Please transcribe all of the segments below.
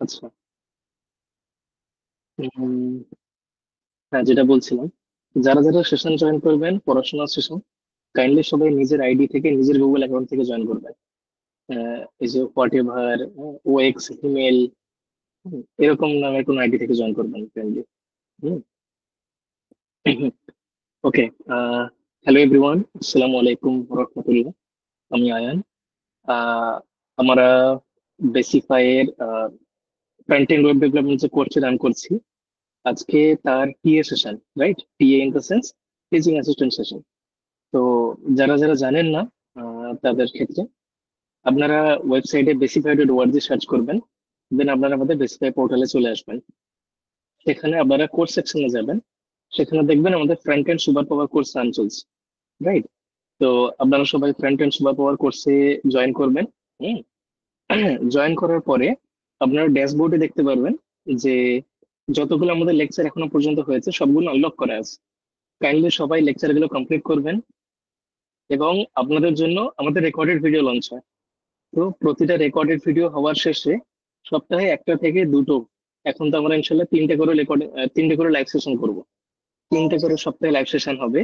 আচ্ছা। উম, হ্যাঁ, যেটা বলছিলাম, যারা যারা সেশন জয়েন করবেন পড়াশোনার সেশন, কাইন্ডলি সবাই নিজের আইডি থেকে, নিজের গুগল অ্যাকাউন্ট থেকে জয়েন করবেন। এই যে হোয়াট এভার, ওএক্স ইমেল, এরকম নামের কোন আইডি থেকে জয়েন করবেন কাইন্ডলি। হুম। ওকে। হ্যালো এভরিওয়ান, আসসালামু আলাইকুম রহমতুল্লাহ। আমি আয়ান। আহ, আমরা বেসিফাই এর ফ্রন্ট এন্ড ওয়েব ডেভেলপমেন্ট যে কোর্সে রান করছি, আজকে তার TA session, right? TA in the sense teaching assistant session. তো যারা যারা জানেন না, তাদের ক্ষেত্রে আপনারা ওয়েবসাইটে বেসিফাই ডট ওআরজি সার্চ করবেন, দেন আপনারা আমাদের বেসিফাই পোর্টালে চলে আসবেন। সেখানে আপনারা কোর্স সেকশনে যাবেন, সেখানে দেখবেন আমাদের front end super power course run চলছে, রাইট? তো আপনারা সবাই ফ্রন্ট এন্ড সুপার পাওয়ার কোর্সে জয়েন করবেন। হুম। জয়েন করার পরে আপনারা ড্যাশবোর্ডে দেখতে পারবেন যে যতগুলো আমাদের লেকচার এখনো পর্যন্ত হয়েছে সবগুলো আনলক করা আছে। কাইন্ডলি সবাই লেকচার গুলো কমপ্লিট করবেন, এবং আপনাদের জন্য আমাদের রেকর্ডেড ভিডিও লঞ্চ হয়। তো প্রতিটা রেকর্ডেড ভিডিও হওয়ার শেষে সপ্তাহে একটা থেকে দুটো, এখন তো আমরা ইনশাল্লাহ তিনটে করে রেকর্ড, তিনটে করে লাইভ সেশন করব। তিনটে করে সপ্তাহে লাইভ সেশন হবে,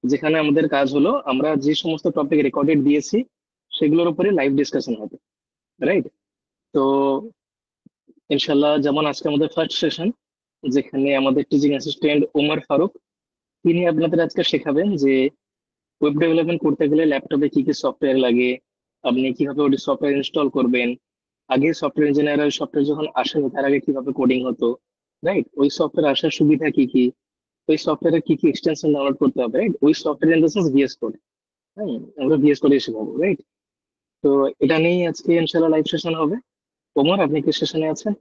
যেখানে আমাদের কাজ হলো আমরা যে সমস্ত টপিক রেকর্ডেড দিয়েছি সেগুলোর উপরে লাইভ ডিসকাশন হবে, রাইট? তো ইনশাল্লাহ, যেমন আজকে আমাদের ফার্স্ট সেশন, যেখানে আমাদের টিচিং অ্যাসিস্ট্যান্ট ওমর ফারুক, তিনি আপনাদের আজকে শেখাবেন যে ওয়েব ডেভেলপমেন্ট করতে গেলে ল্যাপটপে কি কি সফটওয়্যার লাগে, আপনি কিভাবে ওই সফটওয়্যার ইনস্টল করবেন, আগে সফটওয়্যার ইঞ্জিনিয়ার ওই সফটওয়্যার যখন আসেনি তার আগে কিভাবে কোডিং হতো, রাইট? ওই সফটওয়্যার আসার সুবিধা কি কি, ওই সফটওয়্যারের কি কি এক্সটেনশন ডাউনলোড করতে হবে, রাইট? ওই software in the sense VS code. হ্যাঁ, আমরা ভিএস কোডে শেখাবো, রাইট? তো এটা নিয়েই আজকে ইনশাল্লাহ লাইভ সেশন হবে। ওমর, আপনি কি সেশনে আছেন?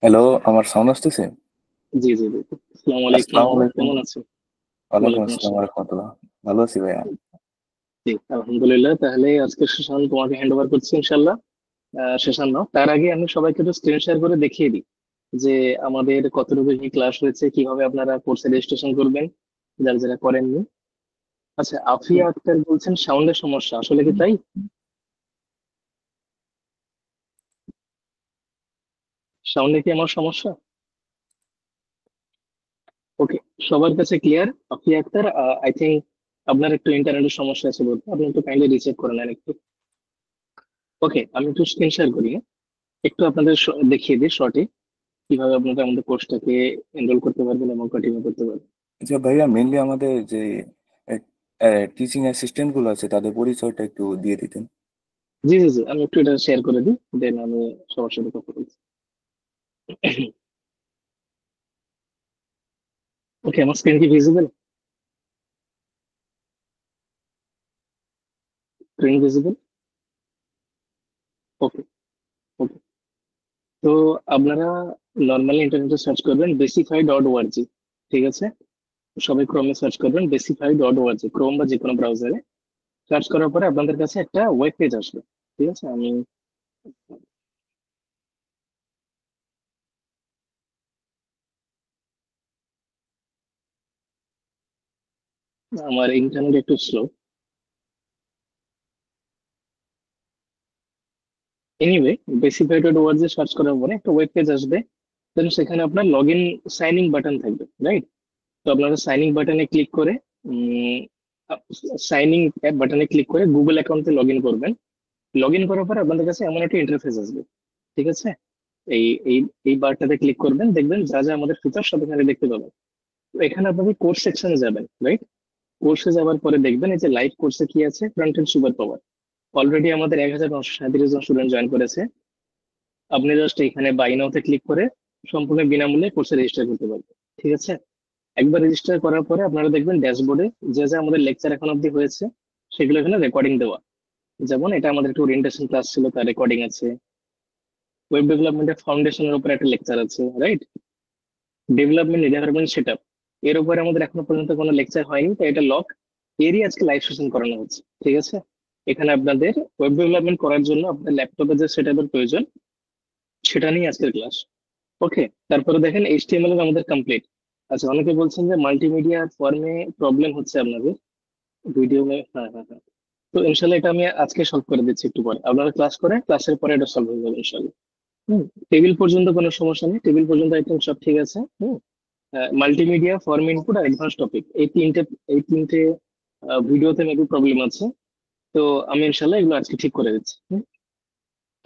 হ্যালো, আমার সাউন্ড আসতেছে? জি জি জি। আসসালামু আলাইকুম আসসালামু ওমর, আলাইকুম। কেমন আছেন? ওয়ালাইকুম ওয়ালাইকুম আসসালাম আসসালাম। রাহমাতুল্লাহ। ভালো আছি ভাইয়া। জি, আলহামদুলিল্লাহ। তাহলে আজকে সেশন তোমাকে হ্যান্ড ওভার করছি ইনশাল্লাহ। সেশন নাও, তার আগে আমি সবাইকে একটু স্ক্রিন শেয়ার করে দেখিয়ে দিই যে আমাদের কতটুকু কি ক্লাস হয়েছে, কিভাবে আপনারা কোর্সে রেজিস্ট্রেশন করবেন, যারা যারা করেননি। আচ্ছা, আফিয়া আক্তার বলছেন সাউন্ডের সমস্যা, আসলে কি তাই? সাউন্ডে কি আমার সমস্যা? ওকে, সবার কাছে clear? Afia Akter, I think আপনার একটু ইন্টারনেটের সমস্যা আছে বলতে, আপনি একটু কাইন্ডলি রিচেক করে নেন একটু। ওকে, আমি একটু স্ক্রিন শেয়ার করি, হ্যাঁ? একটু আপনাদের দেখিয়ে দিই শর্টে কিভাবে আপনারা আমাদের কোর্সটাকে এনরোল করতে পারবেন এবং কন্টিনিউ করতে পারবেন। আচ্ছা ভাইয়া, মেনলি আমাদের যে টিচিং অ্যাসিস্ট্যান্ট গুলো আছে তাদের পরিচয়টা একটু দিয়ে দিতেন। জি জি জি, আমি একটু এটা শেয়ার করে দিই, দেন আমি সবার সাথে কথা বলছি। ওকে, আমার স্ক্রিন কি visible? Screen visible? Okay. Okay. তো আপনারা নর্মালি ইন্টারনেটে সার্চ করবেন বেসিফাই ডট ওআরজি, ঠিক আছে? সবাই ক্রোমে সার্চ করবেন বেসিফাই ডট ওআরজি, ক্রোম বা যে কোনো ব্রাউজারে সার্চ করার পরে আপনাদের কাছে একটা ওয়েব পেজ আসবে, ঠিক আছে? আমি আমার ইন্টারনেট একটু slow, anyway, Basify dot ORG search করার পরে একটা ওয়েব পেজ আসবে, দেন সেখানে আপনার log in sign in button থাকবে, রাইট? তো আপনারা সাইন ইন বাটনে ক্লিক করে, সাইন ইন বাটনে ক্লিক করে গুগল অ্যাকাউন্টে লগ ইন করবেন। লগ ইন করার পর আপনাদের কাছে এমন একটা ইন্টারফেস আসবে, ঠিক আছে? এই এই এই বারটাতে ক্লিক করবেন, দেখবেন যা যা আমাদের ফিচার সব এখানে দেখতে পাবেন। তো এখানে আপনাদের কোর্স সেকশনে যাবেন, রাইট? কোর্সে যাওয়ার পরে দেখবেন এই যে লাইভ কোর্সে কি আছে, front end super power. Already আমাদের 1937 জন স্টুডেন্ট জয়েন করেছে। আপনি জাস্ট এখানে বাই নাওতে ক্লিক করে সম্পূর্ণ বিনামূল্যে কোর্সে রেজিস্টার করতে পারবেন, ঠিক আছে? একবার রেজিস্টার করার পরে আপনারা দেখবেন ড্যাশবোর্ডে যে যে আমাদের লেকচার এখন অব্দি হয়েছে সেগুলো এখানে রেকর্ডিং দেওয়া। যেমন এটা আমাদের একটা ওরিয়েন্টেশন ক্লাস ছিল, তার রেকর্ডিং আছে। ওয়েব ডেভেলপমেন্টের ফাউন্ডেশনের উপর একটা লেকচার আছে, রাইট? ডেভেলপমেন্ট এনভায়রনমেন্ট সেটআপ, এর উপরে আমাদের এখনো পর্যন্ত কোনো লেকচার হয়নি, তাই এটা লক। এরই আজকে লাইভ সেশন করানো হচ্ছে, ঠিক আছে? এখানে আপনাদের ওয়েব ডেভেলপমেন্ট করার জন্য আপনার ল্যাপটপে যে সেটআপের প্রয়োজন সেটা নিয়ে আজকের ক্লাস। ওকে। তারপরে দেখেন এইচটিএমএল এর আমাদের কমপ্লিট। আচ্ছা, অনেকে বলছেন যে মাল্টিমিডিয়া ফর্মে প্রবলেম হচ্ছে আপনাদের ভিডিও। হ্যাঁ হ্যাঁ হ্যাঁ। তো ইনশাল্লাহ এটা আমি আজকে সলভ করে দিচ্ছি একটু পরে, আপনারা ক্লাস করে ক্লাসের পরে এটা সলভ হয়ে যাবে ইনশাল্লাহ। টেবিল পর্যন্ত কোনো সমস্যা নেই, টেবিল পর্যন্ত আই থিঙ্ক সব ঠিক আছে। মাল্টিমিডিয়া, ফর্ম ইনপুট আর অ্যাডভান্স টপিক, এই তিনটে ভিডিওতে মেবি প্রবলেম আছে। তো আমি ইনশাল্লাহ এগুলো আজকে ঠিক করে দিচ্ছি।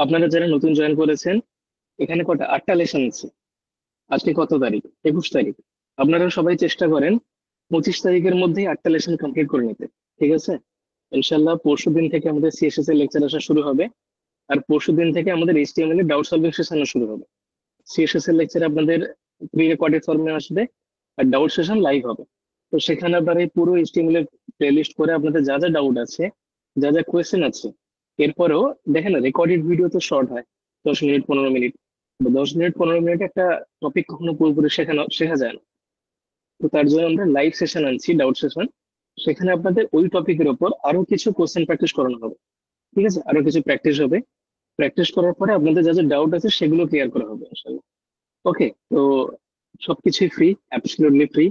আপনারা যারা নতুন জয়েন করেছেন, এখানে কটা 8টা লেসন আছে। আজকে কত তারিখ? 21 তারিখ। আপনারা সবাই চেষ্টা করেন 25 তারিখের মধ্যে 8টা লেসন কমপ্লিট করে নিতে। ঠিক আছে? ইনশাল্লাহ পরশু দিন থেকে আমাদের সিএসএস এর লেকচার আসা শুরু হবে। আর পরশু দিন থেকে আমাদের এইচটিএমএল এর ডাউট সলভিং সেশনও শুরু হবে। সিএসএস এর লেকচার আপনাদের প্রি রেকর্ডেড ফর্মে আসবে, আর ডাউট সেশন লাইভ হবে। তো সেখানে আপনারা এই পুরো এইচটিএমএল এর প্লেলিস্ট করে আপনাদের যা যা ডাউট আছে, যা যা কোয়েশ্চেন আছে, এরপরেও দেখেন না রেকর্ডেড ভিডিও তো শর্ট হয়, 10 মিনিট 15 মিনিট। 10 মিনিট 15 মিনিট একটা টপিক কখনো পুরোপুরি শেখা যায় না। তো তার জন্য আমরা লাইভ সেশন আনছি, ডাউট সেশন। সেখানে আপনাদের ওই টপিকের উপর আরো কিছু কোশ্চেন প্র্যাকটিস করানো হবে। ঠিক আছে? আরো কিছু প্র্যাকটিস হবে। প্র্যাকটিস করার পরে আপনাদের যা যা ডাউট আছে সেগুলো ক্লিয়ার করা হবে ইনশাল্লাহ। ওকে, তো সবকিছুই ফ্রি, অ্যাবসলিউটলি ফ্রি।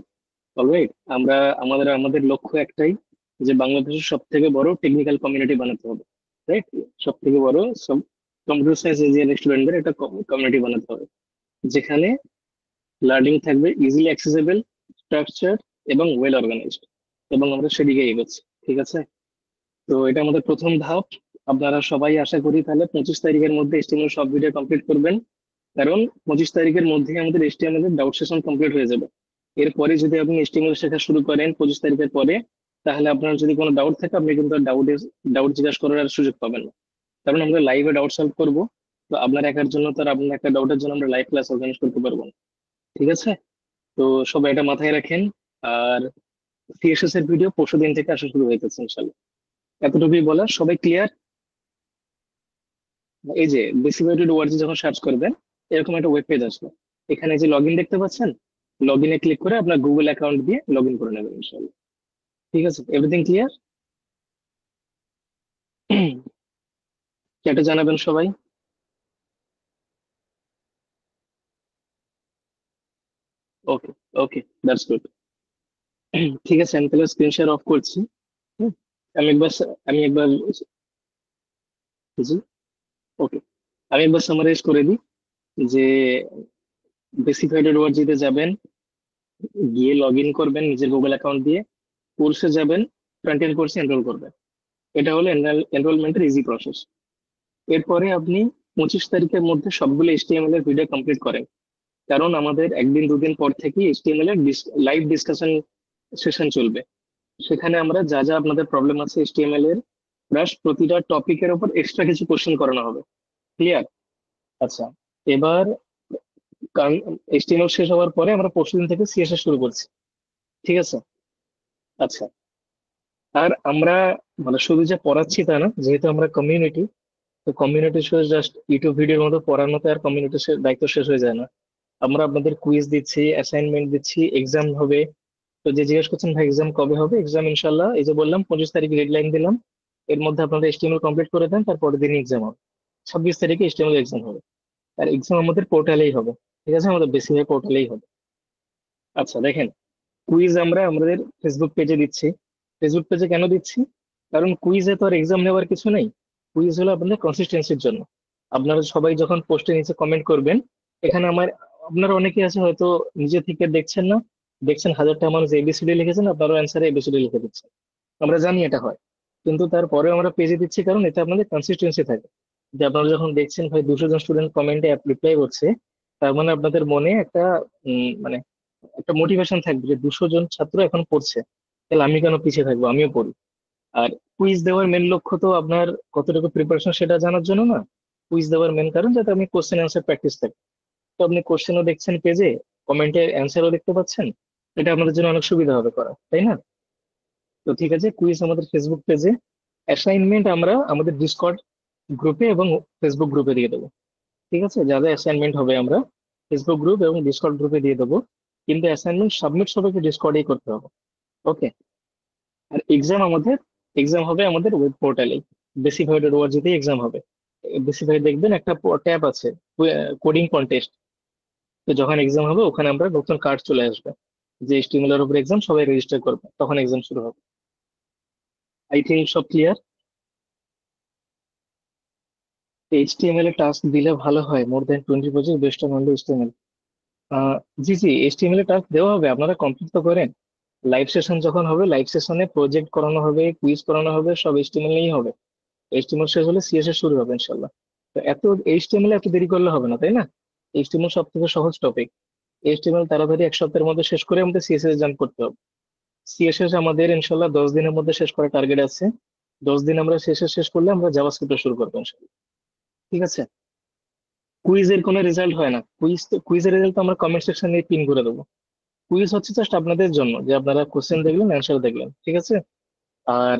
অলরাইট, আমরা আমাদের আমাদের লক্ষ্য একটাই, যে বাংলাদেশের সব থেকে বড় টেকনিক্যাল কমিউনিটি বানাতে হবে। রাইট? সব থেকে বড় সব কম্পিউটার সায়েন্স ইঞ্জিনিয়ারিং স্টুডেন্টদের একটা কমিউনিটি বানাতে হবে, যেখানে লার্নিং থাকবে ইজিলি অ্যাক্সেসিবল, স্ট্রাকচার এবং ওয়েল অর্গানাইজড। এবং আমরা সেদিকে এগোচ্ছি। ঠিক আছে? তো এটা আমাদের প্রথম ধাপ। আপনারা সবাই আশা করি তাহলে 25 তারিখের মধ্যে HTML সব ভিডিও কমপ্লিট করবেন। কারণ 25 তারিখের মধ্যেই আমাদের HTML এর ডাউট সেশন কমপ্লিট হয়ে যাবে। এরপরে যদি আপনি HTML শেখা শুরু করেন 25 তারিখের পরে, তাহলে আপনার যদি কোনো ডাউট থাকে আপনি কিন্তু ডাউট ডাউট জিজ্ঞাসা করার আর সুযোগ পাবেন না। কারণ আমরা লাইভে ডাউট সলভ করবো। তো আপনার একার জন্য তো আর আপনার একটা ডাউটের জন্য আমরা লাইভ ক্লাস অর্গানাইজ করতে পারবো না। ঠিক আছে? তো সবাই এটা মাথায় রাখেন। আর সিএসএস এর ভিডিও পরশু দিন থেকে আসা শুরু হয়ে গেছে ইনশাল্লাহ। এতটুকুই বলা, সবাই ক্লিয়ার? এই যে বেসিক ওয়ার্ডস যখন সার্চ করবেন, এরকম একটা ওয়েব পেজ আসবে। এখানে যে লগ ইন দেখতে পাচ্ছেন, লগ ইনে ক্লিক করে আপনার গুগল অ্যাকাউন্ট দিয়ে লগ ইন করে নেবেন ইনশাল্লাহ। ঠিক আছে? Everything clear? চ্যাটে জানাবেন সবাই। ওকে, ওকে, দ্যাটস গুড। ঠিক আছে, আমি তাহলে স্ক্রিন শেয়ার অফ করছি। হুম, আমি একবার জি, ওকে, আমি একবার সামারাইজ করে দিই যে বেসিফাইড ওয়ার্জিতে যাবেন, গিয়ে লগ ইন করবেন নিজের গুগল অ্যাকাউন্ট দিয়ে, কোর্সে যাবেন, ফ্রন্ট এন্ড কোর্সে এনরোল করবেন। এটা হলো এনরোলমেন্টের ইজি প্রসেস। এরপরে আপনি 25 তারিখের মধ্যে সবগুলো HTML এর ভিডিও কমপ্লিট করেন। কারণ আমাদের একদিন দুদিন পর থেকে HTML এর লাইভ ডিসকাশন সেশন চলবে। সেখানে আমরা যা যা আপনাদের প্রবলেম আছে HTML এর, প্লাস প্রতিটা টপিকের উপর এক্সট্রা কিছু কোশ্চেন করানো হবে। ক্লিয়ার? আচ্ছা, এবার HTML শেষ হওয়ার পরে আমরা পরশুদিন থেকে CSS শুরু করছি। ঠিক আছে? আচ্ছা, আর আমরা মানে শুধু যে পড়াচ্ছি তা না, যেহেতু আমরা কমিউনিটি, তো কমিউনিটি শুধু জাস্ট ইউটিউব ভিডিওর মতো পড়ানোতে আর কমিউনিটির দায়িত্ব শেষ হয়ে যায় না। আমরা আপনাদের কুইজ দিচ্ছি, অ্যাসাইনমেন্ট দিচ্ছি, এক্সাম হবে। তো যে জিজ্ঞেস করছেন ভাই এক্সাম কবে হবে, এক্সাম ইনশাল্লাহ এই যে বললাম 25 তারিখ ডেডলাইন দিলাম, এর মধ্যে আপনাদের HTML কমপ্লিট করে দেন, তারপরের দিন এক্সাম হবে। 26 তারিখে HTML এক্সাম হবে। আর এক্সাম আমাদের পোর্টালেই হবে। ঠিক আছে? আমাদের বেসিক পোর্টালেই হবে। আচ্ছা দেখেন, কুইজ আমরা আমাদের ফেসবুক পেজে দিচ্ছি। ফেসবুক পেজে কেন দিচ্ছি? কারণ কুইজে তো আর এক্সাম নেওয়ার কিছু নেই। কুইজ হলো আপনাদের কনসিস্টেন্সির জন্য। আপনারা সবাই যখন পোস্টের নিচে কমেন্ট করবেন, এখানে আপনারা অনেকে আছে হয়তো নিজে থেকে দেখছেন না, দেখছেন 1000টা মানুষ ABCD লিখেছেন, আপনারা অ্যান্সারে ABCD লিখে দিচ্ছেন। আমরা জানি এটা হয়, কিন্তু তারপরেও আমরা পেজে দিচ্ছি কারণ এতে আপনাদের কনসিস্টেন্সি থাকে। যে আপনারা যখন দেখছেন ভাই 200 জন স্টুডেন্ট কমেন্টে রিপ্লাই করছে, তার মানে আপনাদের মনে একটা মানে একটা মোটিভেশন থাকবে যে 200 জন ছাত্র এখন পড়ছে, তাহলে আমি কেন পিছিয়ে থাকবো, আমিও পড়ি। আর কুইজ দেওয়ার মেন লক্ষ্য তো আপনার কতটুকু প্রিপারেশন সেটা জানার জন্য না। কুইজ দেওয়ার মেন কারণ যাতে আপনি কোশ্চেন অ্যান্সার প্র্যাকটিস থাকে। তো আপনি কোশ্চেনও দেখছেন পেজে, কমেন্টের অ্যান্সারও দেখতে পাচ্ছেন। এটা আপনাদের জন্য অনেক সুবিধা হবে করা, তাই না? তো ঠিক আছে, কুইজ আমাদের ফেসবুক পেজে, অ্যাসাইনমেন্ট আমরা আমাদের ডিসকর্ড গ্রুপে এবং ফেসবুক গ্রুপে দিয়ে দেবো। ঠিক আছে? যাদের অ্যাসাইনমেন্ট হবে আমরা ফেসবুক গ্রুপ এবং ডিসকর্ড গ্রুপে দিয়ে দেবো। কিন্তু অ্যাসাইনমেন্ট সাবমিট সবাইকে ডিসকর্ডেই করতে হবে। ওকে? আর এক্সাম হবে আমাদের ওয়েব পোর্টালে, বেসিফাই.org এক্সাম হবে। বেসিফাই দেখবেন একটা ট্যাব আছে, কোডিং কন্টেস্ট। তো যখন এক্সাম হবে ওখানে আমরা নতুন কার্ড চলে আসবে যে HTML এর উপর এক্সাম, সবাই রেজিস্টার করবে, তখন এক্সাম শুরু হবে। আই থিঙ্ক সব ক্লিয়ার? এইচটিএমএল এর টাস্ক দিলে ভালো হয়, more than 20 pages best on only HTML. G G, HTML এর টাস্ক দেওয়া হবে, আপনারা কমপ্লিট তো করেন। লাইভ সেশন যখন হবে, লাইভ সেশনে প্রজেক্ট করানো হবে, কুইজ করানো হবে, সব এইচটিএমএল নিয়েই হবে। এইচটিএমএল শেষ হলে সিএসএস শুরু হবে ইনশাল্লাহ। তো এত এইচটিএমএল এত দেরি করলে হবে না, তাই না? এইচটিএমএল সব থেকে সহজ টপিক। এইচটিএমএল তাড়াতাড়ি 1 সপ্তাহের মধ্যে শেষ করে আমাদের সিএসএস জাম্প করতে হবে। সিএসএস আমাদের ইনশাল্লাহ 10 দিনের মধ্যে শেষ করার টার্গেট আছে। 10 দিন আমরা সিএসএস শেষ করলে আমরা জাভাস্ক্রিপ্ট শুরু করবো ইনশাল্লাহ। ঠিক আছে। কুইজের কোনো রেজাল্ট হয় না, কুইজের রেজাল্ট আমরা কমেন্ট সেকশনে পিন করে দেবো। কুইজ হচ্ছে জাস্ট আপনাদের জন্য, যে আপনারা কোশ্চেন দেখলেন, অ্যান্সার দেখলেন, ঠিক আছে। আর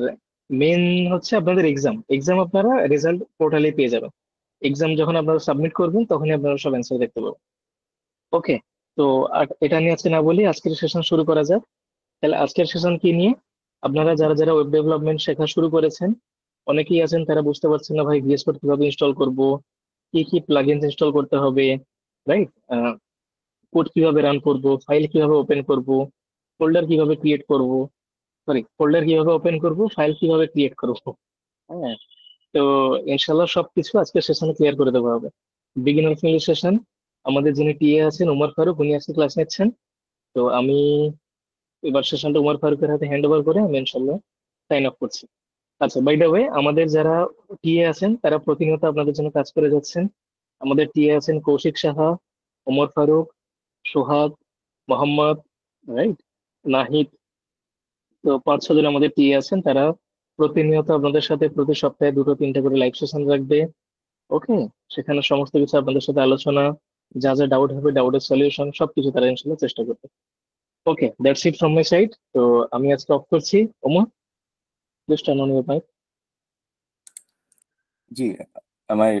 মেন হচ্ছে আপনাদের এক্সাম। এক্সাম আপনারা রেজাল্ট পোর্টালে পেয়ে যাবেন। এক্সাম যখন আপনারা সাবমিট করবেন তখনই আপনারা সব অ্যান্সার দেখতে পাবেন। ওকে। তো আর এটা নিয়ে আজকে না বলি, আজকের সেশন শুরু করা যাক। তাহলে আজকের সেশন কি নিয়ে? আপনারা যারা যারা ওয়েব ডেভেলপমেন্ট শেখা শুরু করেছেন, অনেকেই আছেন তারা বুঝতে পারছেন না ভাই ভিএস কোড কিভাবে ইনস্টল করব, কি কি প্লাগইনস ইনস্টল করতে হবে, রাইট? কোড কিভাবে রান করব, ফাইল কিভাবে ওপেন করব, ফোল্ডার কিভাবে ক্রিয়েট করব, ফোল্ডার কিভাবে ওপেন করব, ফাইল কিভাবে ক্রিয়েট করব। হ্যাঁ। তো ইনশাল্লাহ সবকিছু আজকে সেশনে ক্লিয়ার করে দেওয়া হবে। Beginner friendly session. আমাদের যিনি টিএ আছেন উমর ফারুক, উনি আজকে ক্লাস নিচ্ছেন। তো আমি এবার সেশনটা উমর ফারুকের হাতে হ্যান্ড ওভার করে আমি ইনশাল্লাহ সাইন অফ করছি। আচ্ছা, বাই দ্য ওয়ে, আমাদের যারা টিএ আছেন তারা প্রতিনিয়ত আপনাদের জন্য কাজ করে যাচ্ছেন। আমাদের টিএ আছেন কৌশিক সাহা, ওমর ফারুক, সোহাগ, মোহাম্মদ, রাইট, নাহিদ। তো 5-6 জন আমাদের টিএ আছেন, তারা প্রতিনিয়ত আপনাদের সাথে প্রতি সপ্তাহে 2-3টা করে লাইভ সেশন রাখবে। ওকে। সেখানে সমস্ত কিছু আপনাদের সাথে আলোচনা, যা যা ডাউট হবে, ডাউটের সলিউশন সবকিছু তারা ইনশাল্লাহ চেষ্টা করবে। Okay, that's it from my side. তো আমি আজকে অফ করছি। Omar, just turn on your mic. জি, আমার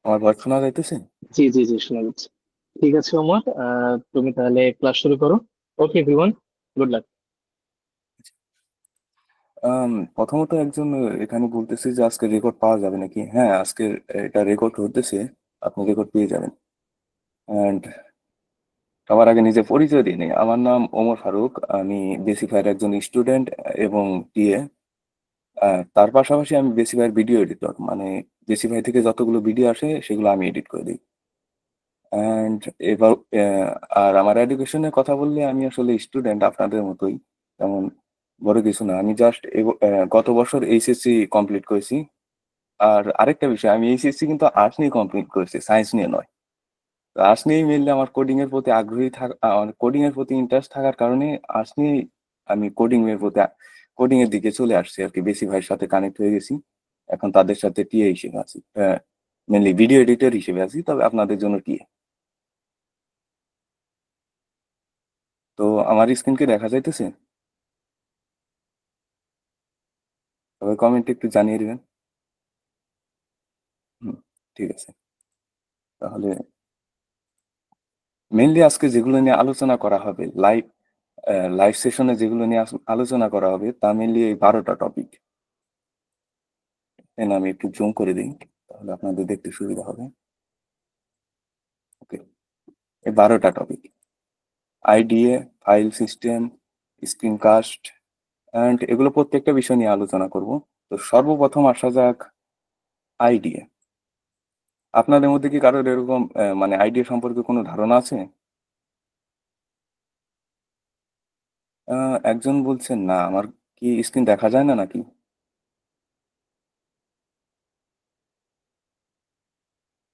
আমার ভয়েস শোনা যাইতেছে? জি জি জি, শোনা যাচ্ছে। ঠিক আছে ওমর, তুমি তাহলে ক্লাস শুরু করো। ওকে এভরিওয়ান, গুড লাক। প্রথমত একজন এখানে বলতেছে যে আজকে রেকর্ড পাওয়া যাবে নাকি। হ্যাঁ, আজকে এটা রেকর্ড হতেছে, আপনি রেকর্ড পেয়ে যাবেন। অ্যান্ড সবার আগে নিজে পরিচয় দিই নেই, আমার নাম ওমর ফারুক, আমি বেসিফাইয়ের একজন স্টুডেন্ট এবং টিএ। তার পাশাপাশি আমি বেসিফাইয়ের ভিডিও এডিটর, মানে বেসিফাই থেকে যতগুলো ভিডিও আসে সেগুলো আমি এডিট করে দিই। অ্যান্ড এবার আর আমার এডুকেশনের কথা বললে আমি আসলে স্টুডেন্ট আপনাদের মতোই, তেমন বড় কিছু না। আমি জাস্ট গত বছর এইচএসসি কমপ্লিট করেছি। আর আরেকটা বিষয়, আমি এইচএসসি কিন্তু আর্টস নিয়ে কমপ্লিট করেছি, সায়েন্স নিয়ে নয়। তো আর্টস নিয়েই মেনলি আমার কোডিং এর প্রতি আগ্রহী থাকা, কোডিং এর প্রতি ইন্টারেস্ট থাকার কারণে আর্টস নিয়ে আমি কোডিং এর দিকে চলে আসছি আর কি। বেশি ভাইয়ের সাথে কানেক্ট হয়ে গেছি, এখন তাদের সাথে টিএ হিসেবে আছি, মেনলি ভিডিও এডিটর হিসেবে আছি, তবে আপনাদের জন্য টিএ। তো আমার স্ক্রিনকে দেখা যাইতেছে? তবে কমেন্ট একটু জানিয়ে দিবেন। হুম, ঠিক আছে। তাহলে মেনলি আজকে যেগুলো নিয়ে আলোচনা করা হবে, লাইভ সেশনে যেগুলো নিয়ে আলোচনা করা হবে তা মেনলি এই 12টা টপিক। আমি একটু জুম করে দিই, তাহলে আপনাদের দেখতে সুবিধা হবে। ওকে, এই 12টা topic: IDA, file system, screencast, and এগুলো প্রত্যেকটা বিষয় নিয়ে আলোচনা করব। তো সর্বপ্রথম আসা যাক আইডিএ। আপনাদের মধ্যে কি কারোর এরকম মানে আইডিএ সম্পর্কে কোনো ধারণা আছে? একজন বলছেন না, আমার কি স্ক্রিন দেখা যায় না নাকি?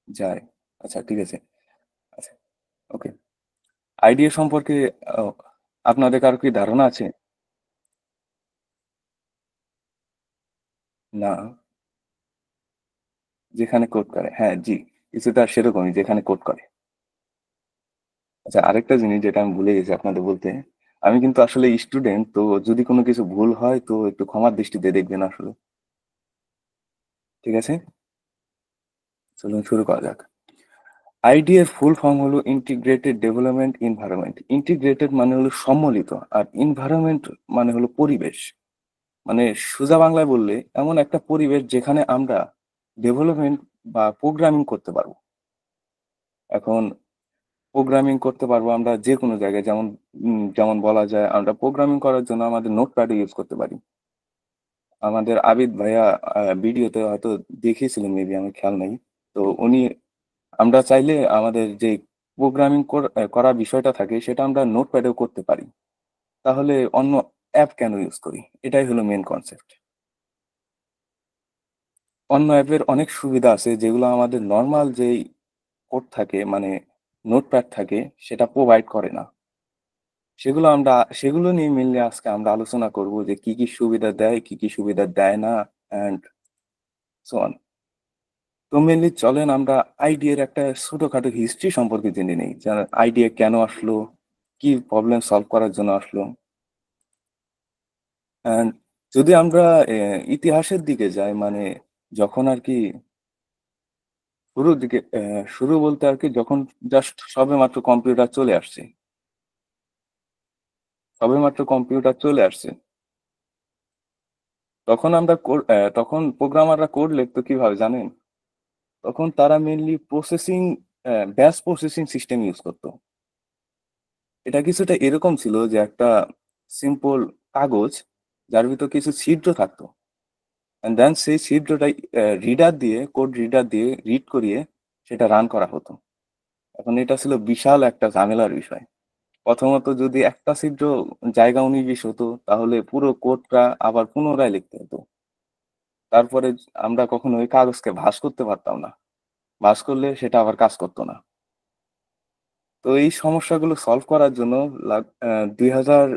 যায়। আচ্ছা, ঠিক আছে। আচ্ছা, ওকে। আইডিএ সম্পর্কে আহ, আপনাদের কারো কি ধারণা আছে? না, যেখানে কোড করে, হ্যাঁ জি, কিছুটা সেরকমই, যেখানে কোড করে। আচ্ছা, আরেকটা জিনিস যেটা আমি ভুলে গেছি আপনাদের বলতে, আমি কিন্তু আসলে স্টুডেন্ট, তো যদি কোনো কিছু ভুল হয় তো একটু ক্ষমার দৃষ্টিতে দেখবেন আসলে। ঠিক আছে, চলুন শুরু করা যাক। আইডিএর ফুল ফর্ম হলো ইন্টিগ্রেটেড ডেভেলপমেন্ট এনভায়রনমেন্ট। ইন্টিগ্রেটেড মানে হলো সম্মিলিত, আর এনভায়রনমেন্ট মানে হলো পরিবেশ। মানে সোজা বাংলায় বললে এমন একটা পরিবেশ যেখানে আমরা ডেভেলপমেন্ট বা প্রোগ্রামিং করতে পারবো। এখন প্রোগ্রামিং করতে পারবো আমরা যে কোনো জায়গায়, যেমন বলা যায় আমরা প্রোগ্রামিং করার জন্য আমাদের নোটপ্যাড ইউজ করতে পারি। আমাদের আবিদ ভাইয়া ভিডিওতে হয়তো দেখিয়েছিলেন, মেবি আমার খেয়াল নেই। তো আমরা চাইলে আমাদের যে প্রোগ্রামিং করা বিষয়টা থাকে সেটা আমরা নোটপ্যাডেও করতে পারি। তাহলে অন্য অ্যাপ কেন ইউজ করি? এটাই হলো মেন কনসেপ্ট। অন্য অ্যাপের অনেক সুবিধা আছে যেগুলো আমাদের নরমাল যেই কোড থাকে মানে নোটপ্যাড থাকে সেটা প্রোভাইড করে না। সেগুলো নিয়ে মেইনলি আজকে আমরা আলোচনা করব যে কি, কি সুবিধা দেয়, কি, কি সুবিধা দেয় না অ্যান্ড সো অন। তো মেইনলি চলেন আমরা আইডিয়া এর একটা ছোটখাটো হিস্ট্রি সম্পর্কে জেনে নেই। আইডিয়া কেন আসলো? কি প্রবলেম সলভ করার জন্য আসলো? অ্যান্ড যদি আমরা ইতিহাসের দিকে যাই মানে যখন আরকি শুরুর দিকে শুরু বলতে আরকি যখন জাস্ট সবেমাত্র কম্পিউটার চলে আসছে। সবেমাত্র কম্পিউটার চলে আসছে। তখন প্রোগ্রামাররা কোড লিখতো কিভাবে জানেন? তখন তারা mainly batch processing system use করত। এটা কিছুটা এরকম ছিল যে একটা সিম্পল কাগজ যার ভিতর কিছু ছিদ্র থাকতো। অ্যান্ড দেন সেই ছিদ্রটাই কোড রিডার দিয়ে রিড করিয়ে সেটা রান করা হতো। এখন এটা ছিল বিশাল একটা ঝামেলার বিষয়। প্রথমত যদি একটা ছিদ্র জায়গা ১৯-২০ হতো তাহলে পুরো কোডটা আবার পুনরায় লিখতে হতো। তারপরে আমরা কখনো ওই কাগজকে ভাঁজ করতে পারতাম না। ভাঁজ করলে সেটা আবার কাজ করত না। তো এই সমস্যাগুলো সলভ করার জন্য ২০৭০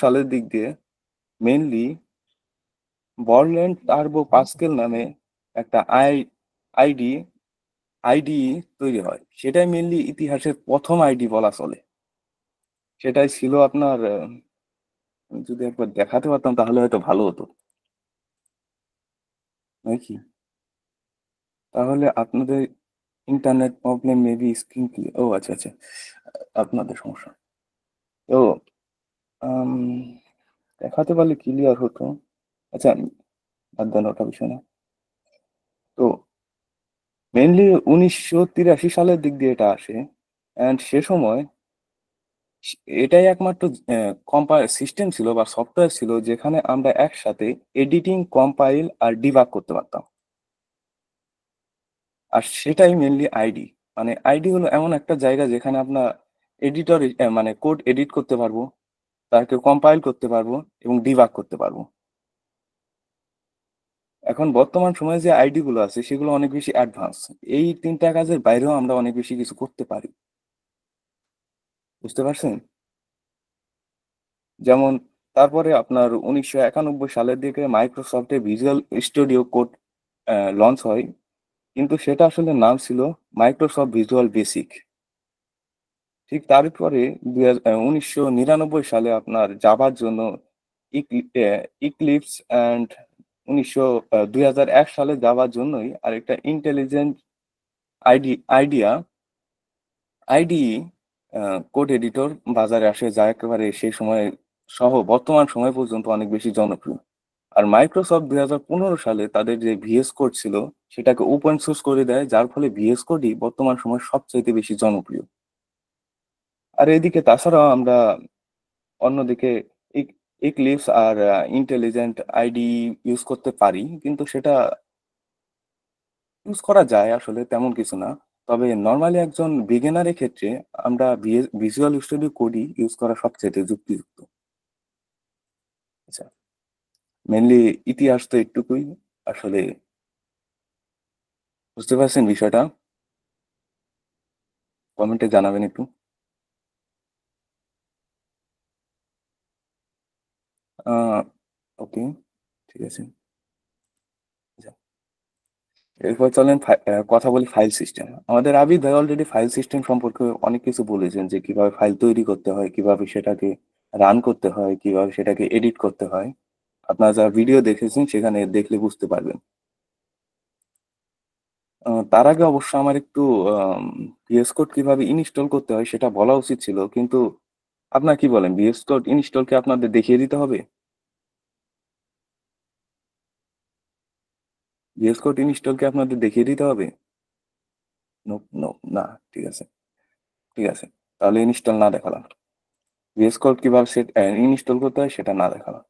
সালের দিক দিয়ে মেইনলি বরল্যান্ড টার্বো পাস্কেল নামে একটা আইডি আইডিই তৈরি হয়। সেটাই মেইনলি ইতিহাসের ১ম আইডি বলা চলে। সেটাই ছিল আপনার যদি একবার দেখাতে পারতাম তাহলে হয়তো ভালো হতো। নাকি? তাহলে আপনাদের internet problem maybe screen clear ও আচ্ছা, আচ্ছা। আপনাদের সমস্যা। তো আম দেখাতে পারলে ক্লিয়ার হতো। আচ্ছা বাদ দেন ওটা বিষয় না। তো মেইনলি ১৯৮৩ সালের দিক দিয়ে এটা আসে। অ্যান্ড সে সময় এটাই একমাত্র সিস্টেম ছিল বা সফটওয়্যার ছিল যেখানে আমরা একসাথে এডিটিং, কম্পাইল আর ডিবাগ করতে পারতাম। আর সেটাই মেইনলি আইডি। মানে আইডি হলো এমন একটা জায়গা যেখানে আপনার মানে কোড এডিট করতে পারবো, তাকে কম্পাইল করতে পারবো এবং ডিবাগ করতে পারবো। এখন বর্তমান সময়ে যে আইডি গুলো আছে সেগুলো অনেক বেশি অ্যাডভান্স। এই ৩ টা কাজের বাইরেও আমরা অনেক বেশি কিছু করতে পারি। বুঝতে পারছেন? যেমন তারপরে আপনার ১৯৯১ সালের দিকে মাইক্রোসফটে ভিজুয়াল স্টুডিও কোড লঞ্চ হয়। কিন্তু সেটা আসলে নাম ছিল মাইক্রোসফট ভিজুয়াল বেসিক। ঠিক তারপরে ১৯৯৯ সালে আপনার জাভার জন্য ইক্লিপস অ্যান্ড ২০০১ সালে জাভার জন্যই আরেকটা intelligent idea IDE code editor বাজারে আসে যা একেবারে সেই সময়ে সহ বর্তমান সময় পর্যন্ত অনেক বেশি জনপ্রিয়। আর মাইক্রোসফট ২০১৫ সালে তাদের যে ভিএস কোড ছিল সেটাকে ওপেন সোর্স করে দেয় যার ফলে ভিএস কোডই বর্তমান সময়ে সবচাইতে বেশি জনপ্রিয়। আর এদিকে তাছাড়াও আমরা অন্যদিকে ইক্লিপস আর ইন্টেলিজেন্ট আইডি ইউজ করতে পারি কিন্তু সেটা ইউজ করা যায় আসলে তেমন কিছু না। তবে নরমালি একজন বিগিনারের ক্ষেত্রে আমরা ভিজুয়াল স্টুডিও কোডই ইউজ করা সবচাইতে যুক্তিযুক্ত। আচ্ছা, মেইনলি ইতিহাস তো এটুকুই। আসলে বুঝতে পারছেন বিষয়টা? কমেন্টে জানাবেন একটু। আ ওকে, ঠিক আছে। আচ্ছা, এরপর চলেন কথা বলি ফাইল সিস্টেম। আমাদের আবিদ ভাই অলরেডি ফাইল সিস্টেম সম্পর্কে অনেক কিছু বলেছেন যে কিভাবে ফাইল তৈরি করতে হয়, কিভাবে সেটাকে রান করতে হয়, কিভাবে সেটাকে এডিট করতে হয়। আপনারা যারা ভিডিও দেখেছেন সেখানে দেখলে বুঝতে পারবেন। তার আগে অবশ্য আমার একটু আম VS Code কিভাবে ইনস্টল করতে হয় সেটা বলা উচিত ছিল। কিন্তু আপনারা কি বলেন? VS Code ইনস্টল কি আপনাদের দেখিয়ে দিতে হবে? VS Code ইনস্টল কি আপনাদের দেখিয়ে দিতে হবে? নো, নো, না। ঠিক আছে, ঠিক আছে। তাহলে ইনস্টল না দেখালাম। VS Code কিভাবে ইনস্টল করতে হয় সেটা না দেখালাম।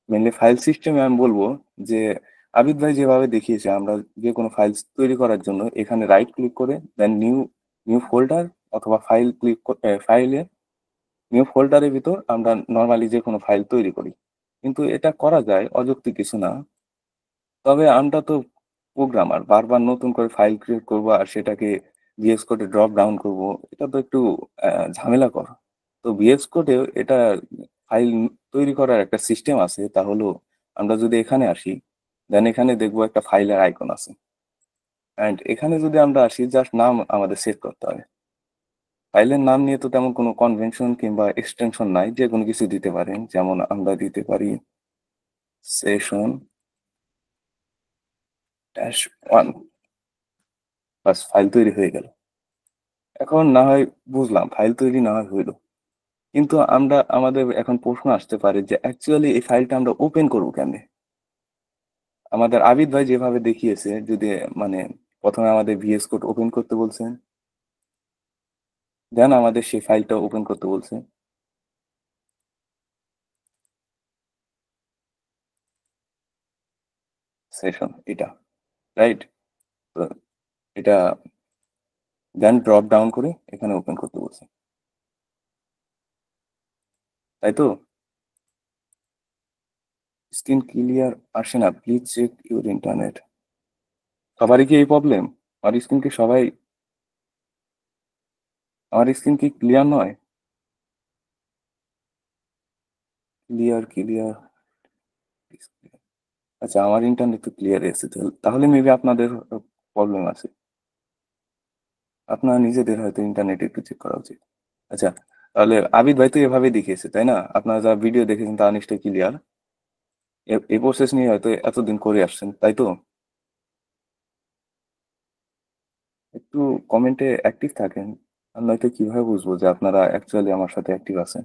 মেইনলি ফাইল সিস্টেমে আমি বলব যে আবিদ ভাই যেভাবে দেখিয়েছে, আমরা যে কোনো ফাইল তৈরি করার জন্য এখানে রাইট ক্লিক করে দেন নিউ নিউ ফোল্ডার অথবা ফাইল ক্লিক ফাইলে নিউ ফোল্ডারের ভিতর আমরা নর্মালি যে কোনো ফাইল তৈরি করি। কিন্তু এটা করা যায়, অযৌক্তিক কিছু না। তবে আমরা তো প্রোগ্রামার, বারবার নতুন করে ফাইল ক্রিয়েট করবো আর সেটাকে ভিএস কোডে ড্রপ ডাউন করব, এটা তো একটু ঝামেলাকর। তো ভিএস কোডেও এটা ফাইল তৈরি করার একটা সিস্টেম আছে। তা হলো, আমরা যদি এখানে আসি, দেন এখানে দেখবো একটা ফাইলের আইকন আছে। অ্যান্ড এখানে যদি আমরা আসি, জাস্ট নাম আমাদের সেট করতে হবে। ফাইলের নাম নিয়ে তো তেমন কোনো কনভেনশন কিংবা এক্সটেনশন নাই, যে কোনো কিছু দিতে পারেন। যেমন আমরা দিতে পারি সেশন -1, বাস ফাইল তৈরি হয়ে গেল। এখন না হয় বুঝলাম ফাইল তৈরি না হয় হইলো, কিন্তু আমরা আমাদের এখন প্রশ্ন আসতে পারে যে অ্যাকচুয়ালি এই ফাইলটা আমরা ওপেন করবো কেমনে? আমাদের আবিদ ভাই যেভাবে দেখিয়েছে, যদি মানে প্রথমে আমাদের ভিএস কোড ওপেন করতে বলছেন, দেন আমাদের সেই ফাইলটা ওপেন করতে বলছে। সেশন এটা, রাইট? তো এটা দেন ড্রপ ডাউন করে এখানে ওপেন করতে বলছে, তাই তো? স্ক্রিন ক্লিয়ার আসে না, প্লিজ চেক ইউর ইন্টারনেট। সবারই কি এই প্রবলেম? আমার স্ক্রিন কি ক্লিয়ার নয়? Clear clear. আচ্ছা, আমার ইন্টারনেট তো ক্লিয়ার এসেছে, তাহলে মেবি আপনাদের প্রবলেম আছে। আপনার নিজেদের হয়তো ইন্টারনেট একটু চেক করা উচিত। আচ্ছা, তাহলে আবিদ ভাই তো এভাবে দেখিয়েছে, তাই না? আপনারা যা ভিডিও দেখেছেন তা নিশ্চয়ই ক্লিয়ার। এই প্রসেস নিয়ে হয়তো এতদিন করে আসছেন, তাই তো? একটু কমেন্টে অ্যাক্টিভ থাকেন, আর নয়তো কিভাবে বুঝবো যে আপনারা অ্যাকচুয়ালি আমার সাথে অ্যাক্টিভ আছেন।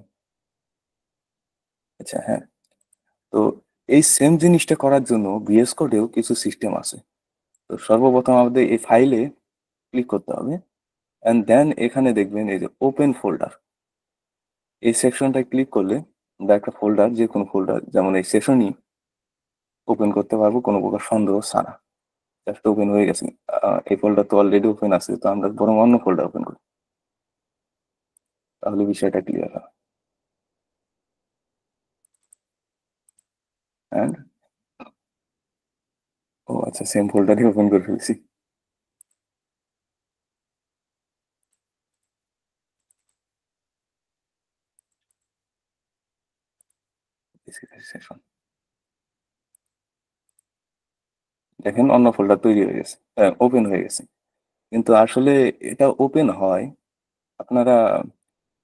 আচ্ছা, হ্যাঁ। তো এই সেম জিনিসটা করার জন্য ভিএস কোডেও কিছু সিস্টেম আছে। তো সর্বপ্রথম আমাদের এই ফাইলে ক্লিক করতে হবে, অ্যান্ড দেন এখানে দেখবেন এই যে ওপেন ফোল্ডার, এই সেকশনটায় ক্লিক করলে আমরা একটা ফোল্ডার, যে কোনো ফোল্ডার, যেমন এই সেশনই ওপেন করতে পারবো কোনো প্রকার সন্দেহ ছাড়া। জাস্ট ওপেন হয়ে গেছে। এই ফোল্ডার তো অলরেডি ওপেন আছে, তো আমরা বরং অন্য ফোল্ডার ওপেন করি, তাহলে বিষয়টা ক্লিয়ার হয়। অ্যান্ড ও আচ্ছা, সেম ফোল্ডারই ওপেন করে ফেলছি। সেশন, দেখেন অন্য ফোল্ডার তৈরি হয়ে গেছে, ওপেন হয়ে গেছে। কিন্তু আসলে এটা ওপেন হয়, আপনারা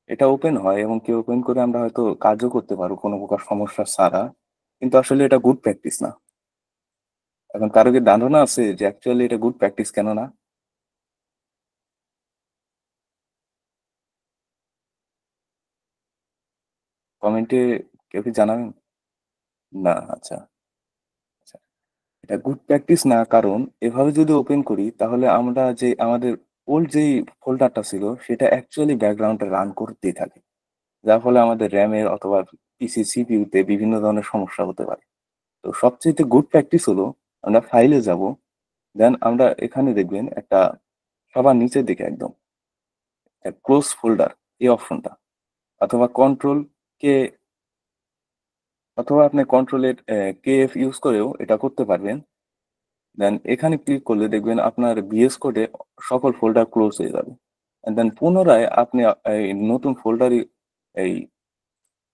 এটা ওপেন হয় এবং কেউ ওপেন করে আমরা হয়তো কাজও করতে পারবো কোনো প্রকার সমস্যা ছাড়া, কিন্তু আসলে এটা গুড প্র্যাকটিস না। এখন কারো কি ধারণা আছে যে অ্যাকচুয়ালি এটা গুড প্র্যাকটিস কেন না? কমেন্টে কেউ কি জানাবেন? না, আচ্ছা। আচ্ছা, এটা গুড প্র্যাকটিস না, কারণ এভাবে যদি ওপেন করি তাহলে আমরা যে আমাদের ওল্ড যেই ফোল্ডারটা ছিল সেটা অ্যাকচুয়ালি ব্যাকগ্রাউন্ডে রান করতেই থাকে, যার ফলে আমাদের র্যামের অথবা পিসি সিপিইউতে বিভিন্ন ধরনের সমস্যা হতে পারে। তো সবচেয়ে গুড প্র্যাকটিস হলো, আমরা ফাইলে যাব, দেন আমরা এখানে দেখবেন একটা সবার নিচের দিকে একদম ক্লোজ ফোল্ডার, এই অপশনটা, অথবা কন্ট্রোল কে, অথবা আপনি কন্ট্রোলের কেএফ ইউজ করেও এটা করতে পারবেন। দেন এখানে ক্লিক করলে দেখবেন আপনার ভিএস কোডে সকল ফোল্ডার ক্লোজ হয়ে যাবে। দেন পুনরায় আপনি এই নতুন ফোল্ডার, এই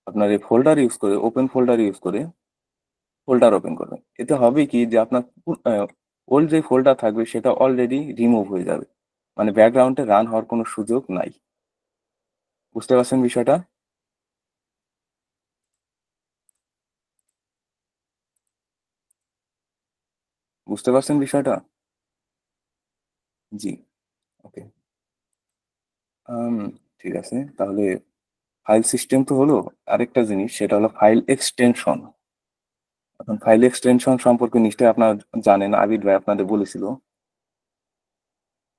আপনার এই ফোল্ডার ইউজ করে, ওপেন ফোল্ডার ইউজ করে ফোল্ডার ওপেন করবেন। এতে হবে কি যে আপনার ওল্ড যে ফোল্ডার থাকবে সেটা অলরেডি রিমুভ হয়ে যাবে, মানে ব্যাকগ্রাউন্ডে রান হওয়ার কোনো সুযোগ নাই। বুঝতে পারছেন বিষয়টা? বুঝতে পারছেন বিষয়টা? জি, ওকে। ঠিক আছে, তাহলে ফাইল সিস্টেম তো হলো। আরেকটা জিনিস সেটা হলো ফাইল এক্সটেনশন। এখন ফাইল এক্সটেনশন সম্পর্কে নিশ্চয়ই আপনারা জানেন, আবিদ ভাই আপনাদের বলেছিল।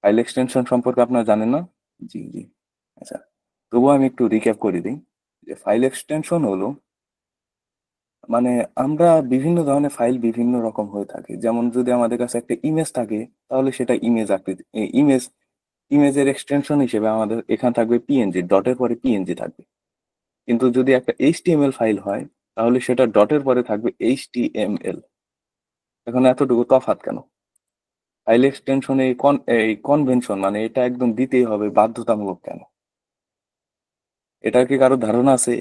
ফাইল এক্সটেনশন সম্পর্কে আপনারা জানেন না? জি, জি। আচ্ছা, তবুও আমি একটু রিক্যাপ করে দিই যে ফাইল এক্সটেনশন হলো মানে আমরা বিভিন্ন ধরনের ফাইল বিভিন্ন রকম হয়ে থাকে। যেমন যদি আমাদের কাছে একটা ইমেজ থাকে, তাহলে সেটা ইমেজ আকৃতি ইমেজের এক্সটেনশন হিসেবে আমাদের এখানে থাকবে পিএনজি, ডটের পরে পিএনজি থাকবে। কিন্তু যদি একটা এইচটিএমএল ফাইল হয়, তাহলে সেটা ডটের পরে থাকবে এইচটিএমএল। এখন এতটুকু তফাৎ কেন? ফাইল এক্সটেনশন এই কনভেনশন মানে এটা একদম দিতেই হবে বাধ্যতামূলক কেন? এটার কি কারো ধারণা আছে?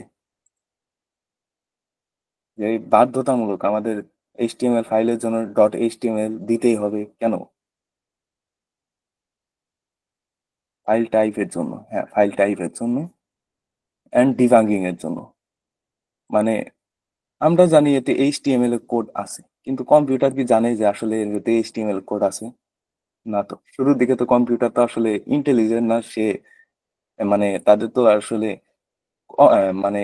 যে এই বাধ্যতামূলক আমাদের এইচটিএমএল ফাইলের জন্য ডট এইচটিএমএল দিতেই হবে কেন? ফাইল টাইপের জন্য, হ্যাঁ ফাইল টাইপের জন্য অ্যান্ড ডিবাগিং এর জন্য। মানে আমরা জানি এতে এইচটিএমএল এর কোড আছে, কিন্তু কম্পিউটার কি জানে যে আসলে এতে এইচটিএমএল কোড আছে? না তো। শুরুর দিকে তো কম্পিউটার তো আসলে ইন্টেলিজেন্ট না, সে মানে তাদের তো আসলে মানে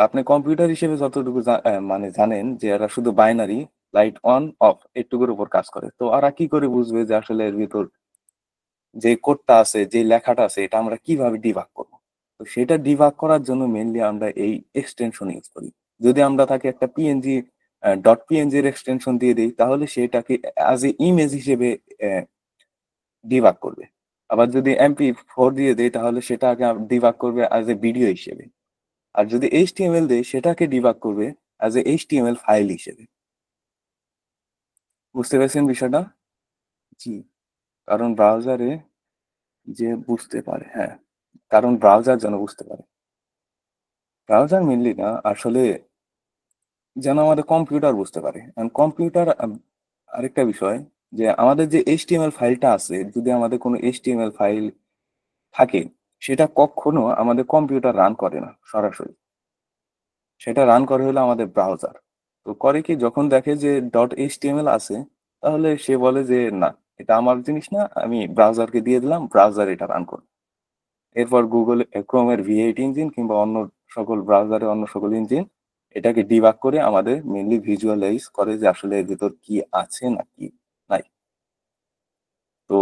আপনি কম্পিউটার হিসেবে যতটুকু মানে জানেন যে এরা শুধু বাইনারি লাইট অন অফ এটুকুর উপর কাজ করে, তো ওরা কি করে বুঝবে যে আসলে এর ভিতর যে কোডটা আছে, যে লেখাটা আছে, এটা আমরা কিভাবে ডিবাগ করব? তো সেটা ডিবাগ করার জন্য মেইনলি আমরা এই এক্সটেনশন ইউজ করি। যদি আমরা তাকে একটা পিএনজি ডট পিএনজি এর এক্সটেনশন দিয়ে দিই, তাহলে সেটাকে অ্যাজ এ ইমেজ হিসেবে ডিবাগ করবে। আবার যদি MP4 দিয়ে দেই, তাহলে সেটাকে ডিবাগ করবে অ্যাজ এ ভিডিও হিসেবে। আর যদি এইচটিএমএল দেই, সেটাকে ডিবাগ করবে অ্যাজ এ এইচটিএমএল ফাইল হিসেবে। বুঝতে পেরেছেন বিষয়টা? জি। কারণ ব্রাউজারে যে বুঝতে পারে, হ্যাঁ, কারণ ব্রাউজার যেন বুঝতে পারে। ব্রাউজার মেনলি না, আসলে যেন আমাদের কম্পিউটার বুঝতে পারে। কম্পিউটার আরেকটা বিষয়, যে আমাদের যে এইচটিএমএল ফাইলটা আছে, যদি আমাদের কোনো এইচটিএমএল ফাইল থাকে, সেটা কখনো আমাদের কম্পিউটার রান করে না সরাসরি। সেটা রান করে হলো আমাদের ব্রাউজার। তো করে কি, যখন দেখে যে ডট এইচটিএমএল আছে, তাহলে সে বলে যে না, এটা আমার জিনিস না, আমি ব্রাউজারকে দিয়ে দিলাম, ব্রাউজার এটা রান করবে। এরপর গুগল ক্রোমের V8 ইঞ্জিন কিংবা অন্য সকল ব্রাউজারে অন্য সকল ইঞ্জিন এটাকে ডিবাগ করে আমাদের মেনলি ভিজুয়ালাইজ করে যে আসলে এর ভিতর কি আছে নাকি নাই। তো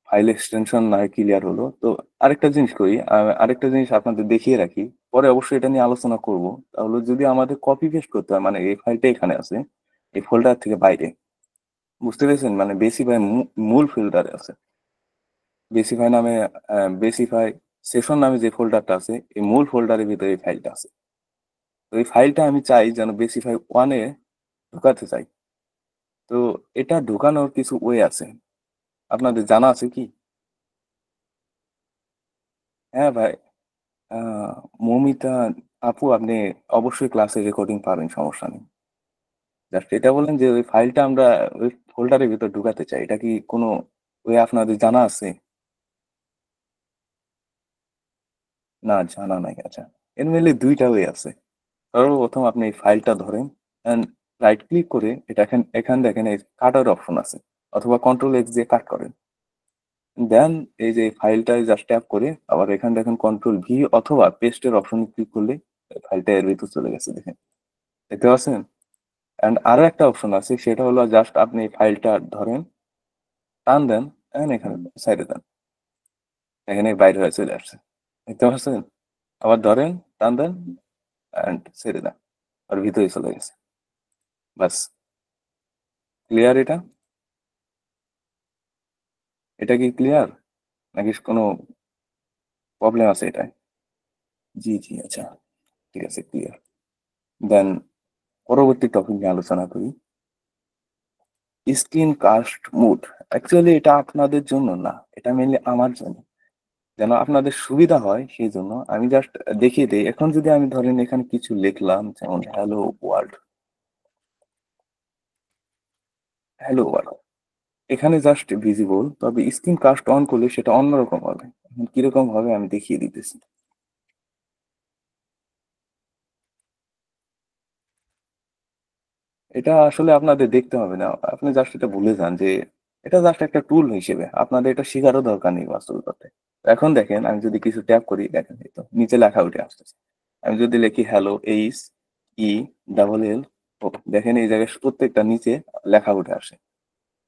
ফাইল এক্সটেনশন না ক্লিয়ার হলো। তো আরেকটা জিনিস করি, আরেকটা জিনিস আপনাদের দেখিয়ে রাখি, পরে অবশ্যই এটা নিয়ে আলোচনা করব। তাহলে যদি আমাদের কপি পেস্ট করতে হয়, মানে এই ফাইলটা এখানে আছে, এই ফোল্ডার থেকে বাইরে, বুঝতে পেরেছেন? মানে বেসিফাই মূল ফোল্ডারে আছে, বেসিফাই নামে, বেসিফাই সেশন নামে যে ফোল্ডারটা আছে, এই মূল ফোল্ডারের ভিতরে এই ফাইলটা আছে। তো এই ফাইলটা আমি চাই যেন বেসিফাই ওয়ানে ঢুকাতে চাই। তো এটা ঢুকানোর কিছু ওয়ে আছে, আপনাদের জানা আছে কি? হ্যাঁ ভাই, আহ, মৌমিতা আপু, আপনি অবশ্যই ক্লাসে রেকর্ডিং পাবেন, সমস্যা নেই। জাস্ট এটা বলেন যে ওই ফাইলটা আমরা ওই ফোল্ডারের ভিতর ঢুকাতে চাই, এটা কি কোনো ওয়ে আপনাদের জানা আছে? না, জানা নাই, আচ্ছা। এর মেনলি দুইটা ওয়ে আছে। সর্বপ্রথম আপনি এই ফাইলটা ধরেন, রাইট ক্লিক করে এটা এখান দেখেন এই কাটার অপশন আছে, অথবা কন্ট্রোল X দিয়ে কাট করেন। দেন এই যে ফাইলটায় জাস্ট ট্যাপ করে আবার এখান দেখেন কন্ট্রোল V অথবা পেস্টের অপশনে ক্লিক করলে ফাইলটা এর ভিতর চলে গেছে, দেখেন, দেখতে পাচ্ছেন? অ্যান্ড আরো একটা অপশন আছে, সেটা হলো জাস্ট আপনি এই ফাইলটা ধরেন, টান দেন, এন্ড এখানে সাইডে দেন, এখানে বাইরে হয়ে চলে আসছে, দেখতে পাচ্ছেন? আবার ধরেন, টান দেন, অ্যান্ড ছেড়ে দেন, আর ভিতরে চলে গেছে। বাস, ক্লিয়ার এটা? এটা কি ক্লিয়ার, নাকি কোনো প্রবলেম আছে এটায়? জি জি, আচ্ছা, ঠিক আছে, ক্লিয়ার। দেন পরবর্তী টপিক নিয়ে আলোচনা করি, স্ক্রিন কাস্ট মোড। অ্যাকচুয়ালি এটা আপনাদের জন্য না, এটা মেনলি আমার জন্য, যেন আপনাদের সুবিধা হয় সেই জন্য আমি জাস্ট দেখিয়ে দিই। এখন যদি আমি ধরেন এখানে কিছু লিখলাম, যেমন হ্যালো ওয়ার্ল্ড, হ্যালো ওয়ার্ল্ড, এখানে জাস্ট ভিজিবল, তবে স্ক্রিন কাস্ট অন করলে সেটা অন্যরকম হবে। এখন কিরকম হবে আমি দেখিয়ে দিতেছি। এটা আসলে আপনাদের দেখতে হবে না, আপনি জাস্ট এটা ভুলে যান যে এটা জাস্ট একটা টুল হিসেবে, আপনাদের এটা শেখারও দরকার নেই বাস্তবতাতে। এখন দেখেন আমি যদি কিছু ট্যাপ করি, দেখেন এই তো নিচে লেখা উঠে আসতেছে। আমি যদি লিখি হ্যালো HELL, ও দেখেন এই জায়গায় প্রত্যেকটা নিচে লেখা উঠে আসে।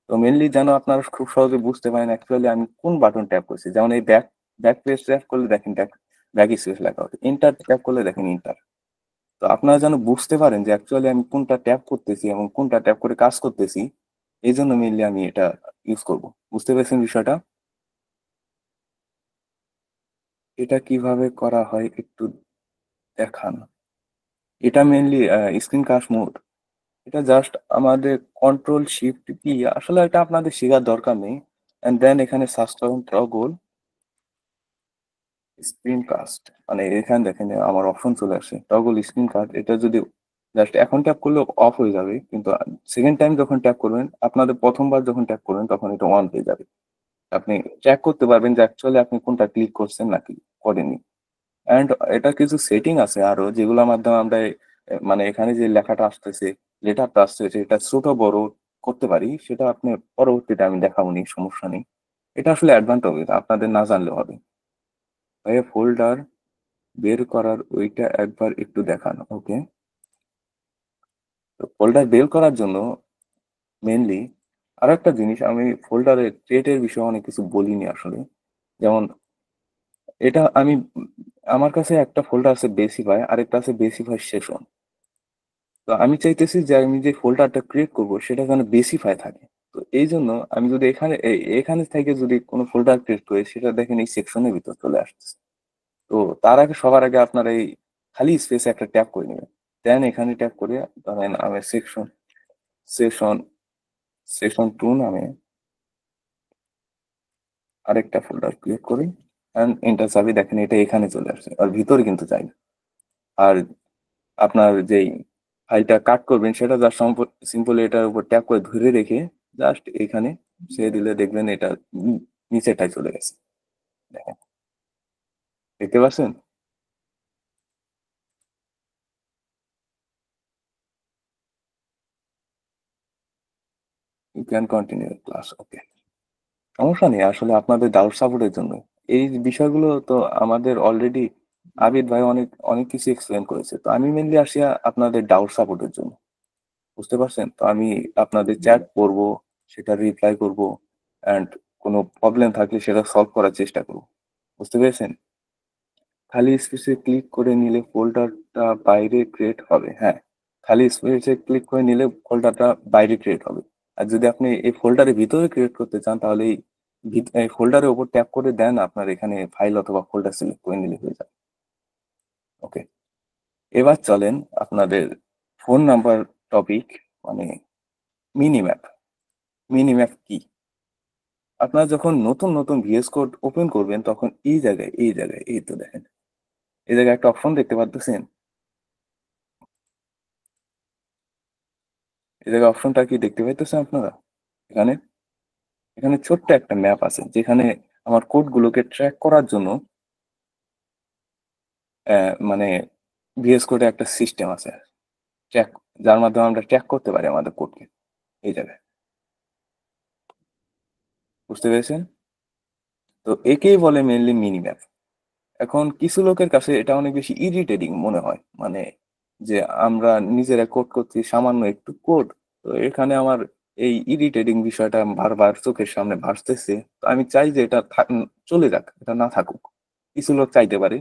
তো মেনলি যেন আপনারা খুব সহজে বুঝতে পারেন অ্যাকচুয়ালি আমি কোন বাটন ট্যাপ করছি। যেমন এই ব্যাক প্রেস ট্যাপ করলে দেখেন ব্যাক স্পেস লেখা ওঠে, ইন্টার ট্যাপ করলে দেখেন ইন্টার। তো আপনারা যেন বুঝতে পারেন যে অ্যাকচুয়ালি আমি কোনটা ট্যাপ করতেছি এবং কোনটা ট্যাপ করে কাজ করতেছি, এই জন্য মেইনলি আমি এটা ইউজ করব। বুঝতে পেরেছেন বিষয়টা? এটা কিভাবে করা হয় একটু দেখান। এটা মেইনলি স্ক্রিন কাস্ট মোড। এটা জাস্ট আমাদের কন্ট্রোল শিফট কি, আসলে এটা আপনাদের শেখার দরকার নেই। এন্ড দেন এখানে সার্চ করুন টগল স্ক্রিন কাস্ট, মানে এখানে দেখেন আমার অপশন চলে আসে টগল স্ক্রিন কাস্ট। এটা যদি জাস্ট এখন ট্যাপ করলে অফ হয়ে যাবে, কিন্তু সেকেন্ড টাইম যখন ট্যাপ করবেন, আপনাদের প্রথমবার যখন ট্যাপ করবেন তখন এটা অন হয়ে যাবে। আপনি ট্র্যাক করতে পারবেন যে অ্যাকচুয়ালি আপনি কোনটা ক্লিক করছেন নাকি করেননি। অ্যান্ড এটা কিছু সেটিং আছে আরো, যেগুলোর মাধ্যমে আমরা মানে এখানে যে লেখাটা আসতেছে, লেটারটা আসতেছে, এটা ছোট বড় করতে পারি। সেটা আপনি পরবর্তীতে আমি দেখাবো নি, সমস্যা নেই। এটা আসলে অ্যাডভান্স হবে, আপনাদের না জানলেও হবে। ভাইয়া ফোল্ডার বের করার ওইটা একবার একটু দেখান। ওকে, তো ফোল্ডার বের করার জন্য মেনলি আরো একটা জিনিস, আমি ফোল্ডারের ক্রিয়েটের বিষয়ে অনেক কিছু বলিনি আসলে। যেমন এটা আমি আমার কাছে একটা ফোল্ডার আছে বেসিফাই, আরেকটা আছে বেসিফাই সেশন। তো আমি চাইতেছি যে আমি যে ফোল্ডারটা ক্রিয়েট করব সেটা যেন বেসিফাই থাকে। তো এই জন্য আমি যদি এখানে এখানে থেকে যদি কোনো ফোল্ডার ক্রিয়েট করি, সেটা দেখেন এই সেকশনের ভিতর চলে আসতেছে। তো তার আগে সবার আগে আপনার এই খালি স্পেসে একটা ট্যাপ করে নেবেন। দেন এখানে ট্যাপ করে ধরেন আমি সেশন সেশন 2 নামে আরেকটা ফোল্ডার ক্রিয়েট করি। এন্ড এন্টার চাবি, দেখেন এটা এখানে চলে আসছে, আর ভিতরে কিন্তু চাই। আর আপনার যেই ফাইলটা কাট করবেন সেটা জাস্ট সিম্পল এটার উপর ট্যাপ করে ধরে রেখে জাস্ট এখানে ছেড়ে দিলে দেখবেন এটা নিচেটাই চলে গেছে। দেখেন, দেখতে পাচ্ছেন? You can continue class. Okay, সমস্যা নেই, আসলে আপনাদের ডাউট সাপোর্টের জন্য এই বিষয়গুলো তো আমাদের অলরেডি আবিদ ভাই অনেক অনেক কিছু এক্সপ্লেন করেছে। তো আমি মেনলি আসি আপনাদের ডাউট সাপোর্টের জন্য। বুঝতে পারছেন? তো আমি আপনাদের চ্যাট করব, সেটা রিপ্লাই করব, অ্যান্ড কোনো প্রবলেম থাকলে সেটা সলভ করার চেষ্টা করব। বুঝতে পেরেছেন? খালি স্পেসে ক্লিক করে নিলে ফোল্ডারটা বাইরে ক্রিয়েট হবে। হ্যাঁ, খালি স্পেসে ক্লিক করে নিলে ফোল্ডারটা বাইরে ক্রিয়েট হবে। আর যদি আপনি এই ফোল্ডারের ভিতরে ক্রিয়েট করতে চান, তাহলে এই ফোল্ডারের উপর ট্যাপ করে দেন, আপনার এখানে ফাইল অথবা ফোল্ডার সিলেক্ট করে নিলে হয়ে যাবে। ওকে, এবার চলেন আপনাদের ফোন নাম্বার টপিক, মানে মিনিম্যাপ। মিনিম্যাপ কি? আপনারা যখন নতুন নতুন ভিএস কোড ওপেন করবেন, তখন এই জায়গায় এই তো দেখেন, এই জায়গায় একটা অপশন দেখতে পাচ্ছেন। এই জায়গায় অপশনটা কি দেখতে পাইতেছেন আপনারা? এখানে এখানে ছোট্ট একটা ম্যাপ আছে, যেখানে আমার কোডগুলোকে ট্র্যাক করার জন্য মানে ভিএস কোডে একটা সিস্টেম আছে ট্র্যাক, যার মাধ্যমে আমরা ট্র্যাক করতে পারি আমাদের কোডকে। এই জায়গায় বুঝতে পেরেছেন? তো একেই বলে মেনলি মিনি ম্যাপ। এখন কিছু লোকের কাছে এটা অনেক বেশি ইরিটেটিং মনে হয়, মানে যে আমরা নিজেরা কোড করছি, সামান্য একটু কোড, তো এখানে আমার এই ইরিটেটিং বিষয়টা বারবার চোখের সামনে ভাসতেছে। তো আমি চাই যে এটা চলে যাক, এটা না থাকুক। কিছু লোক চাইতে পারে,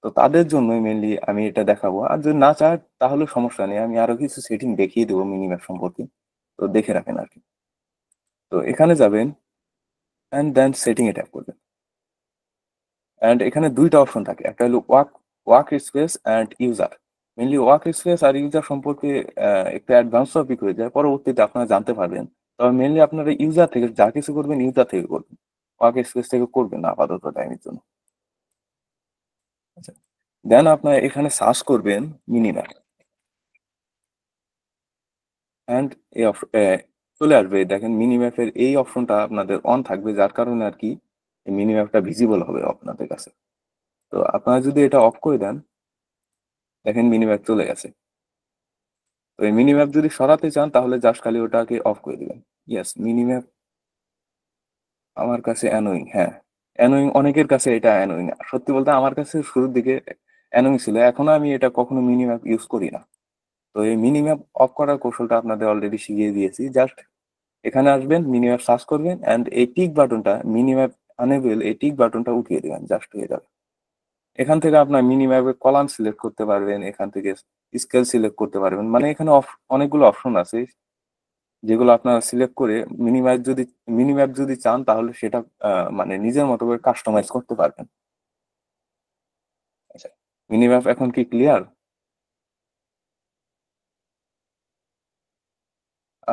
তো তাদের জন্যই মেনলি আমি এটা দেখাবো। আর যদি না চায় তাহলে সমস্যা নেই, আমি আরো কিছু সেটিং দেখিয়ে দেবো মিনিম্যাপ সম্পর্কে। তো দেখে রাখেন আর কি। তো এখানে যাবেন অ্যান্ড দেন সেটিং এ ট্যাপ করবেন। অ্যান্ড এখানে দুইটা অপশন থাকে, একটা হলো work space and user. Mainly work space আর ইউজার সম্পর্কে একটু অ্যাডভান্স টপিক হয়ে যায়, পরবর্তীতে আপনারা জানতে পারবেন। তবে মেনলি আপনারা ইউজার থেকে যা কিছু করবেন ইউজার থেকে করবেন, ওয়ার্ক স্পেস থেকে করবেন না আপাতত টাইমের জন্য। আচ্ছা, দেন আপনারা এখানে সার্চ করবেন মিনিম্যাপ, অ্যান্ড এই চলে আসবে। দেখেন মিনিম্যাপের এই অপশনটা আপনাদের অন থাকবে, যার কারণে আর কি এই মিনিম্যাপটা ভিজিবল হবে আপনাদের কাছে। তো আপনারা যদি এটা অফ করে দেন, দেখেন মিনিম্যাপ চলে গেছে। তো এই মিনিম্যাপ যদি সরাতে চান, তাহলে জাস্ট খালি ওটাকে অফ করে দিবেন। ইয়েস, মিনিম্যাপ আমার কাছে অ্যানোয়িং। হ্যাঁ, অ্যানোয়িং, অনেকের কাছে এটা অ্যানোয়িং। সত্যি বলতে আমার কাছে শুরুর দিকে অ্যানোয়িং ছিল, এখনো আমি এটা কখনো মিনিম্যাপ ইউজ করি না। তো এই মিনিম্যাপ অফ করার কৌশলটা আপনাদের অলরেডি শিখিয়ে দিয়েছি। জাস্ট এখানে আসবেন, মিনিম্যাপ সার্চ করবেন, অ্যান্ড এই টিক বাটনটা, মিনিম্যাপ আনেবল, এই টিক বাটনটা উঠিয়ে দেবেন, জাস্ট হয়ে যাবে। এখান থেকে আপনার মিনিম্যাপে কলাম সিলেক্ট করতে পারবেন, এখান থেকে স্কেল সিলেক্ট করতে পারবেন। মানে এখানে অনেকগুলো অপশন আছে যেগুলো আপনারা সিলেক্ট করে মিনিম্যাপ যদি চান তাহলে সেটা মানে নিজের মতো করে কাস্টমাইজ করতে পারবেন। আচ্ছা, মিনিম্যাপ এখন কি ক্লিয়ার?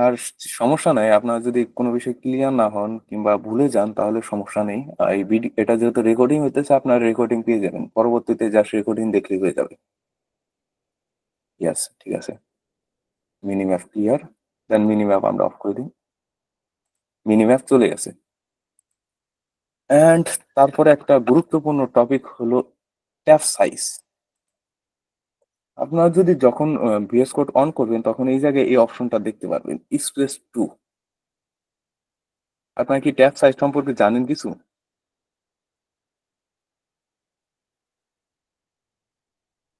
আর সমস্যা নাই, আপনারা যদি কোনো বিষয় ক্লিয়ার না হন কিংবা ভুলে যান তাহলে সমস্যা নেই। এই ভিডিও এটা যেহেতু রেকর্ডিং হইতেছে, আপনার রেকর্ডিং পেয়ে যাবেন, পরবর্তীতে জাস্ট রেকর্ডিং দেখলেই হয়ে যাবে। ইয়াস, ঠিক আছে, মিনিম্যাপ ক্লিয়ার। দেন মিনিম্যাপ আমরা অফ করে দিই। মিনিম্যাপ চলে গেছে। অ্যান্ড তারপরে একটা গুরুত্বপূর্ণ টপিক হলো ট্যাব সাইজ। আপনারা যদি যখন ভিএস কোড অন করবেন তখন এই জায়গায় এই অপশনটা দেখতে পারবেন, স্পেস 2। আপনারা কি ট্যাব সাইজ সম্পর্কে জানেন কিছু?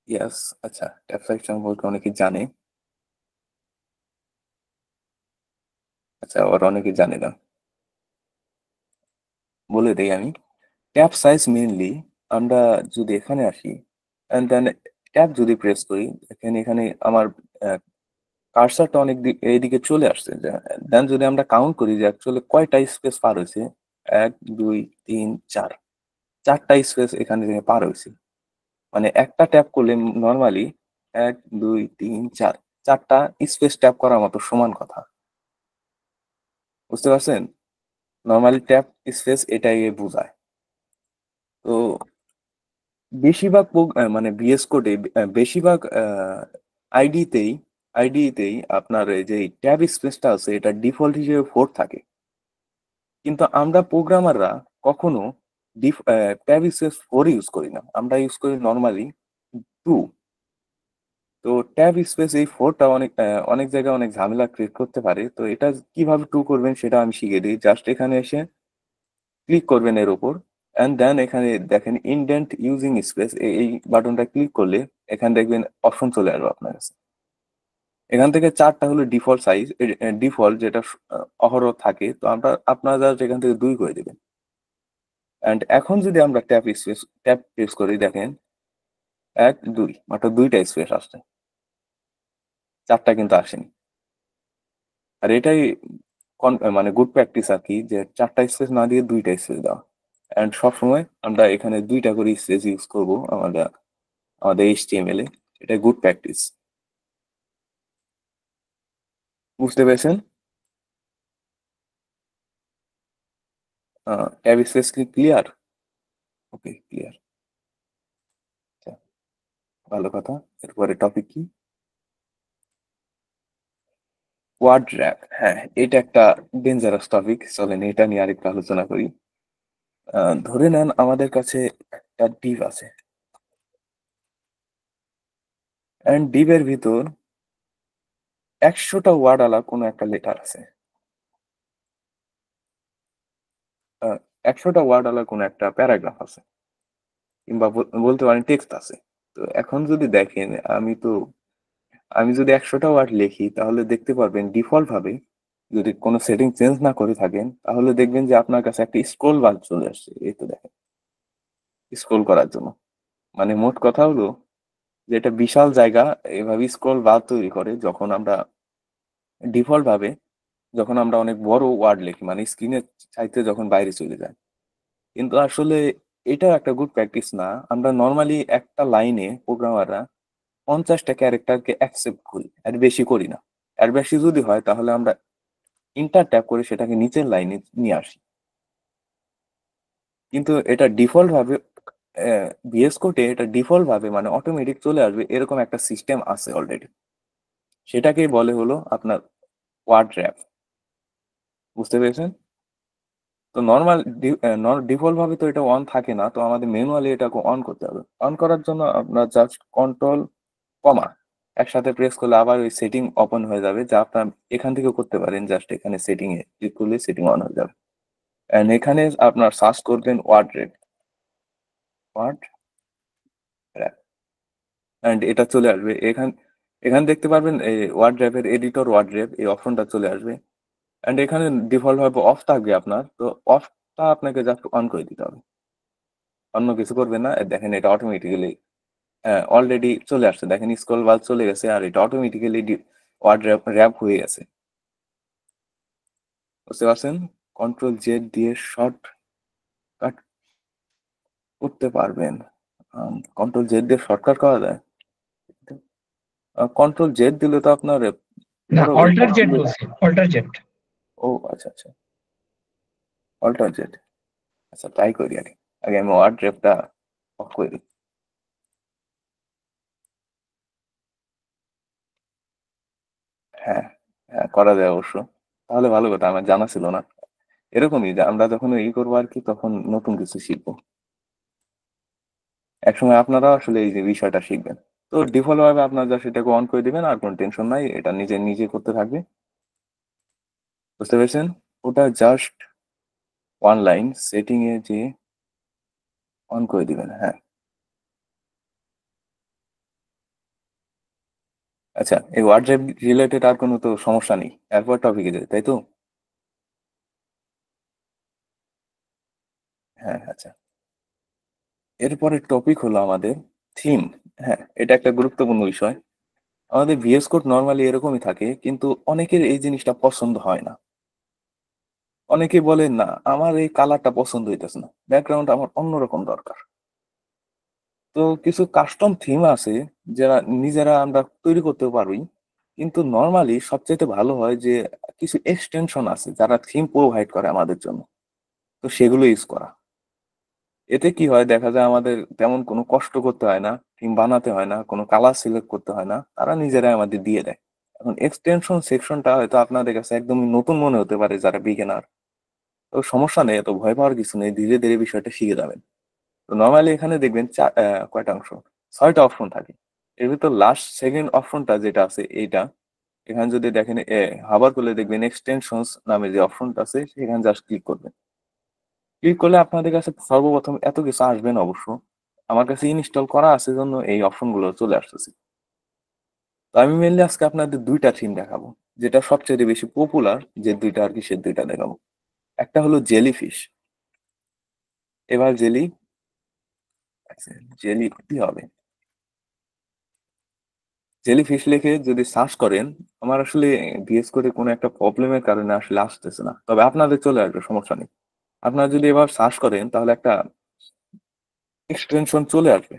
ইয়াস, আচ্ছা, ট্যাব সাইজ সম্পর্কে অনেকে জানে, আচ্ছা, আবার অনেকে জানে না। বলে দেই আমি। ট্যাব সাইজ মেইনলি আমরা যদি এখানে আসি এন্ড দেন ট্যাব যদি প্রেস করি, এখানে আমার কার্সারটা এইদিকে চলে আসছে। দেন যদি আমরা কাউন্ট করি যে অ্যাকচুয়ালি কয়টা স্পেস পার হয়েছে, 1 2 3 4, 4টা স্পেস এখানে থেকে পার হয়েছে। মানে একটা ট্যাপ করলে নর্মালি 1 2 3 4, 4টা স্পেস ট্যাপ করার মতো সমান কথা। বুঝতে পারছেন? নর্মালি ট্যাপ স্পেস এটাই বোঝায়। তো বেশিরভাগ মানে ভিএস কোডে বেশিরভাগ আইডিতেই আইডিতেই আপনার এই যে ট্যাব স্পেসটা আছে এটা ডিফল্ট হিসেবে 4 থাকে। কিন্তু আমরা প্রোগ্রামাররা কখনো ট্যাব স্পেস 4 ইউজ করি না, আমরা ইউজ করি নর্মালি 2। তো ট্যাব স্পেস এই 4টা অনেক জায়গায় অনেক ঝামেলা ক্রিয়েট করতে পারে। তো এটা কিভাবে 2 করবেন সেটা আমি শিখিয়ে দিই। জাস্ট এখানে এসে ক্লিক করবেন এর উপর অ্যান্ড দেন এখানে দেখেন ইনডেন্ট ইউজিং স্পেস, এই বাটনটা ক্লিক করলে এখানে দেখবেন অপশন চলে আসবে আপনার কাছে। এখান থেকে 4টা হলো ডিফল্ট সাইজ, ডিফল্ট যেটা অহরহ থাকে। তো আপনারা জাস্ট এখান থেকে 2 করে দেবেন। অ্যান্ড এখন যদি আমরা ট্যাপ প্রেস করি, দেখেন 1 2 মাত্র 2টা স্পেস আসছে, 4টা কিন্তু আসেনি। আর এটাই মানে গুড প্র্যাকটিস আর কি, যে 4টা স্পেস না দিয়ে 2টা স্পেস দেওয়া। অ্যান্ড সবসময় আমরা এখানে 2টা করে স্পেস ইউজ করবো আমাদের HTML এ। এটা গুড প্র্যাকটিস। বুঝতে পেরেছেন? ট্যাব স্পেস কি ক্লিয়ার? Okay, clear. ভালো কথা। এরপরে টপিক কি? Word wrap. হ্যাঁ, এটা একটা ডেঞ্জারাস টপিক, চলেন এটা নিয়ে আরেকটু আলোচনা করি। ধরে নেন আমাদের কাছে একটা ডিভ আছে অ্যান্ড ডিভের ভিতর 100টা ওয়ার্ড আলা কোনো একটা লেটার আছে। 100টা ওয়ার্ড আলা কোনো একটা প্যারাগ্রাফ আছে, কিংবা বলতে পারেন টেক্সট আছে। তো এখন যদি দেখেন আমি যদি 100টা ওয়ার্ড লিখি তাহলে দেখতে পারবেন ডিফল্ট ভাবে, যদি কোনো সেটিং চেঞ্জ না করে থাকেন তাহলে দেখবেন যে আপনার কাছে একটা স্ক্রোল বার চলে আসছে। এই তো দেখেন, স্ক্রোল করার জন্য। মানে মোট কথা হলো যে এটা বিশাল জায়গা এভাবে স্ক্রোল বার তৈরি করে ডিফল্ট ভাবে যখন আমরা অনেক বড় ওয়ার্ড লিখি, মানে স্ক্রিনের চাইতে যখন বাইরে চলে যায়। কিন্তু আসলে এটা একটা গুড প্র্যাকটিস না। আমরা নর্মালি একটা লাইনে প্রোগ্রামাররা 50টা ক্যারেক্টারকে অ্যাকসেপ্ট করি, এর বেশি করি না। এর বেশি যদি হয় তাহলে আমরা ইন্টার ট্যাপ করে সেটাকে নিচের লাইনে নিয়ে আসি। কিন্তু এটা ডিফল্ট ভাবে ভিএস কোডে এটা ডিফল্ট ভাবে মানে অটোমেটিক চলে আসবে, এরকম একটা সিস্টেম আছে অলরেডি। সেটাকেই বলে হলো আপনার ওয়ার্ড র্যাপ। বুঝতে পেরেছেন? তো ডিফল্ট ভাবে তো এটা অন থাকে না, তো আমাদের ম্যানুয়ালি এটাকে অন করতে হবে। অন করার জন্য আপনার জাস্ট কন্ট্রোল কমা একসাথে প্রেস করলে আবার ওই সেটিং ওপেন হয়ে যাবে, যা আপনার এখান থেকে করতে পারেন। জাস্ট এখানে সেটিং এ ক্লিক করলে সেটিং অন হয়ে যাবে। এন্ড এখানে আপনার সার্চ করবেন ওয়ার্ড র্যাপ এন্ড এটা চলে আসবে। এখানে দেখতে পারবেন এই ওয়ার্ড র্যাপের এডিটর ওয়ার্ড র্যাপ, এই অপশনটা চলে আসবে। এন্ড এখানে ডিফল্ট ভাবে অফ থাকবে আপনার, তো অফটা আপনাকে জাস্ট অন করে দিতে হবে। অন্য কিছু করবেন না, দেখেন এটা অটোমেটিক্যালি অলরেডি চলে আসছে, দেখেন স্ক্রল বার চলে গেছে আর এটা অটোমেটিক্যালি ওয়ার্ড র্যাপ হয়ে গেছে। বুঝতে পারছেন? কন্ট্রোল জেড দিয়ে শর্ট কাট করতে পারবেন। কন্ট্রোল জেড দিয়ে শর্টকাট করা যায়? কন্ট্রোল জেড দিলে তো আপনার না, বড় অল্টার জেড বলছি, অল্টার জেড। ও আচ্ছা আচ্ছা, অল্টার জেড। আচ্ছা ট্রাই করি আগে, আগে আমি ওয়ার্ড র্যাপটা অফ করে দিই। হ্যাঁ হ্যাঁ, করা যায় অবশ্য। তাহলে ভালো কথা, আমার জানা ছিল না। এরকমই যে আমরা যখন করবো আর কি, তখন নতুন কিছু শিখবো। একসময় আপনারা আসলে এই যে বিষয়টা শিখবেন। তো ডিফল্ট ভাবে আপনার যা সেটাকে অন করে দিবেন, আর কোনো টেনশন নাই, এটা নিজে নিজে করতে থাকবে। বুঝতে পেরেছেন? ওটা জাস্ট ওয়ান লাইন সেটিং এ যে অন করে দিবেন। হ্যাঁ আচ্ছা, এই হোয়াটসঅ্যাপ রিলেটেড আর কোনো তো সমস্যা নেই, এরপর টপিকে যাই, তাই তো? হ্যাঁ আচ্ছা, এরপরের টপিক হলো আমাদের থিম। হ্যাঁ, এটা একটা গুরুত্বপূর্ণ বিষয়। আমাদের ভিএস কোড নর্মালি এরকমই থাকে, কিন্তু অনেকের এই জিনিসটা পছন্দ হয় না। অনেকে বলে না আমার এই কালারটা পছন্দ হইতেছে না, ব্যাকগ্রাউন্ড আমার অন্যরকম দরকার। তো কিছু কাস্টম থিম আছে যারা নিজেরা আমরা তৈরি করতে পারি, কিন্তু নর্মালি সবচেয়ে ভালো হয় যে কিছু এক্সটেনশন আছে যারা থিম প্রোভাইড করে আমাদের জন্য, তো সেগুলো ইউজ করা। এতে কি হয় দেখা যায় আমাদের তেমন কোনো কষ্ট করতে হয় না, থিম বানাতে হয় না, কোনো কালার সিলেক্ট করতে হয় না, তারা নিজেরাই আমাদের দিয়ে দেয়। এখন এক্সটেনশন সেকশনটা হয়তো আপনাদের কাছে একদমই নতুন মনে হতে পারে যারা বিগিনার। তো সমস্যা নেই, এত ভয় পাওয়ার কিছু নেই, ধীরে ধীরে বিষয়টা শিখে যাবেন। তো নর্মালি এখানে দেখবেন কয়টা অংশ, 6টা অপশন থাকে। এর ভিতর লাস্ট সেকেন্ড অপশনটা যেটা আছে এইটা, এখানে যদি দেখেন হাবার করলে দেখবেন এক্সটেনশনস নামে যে অপশনটা আছে, সেখানে জাস্ট ক্লিক করবেন। ক্লিক করলে আপনাদের কাছে সর্বপ্রথম এত কিছু আসবে না অবশ্য, আমার কাছে ইনস্টল করা আছে জন্য এই অপশন গুলো চলে আসতেছে। তো আমি মেনলি আজকে আপনাদের দুইটা থিম দেখাবো, যেটা সবচেয়ে বেশি পপুলার, যে দুইটা আর কি সে দুইটা দেখাবো। একটা হলো জেলিফিশ। এবার জেলি, জেলি কি হবে, জেলিফিশ লিখে যদি সার্চ করেন, আমার আসলে ভিএস কোডে কোনো একটা প্রবলেমের কারণে আসলে আসতেছে না, তবে আপনাদের চলে আসবে, সমস্যা নেই। আপনারা যদি এবার সার্চ করেন তাহলে একটা এক্সটেনশন চলে আসবে।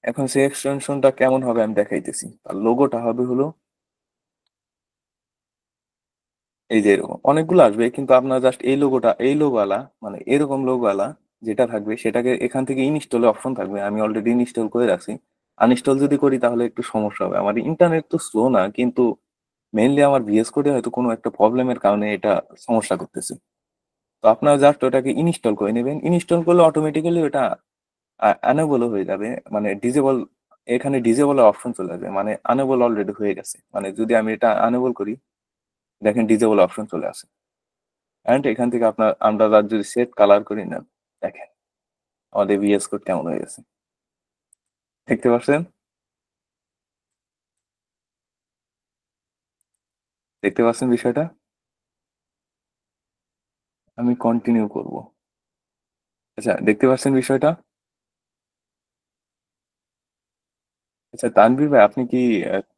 এখন সেই এক্সটেনশনটা কেমন হবে আমি দেখাইতেছি। তার লোগোটা হবে হলো এই যে এরকম অনেকগুলো আসবে, কিন্তু আপনার জাস্ট এই লোগোটা, এই লোগোওয়ালা মানে এরকম লোগোওয়ালা যেটা থাকবে সেটাকে এখান থেকে ইনস্টলে অপশন থাকবে, আমি অলরেডি ইনস্টল করে রাখছি। আনইনস্টল যদি করি তাহলে একটু সমস্যা হবে, আমার ইন্টারনেট তো স্লো না, কিন্তু মেইনলি আমার ভিএস কোডে হয়তো কোনো একটা প্রবলেমের কারণে এটা সমস্যা করতেছে। তো আপনারা জাস্ট ওটাকে ইনস্টল করে নেবেন, ইনস্টল করলে অটোমেটিক্যালি ওটা আনেবল হয়ে যাবে, মানে ডিজেবল। এখানে ডিজেবল অপশন চলে আসবে, মানে আনেবল অলরেডি হয়ে গেছে, মানে যদি আমি এটা আনেবল করি, দেখেন ডিজেবল অপশন চলে আসে। অ্যান্ড এখান থেকে আপনার আমরা যদি সেট কালার করি না, দেখেন আমাদের ভিএস কোড কেমন হয়ে গেছে, দেখতে পাচ্ছেন? দেখতে পাচ্ছেন বিষয়টা? আমি কন্টিনিউ করব। আচ্ছা, দেখতে পাচ্ছেন বিষয়টা? আচ্ছা তানভীর ভাই, আপনি কি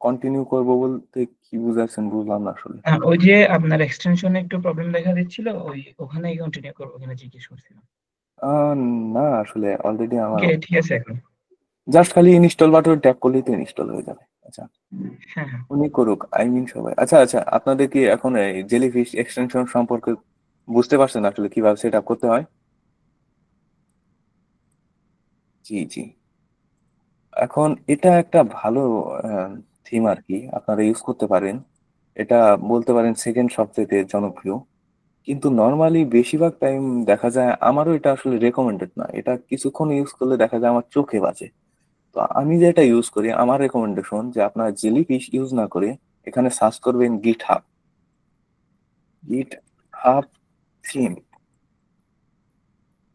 কন্টিনিউ করব বলতে কি বুঝাচ্ছেন, বুঝলাম না আসলে। ওই যে আপনার এক্সটেনশনে একটু প্রবলেম দেখা দিচ্ছিল, ওখানেই কন্টিনিউ করবো কিনা জিজ্ঞেস করছিলাম। আহ, না আসলে অলরেডি আমার ওকে, ঠিক আছে এখন। জাস্ট খালি ইনস্টল বাটন ট্যাপ করলেই তো ইনস্টল হয়ে যাবে। আচ্ছা, হ্যাঁ হ্যাঁ। উনি করুক, আই মিন সবাই। আচ্ছা আচ্ছা, আপনাদের কি এখন এই জেলিফিশ এক্সটেনশন সম্পর্কে বুঝতে পারছেন আসলে কিভাবে সেট আপ করতে হয়? জি জি। এখন এটা একটা ভালো থিম আর কি, আপনারা ইউজ করতে পারেন। এটা বলতে পারেন সেকেন্ড সবচেয়ে জনপ্রিয়, কিন্তু নর্মালি বেশিরভাগ টাইম দেখা যায় আমারও এটা আসলে রেকমেন্ডেড না, এটা কিছুক্ষণ ইউজ করলে দেখা যায় আমার চোখে বাজে। তো আমি যেটা ইউজ করি, আমার রেকমেন্ডেশন যে আপনারা জেলিফিশ ইউজ না করে এখানে সার্চ করবেন গিট হাব। গিট হাব থিম,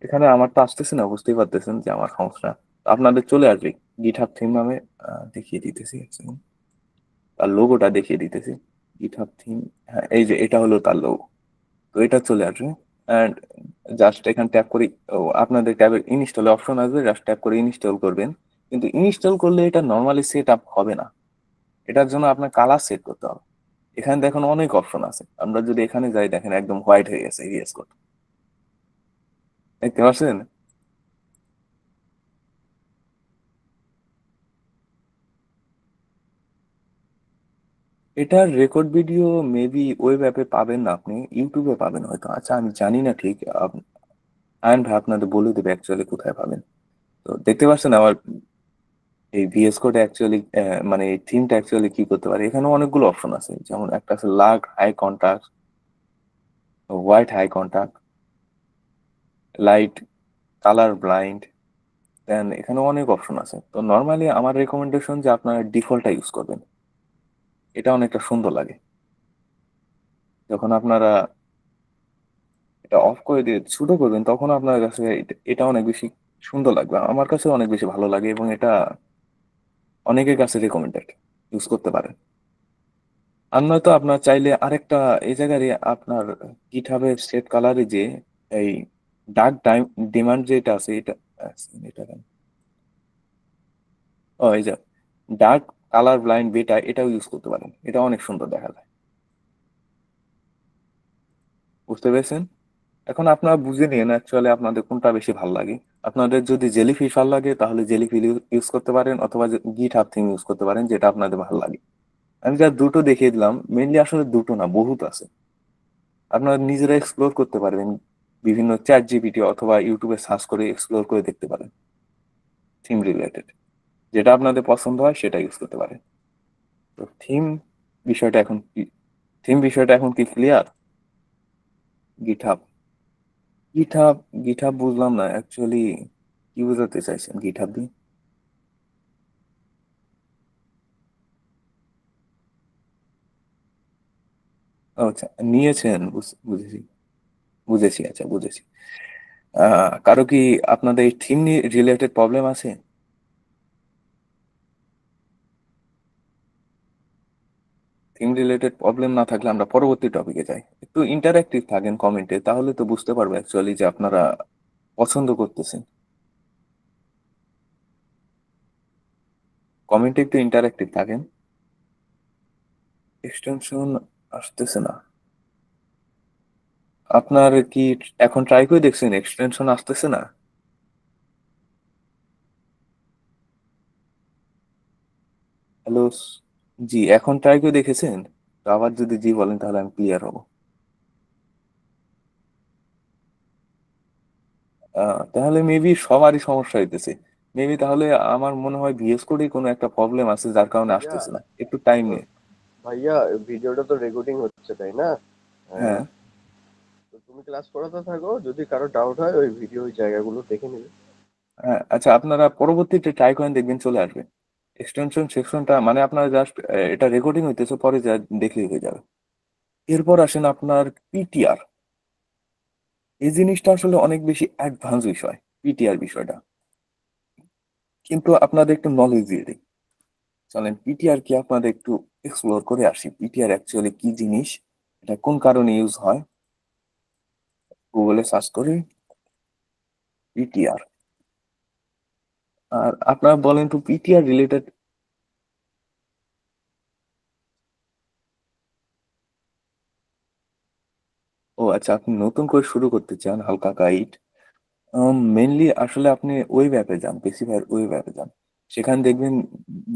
এখানে আমার তো আসতেছে না, বুঝতেই পারতেছেন যে আমার সমস্যা। তো আপনাদের চলে আসবে গিট হাব থিম নামে, দেখিয়ে দিতেছি এক second। তার লোগোটা দেখিয়ে দিতেছি, গিট হাব থিম। হ্যাঁ এই যে এটা হলো তার লোগো। তো এটা চলে আসবে। অ্যান্ড জাস্ট এখানে ট্যাপ করে আপনাদের ট্যাবের ইনস্টল অপশন আসবে, জাস্ট ট্যাপ করে ইনস্টল করবেন। কিন্তু ইনস্টল করলে এটা নর্মালি সেট আপ হবে না, এটার জন্য আপনার কালার সেট করতে হবে। এখানে দেখুন অনেক অপশন আছে, আমরা যদি এখানে যাই দেখেন একদম হোয়াইট হয়ে গেছে VS কোড, দেখতে পাচ্ছেন? এটার রেকর্ড ভিডিও মেবি ওয়েব অ্যাপে পাবেন না, আপনি ইউটিউবে পাবেন হয়তো। আচ্ছা আমি জানি না ঠিক, আয়ন ভাই আপনাদের বলে দেবে অ্যাকচুয়ালি কোথায় পাবেন। তো দেখতে পাচ্ছেন আমার এই VS কোড অ্যাকচুয়ালি, মানে এই থিমটা অ্যাকচুয়ালি কি করতে পারে। এখানে অনেকগুলো অপশন আছে, যেমন একটা আছে লাগ high contrast, white high contrast, light, colour blind, then এখানে অনেক অপশন আছে। তো নর্মালি আমার রেকমেন্ডেশন যে আপনারা ডিফল্টটা ইউজ করবেন, এটা অনেকটা সুন্দর লাগে। যখন আপনারা এটা অফ করে দিয়ে ছোট করবেন তখন আপনার কাছে এটা অনেক বেশি সুন্দর লাগবে, আমার কাছে অনেক বেশি ভালো লাগে, এবং এটা অনেকের কাছে রেকমেন্ডেড, ইউজ করতে পারেন। আর নয়তো আপনার চাইলে আরেকটা এই জায়গায় আপনার গিটহাবের সেট কালারে যে এই ডার্ক ডিমান্ড যেটা আছে এটা, এটা কেন? ও এই যে ডার্ক কালার ব্লাইন্ড বেটা, এটাও ইউজ করতে পারেন, এটা অনেক সুন্দর দেখা যায়। বুঝতে পেরেছেন? এখন আপনারা বুঝে নিন অ্যাকচুয়ালি আপনাদের কোনটা বেশি ভালো লাগে। আপনাদের যদি জেলিফিশ ভালো লাগে তাহলে জেলিফিশ ইউজ করতে পারেন, অথবা গিট হাব থিম ইউজ করতে পারেন, যেটা আপনাদের ভালো লাগে। আমি যা দুটো দেখিয়ে দিলাম, মেইনলি আসলে দুটো না, বহুত আছে। আপনারা নিজেরা এক্সপ্লোর করতে পারবেন, বিভিন্ন চ্যাট জিপিটি অথবা ইউটিউবে সার্চ করে এক্সপ্লোর করে দেখতে পারেন থিম রিলেটেড, যেটা আপনাদের পছন্দ হয় সেটা ইউজ করতে পারেন। তো বিষয়টা এখন কি থিম বিষয়টা এখন কি ক্লিয়ার? গিটহাব গিটহাব গিটহাব বুঝলাম না অ্যাকচুয়ালি, কি বোঝাতে চাইছেন গিটহাব দিয়ে? ও আচ্ছা, নিয়েছেন, বুঝেছি, বুঝেছি, আচ্ছা বুঝেছি। কারো কি আপনাদের এই থিম রিলেটেড প্রবলেম আছে? থিম রিলেটেড প্রবলেম না থাকলে আমরা পরবর্তী টপিকে যাই। একটু ইন্টারঅ্যাক্টিভ থাকেন কমেন্টে, তাহলে তো বুঝতে পারবো অ্যাকচুয়ালি যে আপনারা পছন্দ করতেছেন। কমেন্টে একটু ইন্টারঅ্যাক্টিভ থাকেন। এক্সটেনশন আসতেছে না আপনার কি? এখন ট্রাই করে দেখছেন এক্সটেনশন আসতেছে না? হ্যালো, জি এখন ট্রাই করে দেখেছেন? তো আবার যদি জি বলেন তাহলে আমি ক্লিয়ার হব। তাহলে মেবি সবারই সমস্যা হইতেছে। মেবি তাহলে আমার মনে হয় VS কোডে কোনো একটা প্রবলেম আছে যার কারণে ভাইয়া আসতেছে না, একটু টাইম তো নিয়ে। ভাইয়া ভিডিওটা তো রেকর্ডিং হচ্ছে তাই না? হ্যাঁ, তো তুমি ক্লাস করাতে থাকো, যদি কারো ডাউট হয় ওই ভিডিও ওই জায়গাগুলো দেখে নেবে। হ্যাঁ, আচ্ছা আপনারা পরবর্তীতে ট্রাই করেন, দেখবেন চলে আসবে এক্সটেনশন সেকশনটা, মানে আপনারা জাস্ট এটা রেকর্ডিং হইতেছে, পরে যা দেখলেই হয়ে যাবে। এরপর আসেন আপনার PTR। এই জিনিসটা আসলে অনেক বেশি অ্যাডভান্স বিষয়, PTR বিষয়টা, কিন্তু আপনাদের একটু নলেজ দিয়ে দিই। চলেন PTR কি আপনাদের একটু এক্সপ্লোর করে আসি, PTR অ্যাকচুয়ালি কি জিনিস, এটা কোন কারণে ইউজ হয়। গুগলে সার্চ করি PTR, আর আপনারা বলেন তো PTR রিলেটেড। ও আচ্ছা, আপনি নতুন করে শুরু করতে চান হালকা গাইড। মেনলি আসলে আপনি ওয়েব অ্যাপে যান, বেশিরভাগ ওয়েব অ্যাপে যান, সেখানে দেখবেন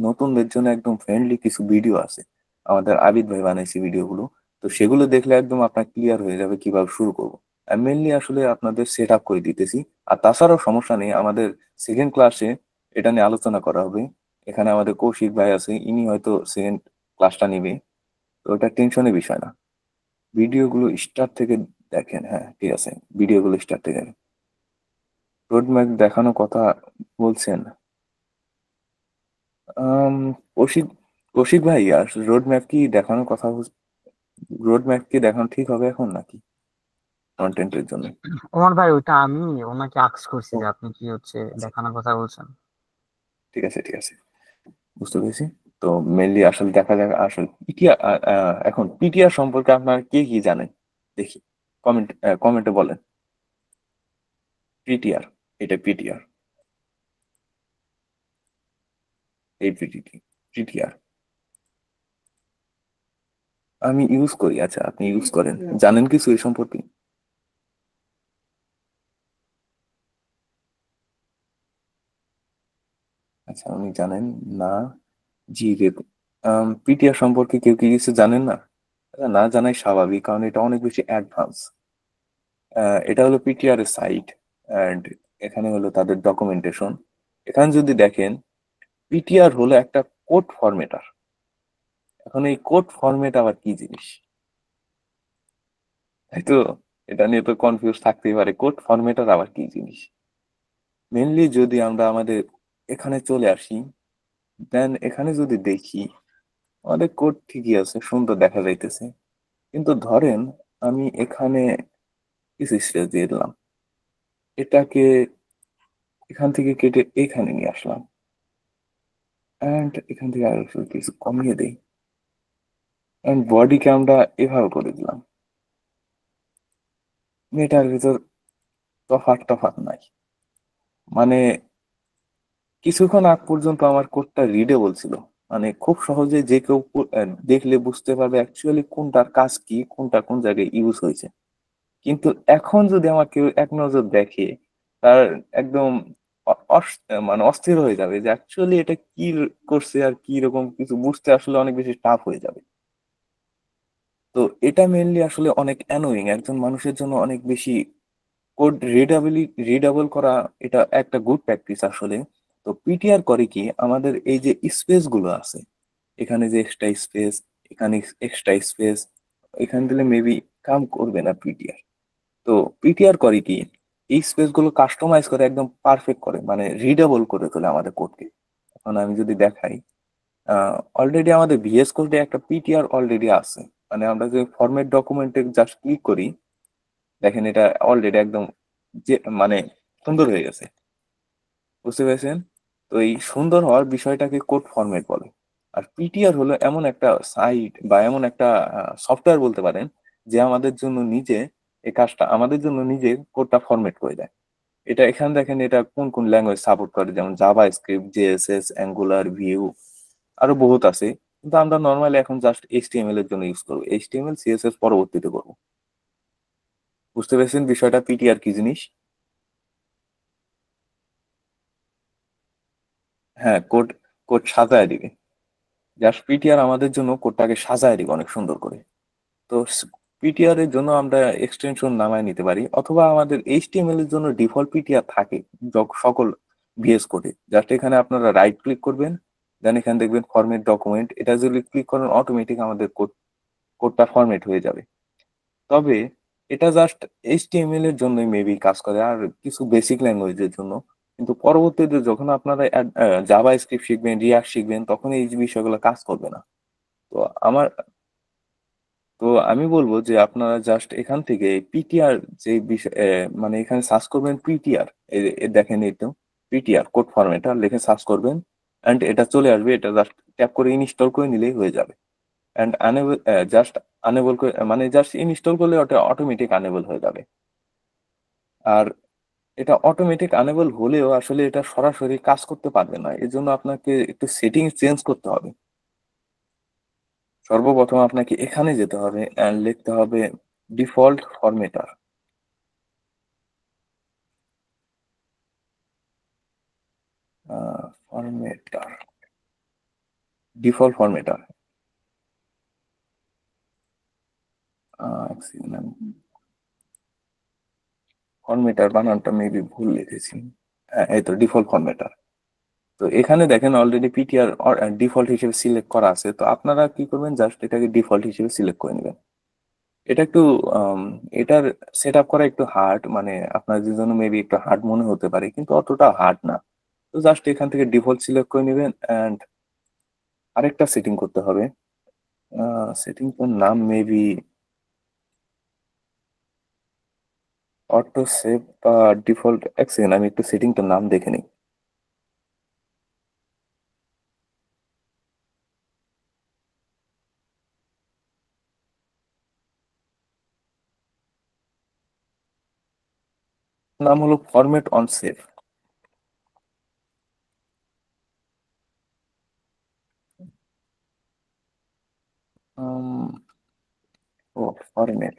নতুনদের জন্য একদম ফ্রেন্ডলি কিছু ভিডিও আছে, আমাদের আবিদ ভাই বানাইছে ভিডিওগুলো। তো সেগুলো দেখলে একদম আপনার ক্লিয়ার হয়ে যাবে কিভাবে শুরু করবো। মেনলি আসলে আপনাদের সেট আপ করে দিতেছি। আর তাছাড়াও সমস্যা নেই, আমাদের সেকেন্ড ক্লাসে এটা নিয়ে আলোচনা করা হবে। এখানে আমাদের কৌশিক ভাই আছে, ইনি হয়তো সেকেন্ড ক্লাসটা নিবে। তো ওটা টেনশনের বিষয় না, ভিডিওগুলো স্টার্ট থেকে দেখেন। হ্যাঁ ঠিক আছে, ভিডিওগুলো স্টার্ট থেকে রোড ম্যাপ দেখানো কথা বলছেন। আম, কৌশিক কৌশিক ভাই, আর রোড ম্যাপ কি দেখানোর কথা রোড ম্যাপ কি দেখানো ঠিক হবে এখন নাকি কন্টেন্টের জন্য? ওমর ভাই, ওইটা আমি ওনাকে আক্স করছি ও যে আপনি কি আচ্ছা, দেখানোর কথা বলছেন। ঠিক আছে ঠিক আছে, বুঝতে পেরেছি। তো মেনলি আসলে দেখা যাক আসলে পিটিআর, এখন PTR সম্পর্কে আপনার কে কি জানেন দেখি। কমেন্টে বলেন। পিটিআর, এটা পিটিআর, এই পিটিআর আমি ইউজ করি। আচ্ছা, আপনি ইউজ করেন, জানেন কিছু এই সম্পর্কে? আচ্ছা, উনি জানেন না। জি, পিটিআর সম্পর্কে কেউ কি কিছু জানেন না? না জানাই স্বাভাবিক, কারণ এটা অনেক বেশি অ্যাডভান্স। এটা হলো পিটিআর এর সাইট, অ্যান্ড এখানে হলো তাদের ডকুমেন্টেশন। এখানে যদি দেখেন, পিটিআর হলো একটা কোড ফরম্যাটার। এখন এই কোড ফরম্যাট আবার কি জিনিস, তাই তো? এটা নিয়ে তো কনফিউজ থাকতেই পারে, কোড ফরম্যাটার আবার কি জিনিস। মেনলি যদি আমরা আমাদের এখানে চলে আসি, দেন এখানে যদি দেখি, আমাদের কোড ঠিকই আছে, সুন্দর দেখা যাইতেছে। কিন্তু ধরেন আমি এখানে কিছু স্পেস দিয়ে দিলাম, এটাকে এখান থেকে কেটে এখানে নিয়ে আসলাম, অ্যান্ড এখান থেকে আর একটু কিছু কমিয়ে দিই, অ্যান্ড বডিকে আমরা এভাবে করে দিলাম। এটার ভিতর তফাৎ নাই। মানে কিছুক্ষণ আগ পর্যন্ত আমার কোডটা রিডেবল ছিল, মানে খুব সহজে যে কেউ দেখলে বুঝতে পারবে অ্যাকচুয়ালি কোনটার কাজ কি, কোনটা কোন জায়গায় ইউজ হয়েছে। কিন্তু এখন যদি আমার কেউ এক নজর দেখে, তার একদম মানে অস্থির হয়ে যাবে যে অ্যাকচুয়ালি এটা কি করছে আর কি রকম কিছু বুঝতে আসলে অনেক বেশি টাফ হয়ে যাবে। তো এটা মেইনলি আসলে অনেক অ্যানোয়িং একজন মানুষের জন্য, অনেক বেশি কোড রিডেবল করা, এটা একটা গুড প্র্যাকটিস আসলে। তো পিটিআর করে কি, আমাদের এই যে স্পেস গুলো আছে, এখানে যে এক্সট্রা স্পেস, এখানে এক্সট্রা স্পেস, এখানে দিলে মেবি কাম করবে না পিটিআর। তো পিটিআর করে কি, এই স্পেস গুলো কাস্টমাইজ করে একদম পারফেক্ট করে, মানে রিডেবল করে তোলে আমাদের কোডকে। এখন আমি যদি দেখাই, অলরেডি আমাদের ভিএস কোডে একটা পিটিআর অলরেডি আছে। মানে আমরা যে ফরম্যাট ডকুমেন্টে জাস্ট ক্লিক করি, দেখেন এটা অলরেডি একদম যে মানে সুন্দর হয়ে গেছে, বুঝতে পেরেছেন? তো এই সুন্দর হওয়ার বিষয়টাকে কোড ফরম্যাট বলে। আর পিটিআর হলো এমন একটা সাইট বা এমন একটা সফটওয়্যার বলতে পারেন, যে আমাদের জন্য নিজে এই কাজটা আমাদের জন্য নিজে কোডটা ফরম্যাট করে দেয়। এটা এখানে দেখেন, এটা কোন কোন ল্যাঙ্গুয়েজ সাপোর্ট করে, যেমন Java script, JSS, angular, view, আরো বহুত আছে। কিন্তু আমরা নর্মালি এখন জাস্ট এইচটিএমএল এর জন্য ইউজ করবো, এইচটিএমএল সিএসএস পরবর্তীতে করবো। বুঝতে পেরেছেন বিষয়টা, পিটিআর কি জিনিস? হ্যাঁ, কোড কোড সাজায় দিবে। জাস্ট পিটিআর আমাদের জন্য কোডটাকে সাজায় দিবে অনেক সুন্দর করে। তো পিটিআর এর জন্য আমরা এক্সটেনশন নামায় নিতে পারি, অথবা আমাদের এইচটিএমএল এর জন্য ডিফল্ট পিটিআর থাকে সকল ভিএস কোডে। জাস্ট এখানে আপনারা রাইট ক্লিক করবেন, দেন এখানে দেখবেন ফরম্যাট ডকুমেন্ট, এটা যদি ক্লিক করেন অটোমেটিক আমাদের কোডটা ফরম্যাট হয়ে যাবে। তবে এটা জাস্ট এইচটিএমএল এর জন্যই মেবি কাজ করে, আর কিছু বেসিক ল্যাঙ্গুয়েজের জন্য। কিন্তু পরবর্তীতে যখন আপনারা জাভা স্ক্রিপ্ট শিখবেন, রিয়াক্ট শিখবেন, তখন এই বিষয়গুলো কাজ করবে না। তো আমার তো আমি বলবো যে আপনারা জাস্ট এখান থেকে পিটিআর যে বিষয়, মানে এখানে সার্চ করবেন পিটিআর, দেখেন এই তো পিটিআর কোড ফরম্যাটার লিখে সার্চ করবেন, এন্ড এটা চলে আসবে। এটা জাস্ট ট্যাপ করে ইনস্টল করে নিলেই হয়ে যাবে। এন্ড আনেবল, জাস্ট আনেবল করে, মানে জাস্ট ইনস্টল করলে ওটা অটোমেটিক আনেবল হয়ে যাবে। আর এটা অটোমেটিক আনেবল হলেও আসলে এটা সরাসরি কাজ করতে পারবে না, এর জন্য আপনাকে একটু সেটিং চেঞ্জ করতে হবে। সর্বপ্রথম আপনাকে এখানে যেতে হবে অ্যান্ড লিখতে হবে ডিফল্ট ফরম্যাটার। ফরম্যাটার, ডিফল্ট ফরম্যাটার, ফরম্যাটার বানানটা মেবি ভুল লিখেছি। হ্যাঁ, এই তো ডিফল্ট ফরম্যাটার। তো এখানে দেখেন অলরেডি পিটিআর ডিফল্ট হিসেবে সিলেক্ট করা আছে। তো আপনারা কি করবেন, জাস্ট এটাকে ডিফল্ট হিসেবে সিলেক্ট করে নেবেন। এটা একটু এটার সেট আপ করা একটু হার্ড, মানে আপনাদের জন্য মেবি একটু হার্ড মনে হতে পারে, কিন্তু অতটা হার্ড না। তো জাস্ট এখান থেকে ডিফল্ট সিলেক্ট করে নেবেন, অ্যান্ড আরেকটা সেটিং করতে হবে। সেটিং এর নাম মেবি অটো সেভ বা ডিফল্ট। এক সেকেন্ড, আমি একটু সেটিংটার নাম দেখে নিই। নাম হলো ফরম্যাট অন সেভ। ও ফরম্যাট,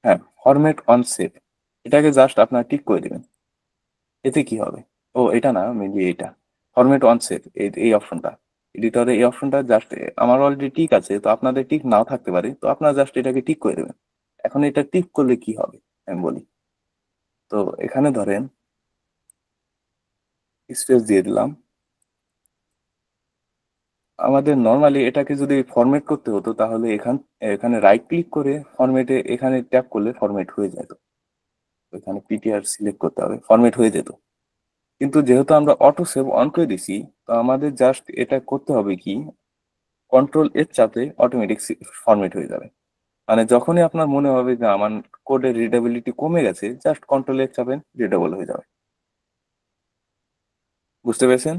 হ্যাঁ ফরম্যাট অন সেভ, এটাকে জাস্ট আপনার টিক করে দিবেন। এতে কি হবে? ও এটা না, মেবি এটা ফরম্যাট অন সেভ, এই অপশনটা এডিটরে, এই অপশনটা জাস্ট আমার অলরেডি টিক আছে, তো আপনাদের টিক নাও থাকতে পারে, তো আপনারা জাস্ট এটাকে টিক করে দেবেন। এখন এটা টিক করলে কি হবে আমি বলি। তো এখানে ধরেন স্পেস দিয়ে দিলাম। আমাদের নর্মালি এটাকে যদি ফরম্যাট করতে হতো তাহলে এখানে রাইট ক্লিক করে ফরম্যাটে এখানে ট্যাপ করলে ফরম্যাট হয়ে যেত। এখানে পিটিআর সিলেক্ট করতে হবে, ফরম্যাট হয়ে যেত। কিন্তু যেহেতু আমরা অটো সেভ অন করে দিছি, তো আমাদের জাস্ট এটা করতে হবে কি, কন্ট্রোল এর চাপে অটোমেটিক ফরম্যাট হয়ে যাবে। মানে যখনই আপনার মনে হবে যে আমার কোডের রিডেবিলিটি কমে গেছে, জাস্ট কন্ট্রোল এর চাপে রিডেবল হয়ে যাবে। বুঝতে পেরেছেন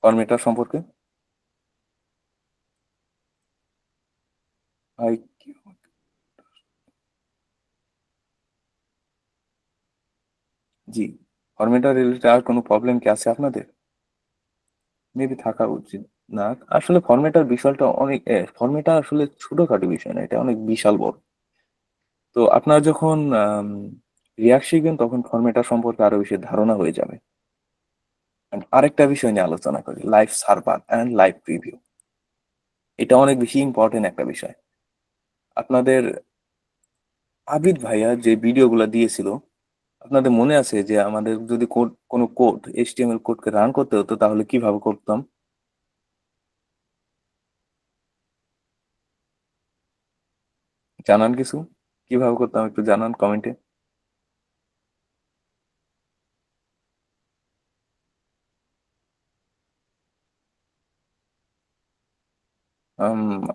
ফরম্যাটার সম্পর্কে? ভাই জি, ফরম্যাটার রিলেটেড আর কোনো প্রবলেম কি আছে আপনাদের? মেবি থাকা উচিত না আসলে। ফরম্যাটার বিষয়টা অনেক, ফরম্যাটার আসলে ছোটখাটো বিষয় না, এটা অনেক বিশাল বড়। তো আপনারা যখন রিয়াক্ট শিখবেন তখন ফরম্যাটার সম্পর্কে আরো বেশি ধারণা হয়ে যাবে। And আরেকটা বিষয় নিয়ে আলোচনা করি, live server and live preview. এটা অনেক বেশি ইম্পর্টেন্ট একটা বিষয়। আপনাদের আবিদ ভাইয়া যে ভিডিওগুলো দিয়েছিল, আপনাদের মনে আছে যে আমাদের যদি কোনো কোড এইচটিএমএল কোডকে রান করতে হতো তাহলে কিভাবে করতাম? জানান কিছু, কিভাবে করতাম একটু জানান কমেন্টে।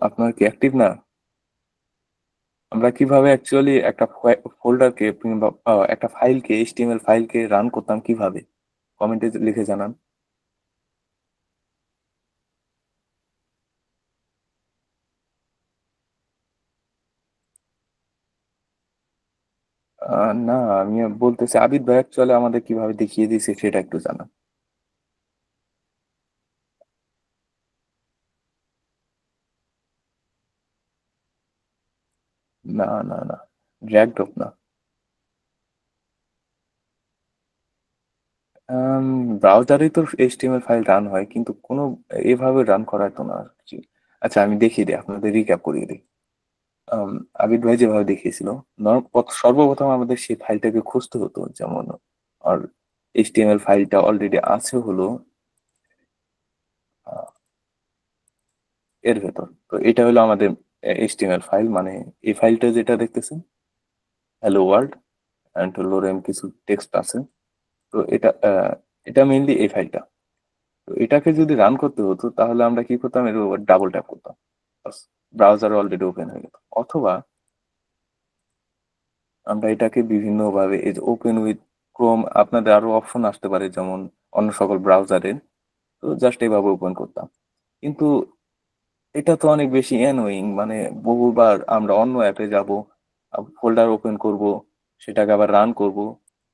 আপনার কি অ্যাক্টিভ না? আমরা কিভাবে অ্যাকচুয়ালি একটা ফোল্ডারকে কিংবা একটা ফাইলকে, এইচটিএমএল ফাইলকে রান করতাম কিভাবে, কমেন্টে লিখে জানান। না, আমি বলতেছি আবিদ ভাই অ্যাকচুয়ালি আমাদের কিভাবে দেখিয়ে দিয়েছে সেটা একটু জানান। না না না, ড্র্যাগ ড্রপ না। ব্রাউজারেই তো এইচটিএমএল ফাইল রান হয়, কিন্তু কোনো এভাবে রান করা তো না actually। আচ্ছা আমি দেখিয়ে দিই, আপনাদের রিক্যাপ করিয়ে দিই। আম, আবিদ ভাই যেভাবে দেখিয়েছিল, সর্বপ্রথম আমাদের সেই ফাইলটাকে খুঁজতে হতো, যেমন আর এইচটিএমএল ফাইলটা অলরেডি আছে হলো আহ, এর ভেতর। তো এটা হলো আমাদের এইচটিএমএল ফাইল, মানে এই ফাইলটা যেটা দেখতেছেন, হ্যালো ওয়ার্ল্ড অ্যান্ড লোরেম কিছু টেক্সট আছে। তো এটা মেইনলি এই ফাইলটা। তো এটাকে যদি রান করতে হতো তাহলে আমরা কি করতাম, এর উপর ডাবল ট্যাপ করতাম, ব্রাউজার অলরেডি ওপেন হয়ে যেত। অথবা আমরা এটাকে বিভিন্ন ভাবে, এই যে ওপেন উইথ ক্রোম, আপনাদের আরো অপশন আসতে পারে যেমন অন্য সকল ব্রাউজারের, তো জাস্ট এইভাবে ওপেন করতাম। কিন্তু এটা তো অনেক বেশি অ্যানোয়িং, মানে বহুবার আমরা অন্য অ্যাপে যাব, ফোল্ডার ওপেন করব, সেটাকে আবার রান করব।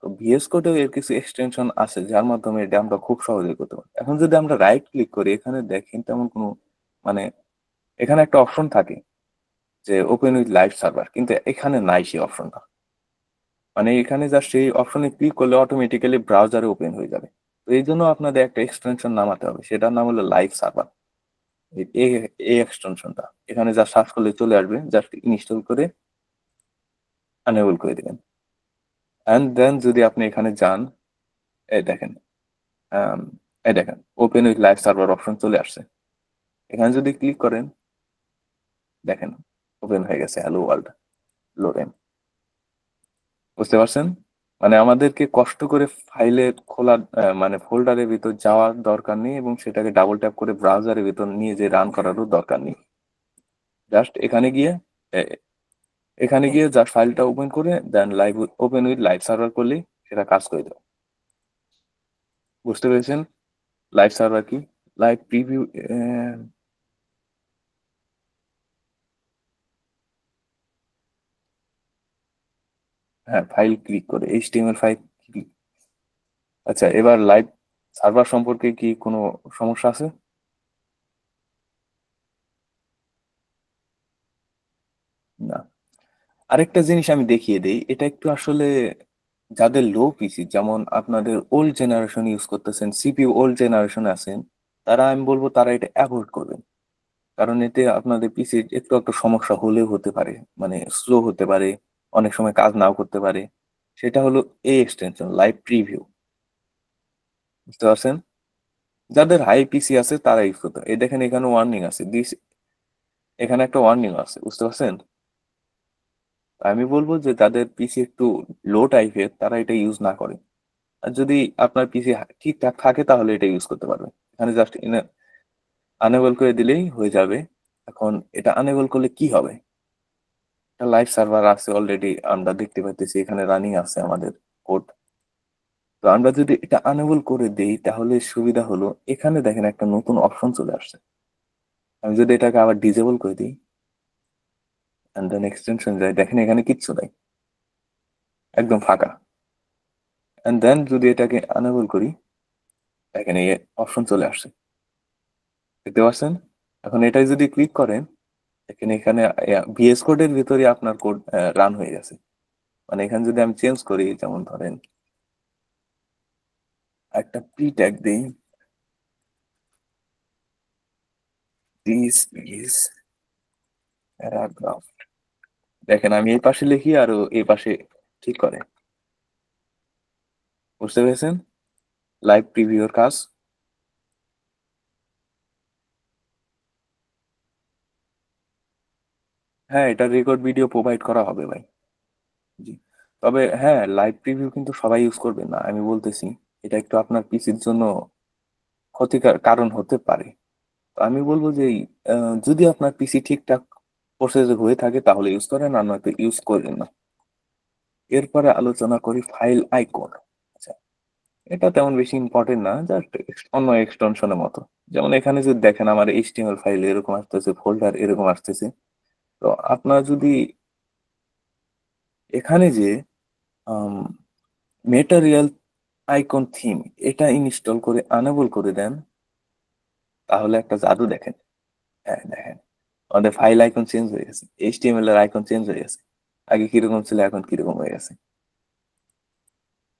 তো ভিএস কোডেও এর কিছু এক্সটেনশন আছে যার মাধ্যমে এটা আমরা খুব সহজে করতে পারি। এখন যদি আমরা রাইট ক্লিক করি, এখানে দেখেন তেমন কোনো, মানে এখানে একটা অপশন থাকে যে ওপেন উইথ লাইভ সার্ভার, কিন্তু এখানে নাই সেই অপশনটা। মানে এখানে জাস্ট সেই অপশনে ক্লিক করলে অটোমেটিক্যালি ব্রাউজারে ওপেন হয়ে যাবে। তো এই জন্য আপনাদের একটা এক্সটেনশন নামাতে হবে, সেটার নাম হলো লাইভ সার্ভার। এই এই এক্সটেনশনটা এখানে যা সার্চ করলে চলে আসবে, জাস্ট ইনস্টল করে আনেবল করে দিবেন। অ্যান্ড দেন যদি আপনি এখানে যান, এই দেখেন, আম, এই দেখেন open with live server option চলে আসছে। এখানে যদি ক্লিক করেন, দেখেন ওপেন হয়ে গেছে হ্যালো ওয়ার্ল্ড লোরেম। বুঝতে পারছেন? মানে আমাদেরকে কষ্ট করে ফাইলে খোলা, মানে ফোল্ডারের ভিতর যাওয়ার দরকার নেই, এবং সেটাকে ডাবল ট্যাপ করে ব্রাউজারের ভিতর নিয়ে যে রান করারও দরকার নেই। জাস্ট এখানে গিয়ে জাস্ট ফাইলটা ওপেন করে দেন live open with live server করলেই সেটা কাজ করে দেবে। বুঝতে পেরেছেন লাইভ সার্ভার কি? লাইভ প্রিভিউ, হ্যাঁ ফাইল ক্লিক করে HTML ফাইল ক্লিক। আচ্ছা, এবার লাইভ সার্ভার সম্পর্কে কি কোনো সমস্যা আছে? না। আরেকটা জিনিস আমি দেখিয়ে দেই, এটা একটু আসলে যাদের লো পিসি, যেমন আপনাদের ওল্ড জেনারেশন ইউজ করতেছেন, সিপিইউ ওল্ড জেনারেশন আছেন, তারা আমি বলবো তারা এটা অ্যাভয়েড করবেন। কারণ এতে আপনাদের পিসি একটু একটু সমস্যা হলেও হতে পারে, মানে স্লো হতে পারে, অনেক সময় কাজ নাও করতে পারে। সেটা হলো এই এক্সটেনশন লাইভ প্রিভিউ, বুঝতে পারছেন? যাদের হাই পিসি আছে তারা ইউজ করতে, এই দেখেন এখানে ওয়ার্নিং আছে দিস, এখানে একটা ওয়ার্নিং আছে, বুঝতে পারছেন? আমি বলবো যে যাদের পিসি একটু লো টাইপের তারা এটা ইউজ না করে। আর যদি আপনার পিসি ঠিকঠাক থাকে তাহলে এটা ইউজ করতে পারবে। এখানে জাস্ট আনেবল করে দিলেই হয়ে যাবে। এখন এটা আনেবল করলে কি হবে? একটা লাইভ সার্ভার আছে অলরেডি, আমরা দেখতে পাইতেছি এখানে রানিং আছে আমাদের কোড। তো আমরা যদি এটা আনেবল করে দেই তাহলে সুবিধা হলো, এখানে দেখেন একটা নতুন অপশন চলে আসছে। আমি যদি এটাকে আবার ডিজেবল করে দিই এন্ড দেন এক্সটেনশন যাই, দেখেন এখানে কিচ্ছু নাই, একদম ফাঁকা। এন্ড দেন যদি এটাকে আনেবল করি, দেখেন এই অপশন চলে আসছে, দেখতে পাচ্ছেন? এখন এটাই যদি ক্লিক করেন, দেখেন এখানে ভিএস কোডের ভিতরে আপনার কোড রান হয়ে গেছে। মানে এখানে যদি আমি চেঞ্জ করি, যেমন ধরেন একটা প্রি ট্যাগ দিই, দিস ইজ প্যারাগ্রাফ, দেখেন আমি এই পাশে লিখি আর ও এই পাশে ঠিক করে, বুঝতে পেরেছেন লাইভ প্রিভিউর কাজ? হ্যাঁ, এটা রেকর্ড ভিডিও প্রোভাইড করা হবে ভাই। জি, তবে হ্যাঁ লাইভ প্রিভিউ কিন্তু সবাই ইউজ করবে না, আমি বলতেছি এটা একটু আপনার পিসির জন্য ক্ষতিকর কারণ হতে পারে। তো আমি বলবো যে যদি আপনার পিসি ঠিকঠাক প্রসেস হয়ে থাকে তাহলে ইউজ করেন, আর নয়তো ইউজ করেন না। এরপরে আলোচনা করি ফাইল আইকন। আচ্ছা, এটা তেমন বেশি ইম্পর্টেন্ট না, জাস্ট অন্য এক্সটেনশনের মতো। যেমন এখানে যদি দেখেন আমার HTML ফাইল এরকম আসতেছে, ফোল্ডার এরকম আসতেছে। তো আপনারা যদি এখানে যে মেটারিয়াল আইকন থিম এটা ইনস্টল করে আনেবল করে দেন, তাহলে একটা জাদু দেখেন। হ্যাঁ দেখেন, আমাদের ফাইল আইকন চেঞ্জ হয়ে গেছে, HTML এর আইকন চেঞ্জ হয়ে গেছে, আগে কিরকম ছিল এখন কিরকম হয়ে গেছে,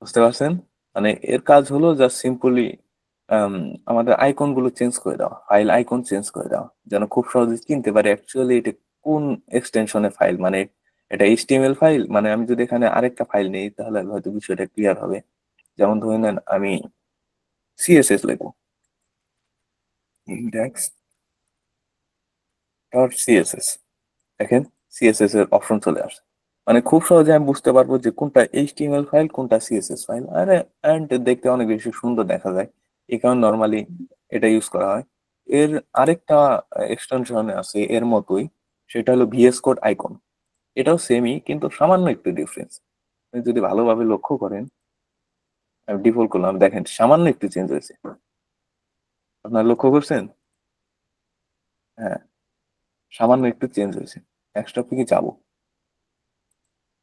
বুঝতে পারছেন? মানে এর কাজ হলো জাস্ট সিম্পলি আমাদের আইকন গুলো চেঞ্জ করে দেওয়া, ফাইল আইকন চেঞ্জ করে দেওয়া, যেন খুব সহজে চিনতে পারে অ্যাকচুয়ালি এটা কোন এক্সটেনশনের ফাইল। মানে এটা HTML ফাইল, মানে আমি যদি এখানে আরেকটা ফাইল নেই তাহলে হয়তো বিষয়টা ক্লিয়ার হবে। যেমন ধরে নেন আমি CSS লিখবো, ইন্ডেক্স ডট CSS, দেখেন CSS এর অপশন চলে আসে। মানে খুব সহজে আমি বুঝতে পারবো যে কোনটা HTML ফাইল কোনটা CSS ফাইল, আর এন্ড দেখতে অনেক বেশি সুন্দর দেখা যায়, এই কারণে নর্মালি এটা ইউজ করা হয়। এর আরেকটা এক্সটেনশন আছে এর মতোই, সেটা হলো VS কোড আইকন। এটাও সেমই, কিন্তু সামান্য একটু ডিফারেন্স। যদি ভালোভাবে লক্ষ্য করেন, আমি ডিফল্ট করলাম, দেখেন সামান্য একটু চেঞ্জ হয়েছে, আপনারা লক্ষ্য করছেন? হ্যাঁ, সামান্য একটু চেঞ্জ হয়েছে। নেক্সট টপিকে যাবো।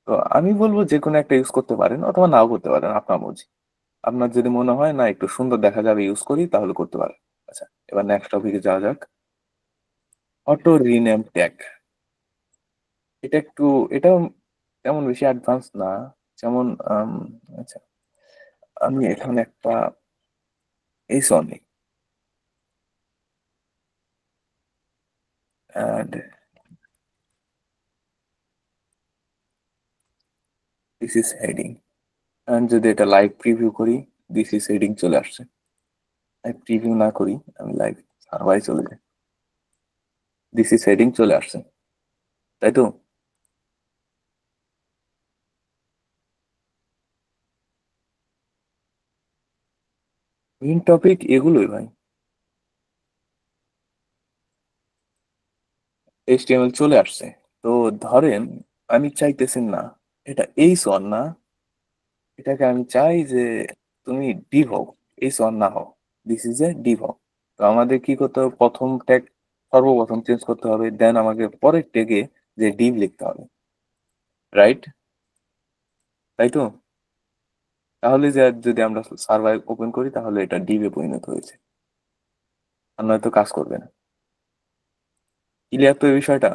তো আমি বলবো যে কোনো একটা ইউজ করতে পারেন অথবা নাও করতে পারেন, আপনার মর্জি। আপনার যদি মনে হয় না একটু সুন্দর দেখা যাবে ইউজ করি, তাহলে করতে পারেন। আচ্ছা, এবার নেক্সট টপিকে যাওয়া যাক। অটো রিনেম ট্যাগ, এটা একটু, এটাও তেমন বেশি অ্যাডভান্স না। যেমন আচ্ছা, আমি এখানে একটা এই Sony and this is heading, and যদি এটা লাইভ প্রিভিউ করি, দিস ইজ হেডিং চলে আসছে। লাইভ প্রিভিউ না করি, আমি লাইভ সার্ভারে চলে যাই, দিস ইজ হেডিং চলে আসছে, তাই তো? মেইন টপিক এগুলোই ভাই। HTML চলে আসছে। তো ধরেন আমি চাইতেছি না এটা এই সন না, এটাকে আমি চাই যে তুমি ডিভ হও, এই সন না হও, দিস ইজ এ ডিভ হও। তো আমাদের কি করতে হবে, প্রথম ট্যাগ সর্বপ্রথম চেঞ্জ করতে হবে, দেন আমাকে পরের ট্যাগে যে ডিভ লিখতে হবে, রাইট? তাই তো? তাহলে যে যদি আমরা সার্ভার ওপেন করি তাহলে এটা ডিভে পরিণত হয়েছে, আর নয়তো কাজ করবে না। ক্লিয়ার তো এই বিষয়টা?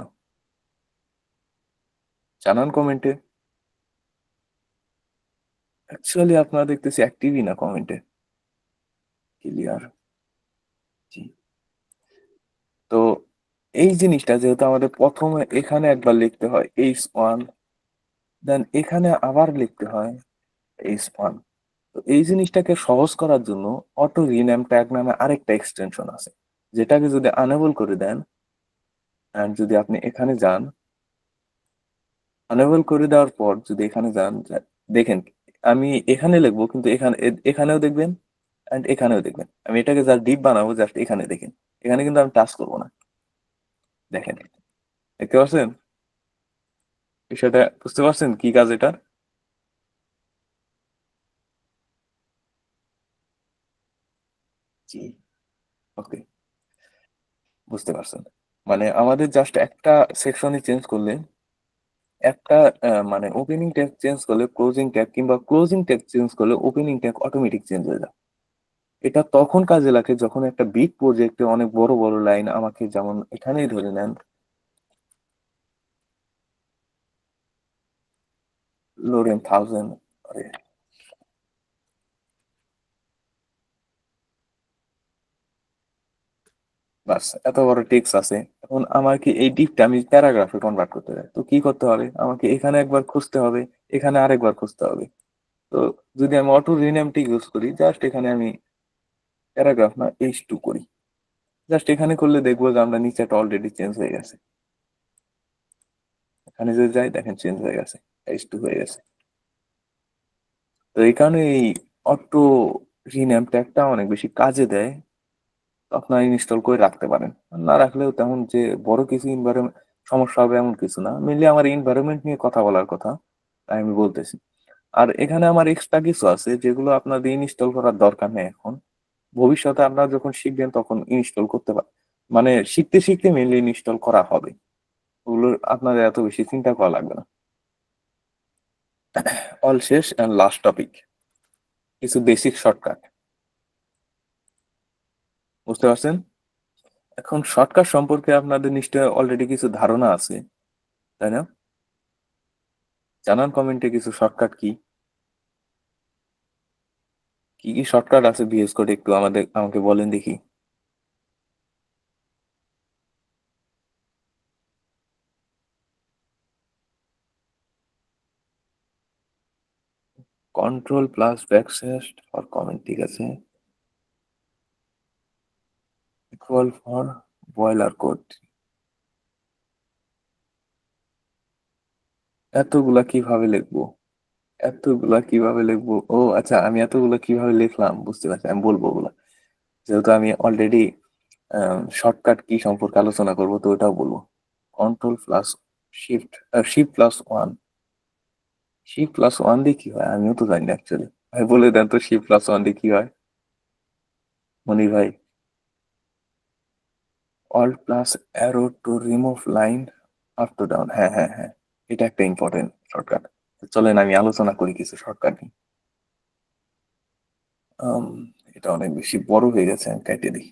জানান কমেন্টে। অ্যাকচুয়ালি আপনারা দেখতেছি অ্যাক্টিভই না কমেন্টে। ক্লিয়ার? জি। তো এই জিনিসটা যেহেতু আমাদের প্রথমে এখানে একবার লিখতে হয় h1, দেন এখানে আবার লিখতে হয় h1। তো এই জিনিসটাকে সহজ করার জন্য অটো রিনেম ট্যাগ নামে আরেকটা এক্সটেনশন আছে, যেটাকে যদি আনেবল করে দেন, এন্ড যদি আপনি এখানে যান, আনেবল করে দেওয়ার পর যদি এখানে যান, দেখেন আমি এখানে লিখবো কিন্তু এখানেও দেখবেন এন্ড এখানেও দেখবেন। আমি এটাকে জাস্ট ডিপ বানাবো, জাস্ট এখানে দেখেন, এখানে কিন্তু আমি টাচ করবো না। দেখেন, দেখতে পাচ্ছেন বিষয়টা? বুঝতে পারছেন কি কাজ এটা? জি, ওকে, বুঝতে পারছেন। মানে আমাদের জাস্ট একটা সেকশনই চেঞ্জ করলে, একটা মানে ওপেনিং ট্যাগ চেঞ্জ করলে ক্লোজিং ট্যাগ, কিংবা ক্লোজিং ট্যাগ চেঞ্জ করলে ওপেনিং ট্যাগ অটোমেটিক চেঞ্জ হয়ে যায়। এটা তখন কাজে লাগে যখন একটা বিগ প্রজেক্টে অনেক বড় বড় লাইন, আমাকে যেমন এখানেই ধরে নেন লোরেন 1000, বাস এত বড় টেক্সট আছে। এখন আমার কি এই ডিপটা আমি প্যারাগ্রাফে কনভার্ট করতে চাই, তো কি করতে হবে, আমাকে এখানে একবার খুঁজতে হবে, এখানে আরেকবার খুঁজতে হবে। তো যদি আমি অটো রিনেমটি ইউজ করি, জাস্ট এখানে আমি প্যারাগ্রাফ না h2 করি, জাস্ট এখানে করলে দেখবো যে আমরা নিচেটা অলরেডি চেঞ্জ হয়ে গেছে। এখানে যদি যাই দেখেন চেঞ্জ হয়ে গেছে, h2 হয়ে গেছে। তো এই কারণে এই অটো রিনেম ট্যাগটা অনেক বেশি কাজে দেয়। তো আপনারা ইনস্টল করে রাখতে পারেন, না রাখলেও তেমন যে বড় কিছু এনভায়রনমেন্ট সমস্যা হবে এমন কিছু না। মেনলি আমার এনভায়রনমেন্ট নিয়ে কথা বলার কথা, তাই আমি বলতেছি। আর এখানে আমার এক্সট্রা কিছু আছে যেগুলো আপনাদের ইনস্টল করার দরকার নেই এখন। ভবিষ্যতে আপনারা যখন শিখবেন তখন ইনস্টল করতে পারেন, মানে শিখতে শিখতে মেনলি ইনস্টল করা হবে, ওগুলো আপনাদের এত বেশি চিন্তা করা লাগবে না। অল শেষ অ্যান্ড লাস্ট টপিক, কিছু বেসিক শর্টকাট। বুঝতে পারছেন? এখন শর্টকাট সম্পর্কে আপনাদের নিশ্চয়ই অলরেডি কিছু ধারণা আছে, তাই না? জানান কমেন্টে কিছু শর্টকাট কি কি কি শর্টকাট আছে ভিএস কোড, একটু আমাকে বলেন দেখি। Control plus backslash for comment, ঠিক আছে। ইকুয়াল ফর বয়লার কোড, এতগুলা কিভাবে লিখবো? এতগুলা কিভাবে লিখবো? ও আচ্ছা, আমি এতগুলা কিভাবে লিখলাম বুঝতে পারছি, আমি বলবো ওগুলা। যেহেতু আমি অলরেডি শর্টকাট কি সম্পর্কে আলোচনা করবো, তো ওটাও বলবো। Control plus shift, shift plus one. Shift plus one দিয়ে কি হয় আমিও তো জানি না অ্যাকচুয়ালি, ভাই বলে দেন তো শিফট প্লাস ওয়ান দিয়ে কি হয় মনির ভাই। Alt plus arrow to remove line up to down, হ্যাঁ হ্যাঁ হ্যাঁ, এটা একটা ইম্পর্টেন্ট শর্টকাট। চলেন আমি আলোচনা করি কিছু শর্টকাট নিয়ে। আম, এটা অনেক বেশি বড় হয়ে গেছে, আমি কেটে দিই,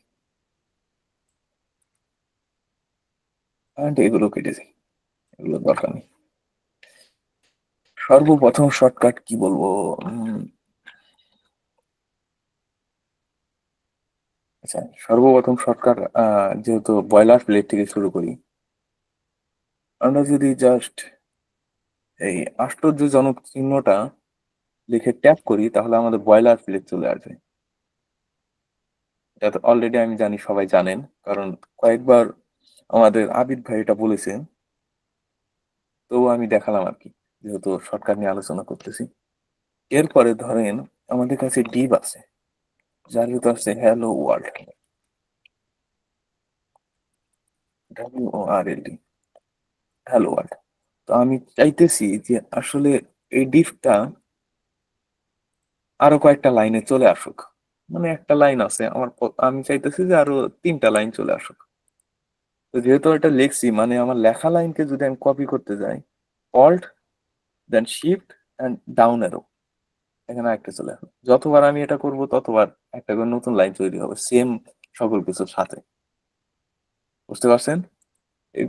and এগুলো কেটে দিই, এগুলো দরকার নেই। সর্বপ্রথম শর্টকাট কি বলবো? আচ্ছা, সর্বপ্রথম শর্টকাট, যেহেতু বয়লার প্লেট থেকে শুরু করি, আমরা যদি জাস্ট এই আশ্চর্যজনক চিহ্নটা লিখে ট্যাপ করি তাহলে আমাদের বয়লার প্লেট চলে আসবে। এটা অলরেডি আমি জানি সবাই জানেন, কারণ কয়েকবার আমাদের আবিদ ভাই এটা বলেছেন, তো আমি দেখালাম আর কি, যেহেতু শর্টকাট নিয়ে আলোচনা করতেছি। এরপরে ধরেন আমাদের কাছে ডিভ আছে, যার ভিতর আছে hello world, WORLD, hello world. তো আমি চাইতেছি যে আসলে এই ডিভটা আরো কয়েকটা লাইনে চলে আসুক, মানে একটা লাইন আছে আমি চাইতেছি যে আরো 3টা লাইন চলে আসুক। তো যেহেতু এটা লিখছি, মানে আমার লেখা লাইনকে যদি আমি কপি করতে যাই, alt then shift and down arrow, এখানে একটা চলে আসবে। যতবার আমি এটা করব ততবার একটা করে নতুন লাইন তৈরি হবে, সেম সকল কিছুর সাথে। বুঝতে পারছেন? এই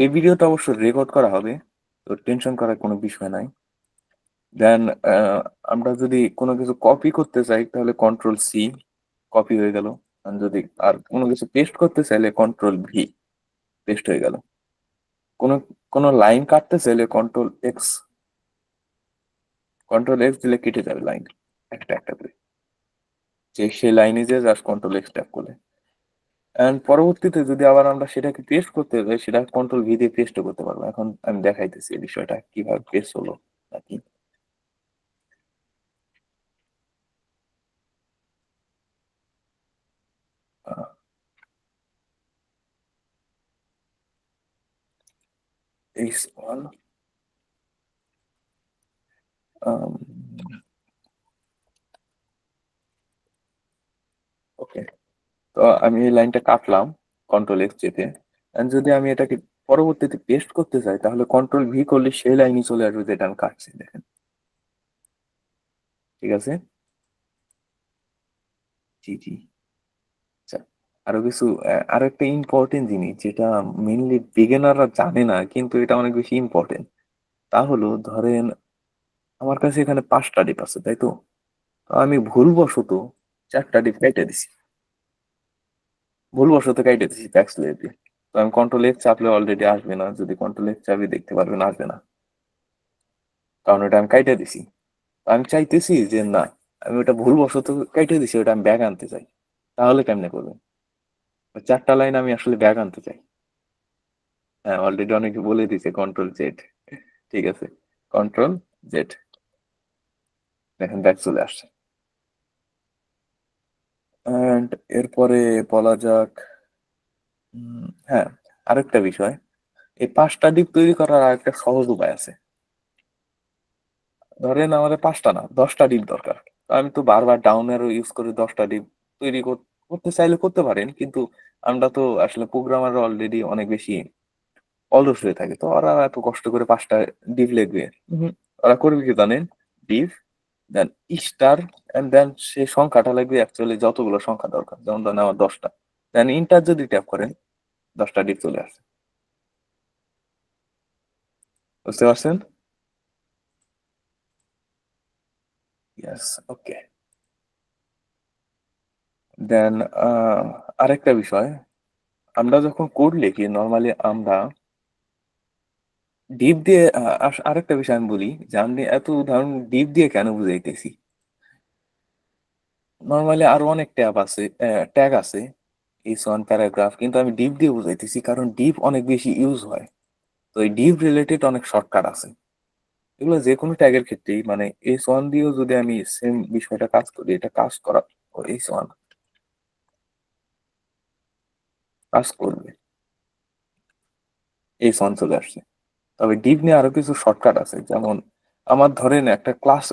এই ভিডিওটা অবশ্য রেকর্ড করা হবে, তো টেনশন করার কোনো বিষয় নাই। দেন আমরা যদি কোনো কিছু কপি করতে চাই তাহলে কন্ট্রোল সি, কপি হয়ে গেল। যদি আর কোনো কিছু পেস্ট করতে চাইলে কন্ট্রোল ভি, পেস্ট হয়ে গেল। কোনো কোনো লাইন কাটতে চাইলে কন্ট্রোল এক্স দিলে কেটে যাবে লাইন একটা একটা করে, যে সেই লাইনে যে জাস্ট কন্ট্রোল এক্স ট্যাপ করলে। এন্ড পরবর্তীতে যদি আবার আমরা সেটাকে পেস্ট করতে যাই, সেটা কন্ট্রোল ভি দিয়ে পেস্ট করতে পারবো। এখন আমি দেখাইতেছি এই বিষয়টা কিভাবে পেস্ট হলো নাকি। X1 ওকে, তো আমি এই লাইনটা কাটলাম কন্ট্রোল এক্স চেপে। And যদি আমি এটাকে পরবর্তীতে পেস্ট করতে চাই তাহলে কন্ট্রোল ভি করলে সেই লাইনই চলে আসবে যেটা আমি কাটছি, দেখেন। ঠিক আছে, জি জি। আচ্ছা, আরো কিছু আরো একটা ইম্পর্টেন্ট জিনিস যেটা মেইনলি বিগিনাররা জানে না, কিন্তু এটা অনেক বেশি ইম্পর্টেন্ট। তা হলো, ধরেন আমার কাছে এখানে 5টা ডিপ আছে, তাই তো? তো আমি ভুলবশত 4টা ডিপ কেটে দিছি, ব্যাকস্ল্যাশ দিয়ে। তো আমি কন্ট্রোল এক্স চাপলে অলরেডি আসবে না, যদি কন্ট্রোল এক্স চাপি দেখতে পারবেন আসবে না, কারণ এটা আমি কাইটে দিছি। আমি চাইতেছি যে না, আমি ওটা ভুলবশত কাইটে দিছি, ওটা আমি ব্যাগ আনতে চাই। তাহলে কেমনে করবেন? 4টা লাইন আমি আসলে ব্যাগ আনতে চাই। হ্যাঁ, অলরেডি অনেকে বলে দিছে কন্ট্রোল জেড। ঠিক আছে, কন্ট্রোল জেড, দেখেন ব্যাগ চলে আসছে। এন্ড এরপরে বলা যাক, হ্যাঁ, আরেকটা বিষয়, এই 5টা ডিপ তৈরি করার আরেকটা সহজ উপায় আছে। ধরেন আমাদের 5টা না 10টা ডিপ দরকার, তো আমি তো বারবার ডাউন অ্যারো ইউজ করে 10টা ডিপ তৈরি করতে চাইলে করতে পারেন, কিন্তু আমরা তো আসলে প্রোগ্রামার অলরেডি অনেক বেশি অলস হয়ে থাকে, তো ওরা এত কষ্ট করে 5টা ডিপ লিখবে। ওরা করবে কি জানেন? Dip then star and then সেই সংখ্যাটা লাগবে অ্যাকচুয়ালি যতগুলো সংখ্যা দরকার, যেমন ধরেন আমার 10টা, দেন ইন্টার যদি ট্যাপ করেন 10টা ডিপ চলে আসে। বুঝতে পারছেন? ইয়েস, ওকে। দেন আরেকটা বিষয়, আমরা যখন কোড লিখি নর্মালি আমরা ডিপ দিয়ে আরেকটা বিষয় আমি বলি যে আমি এত উদাহরণ ডিপ দিয়ে কেন বুঝাইতেছি। নর্মালি আরো অনেক ট্যাগ আছে H1 প্যারাগ্রাফ, কিন্তু আমি ডিপ দিয়ে বুঝাইতেছি কারণ ডিপ অনেক বেশি ইউজ হয়। তো এই ডিপ রিলেটেড অনেক শর্টকাট আছে, এগুলো যে কোনো ট্যাগের ক্ষেত্রেই, মানে H1 দিয়েও যদি আমি সেম বিষয়টা কাজ করি, এটা কাজ করা H1 কাজ করবে, H1 চলে আসছে। তবে ডিপ নিয়ে আরো কিছু শর্টকাট আছে, যেমন আমার ধরেন একটা ক্লাস,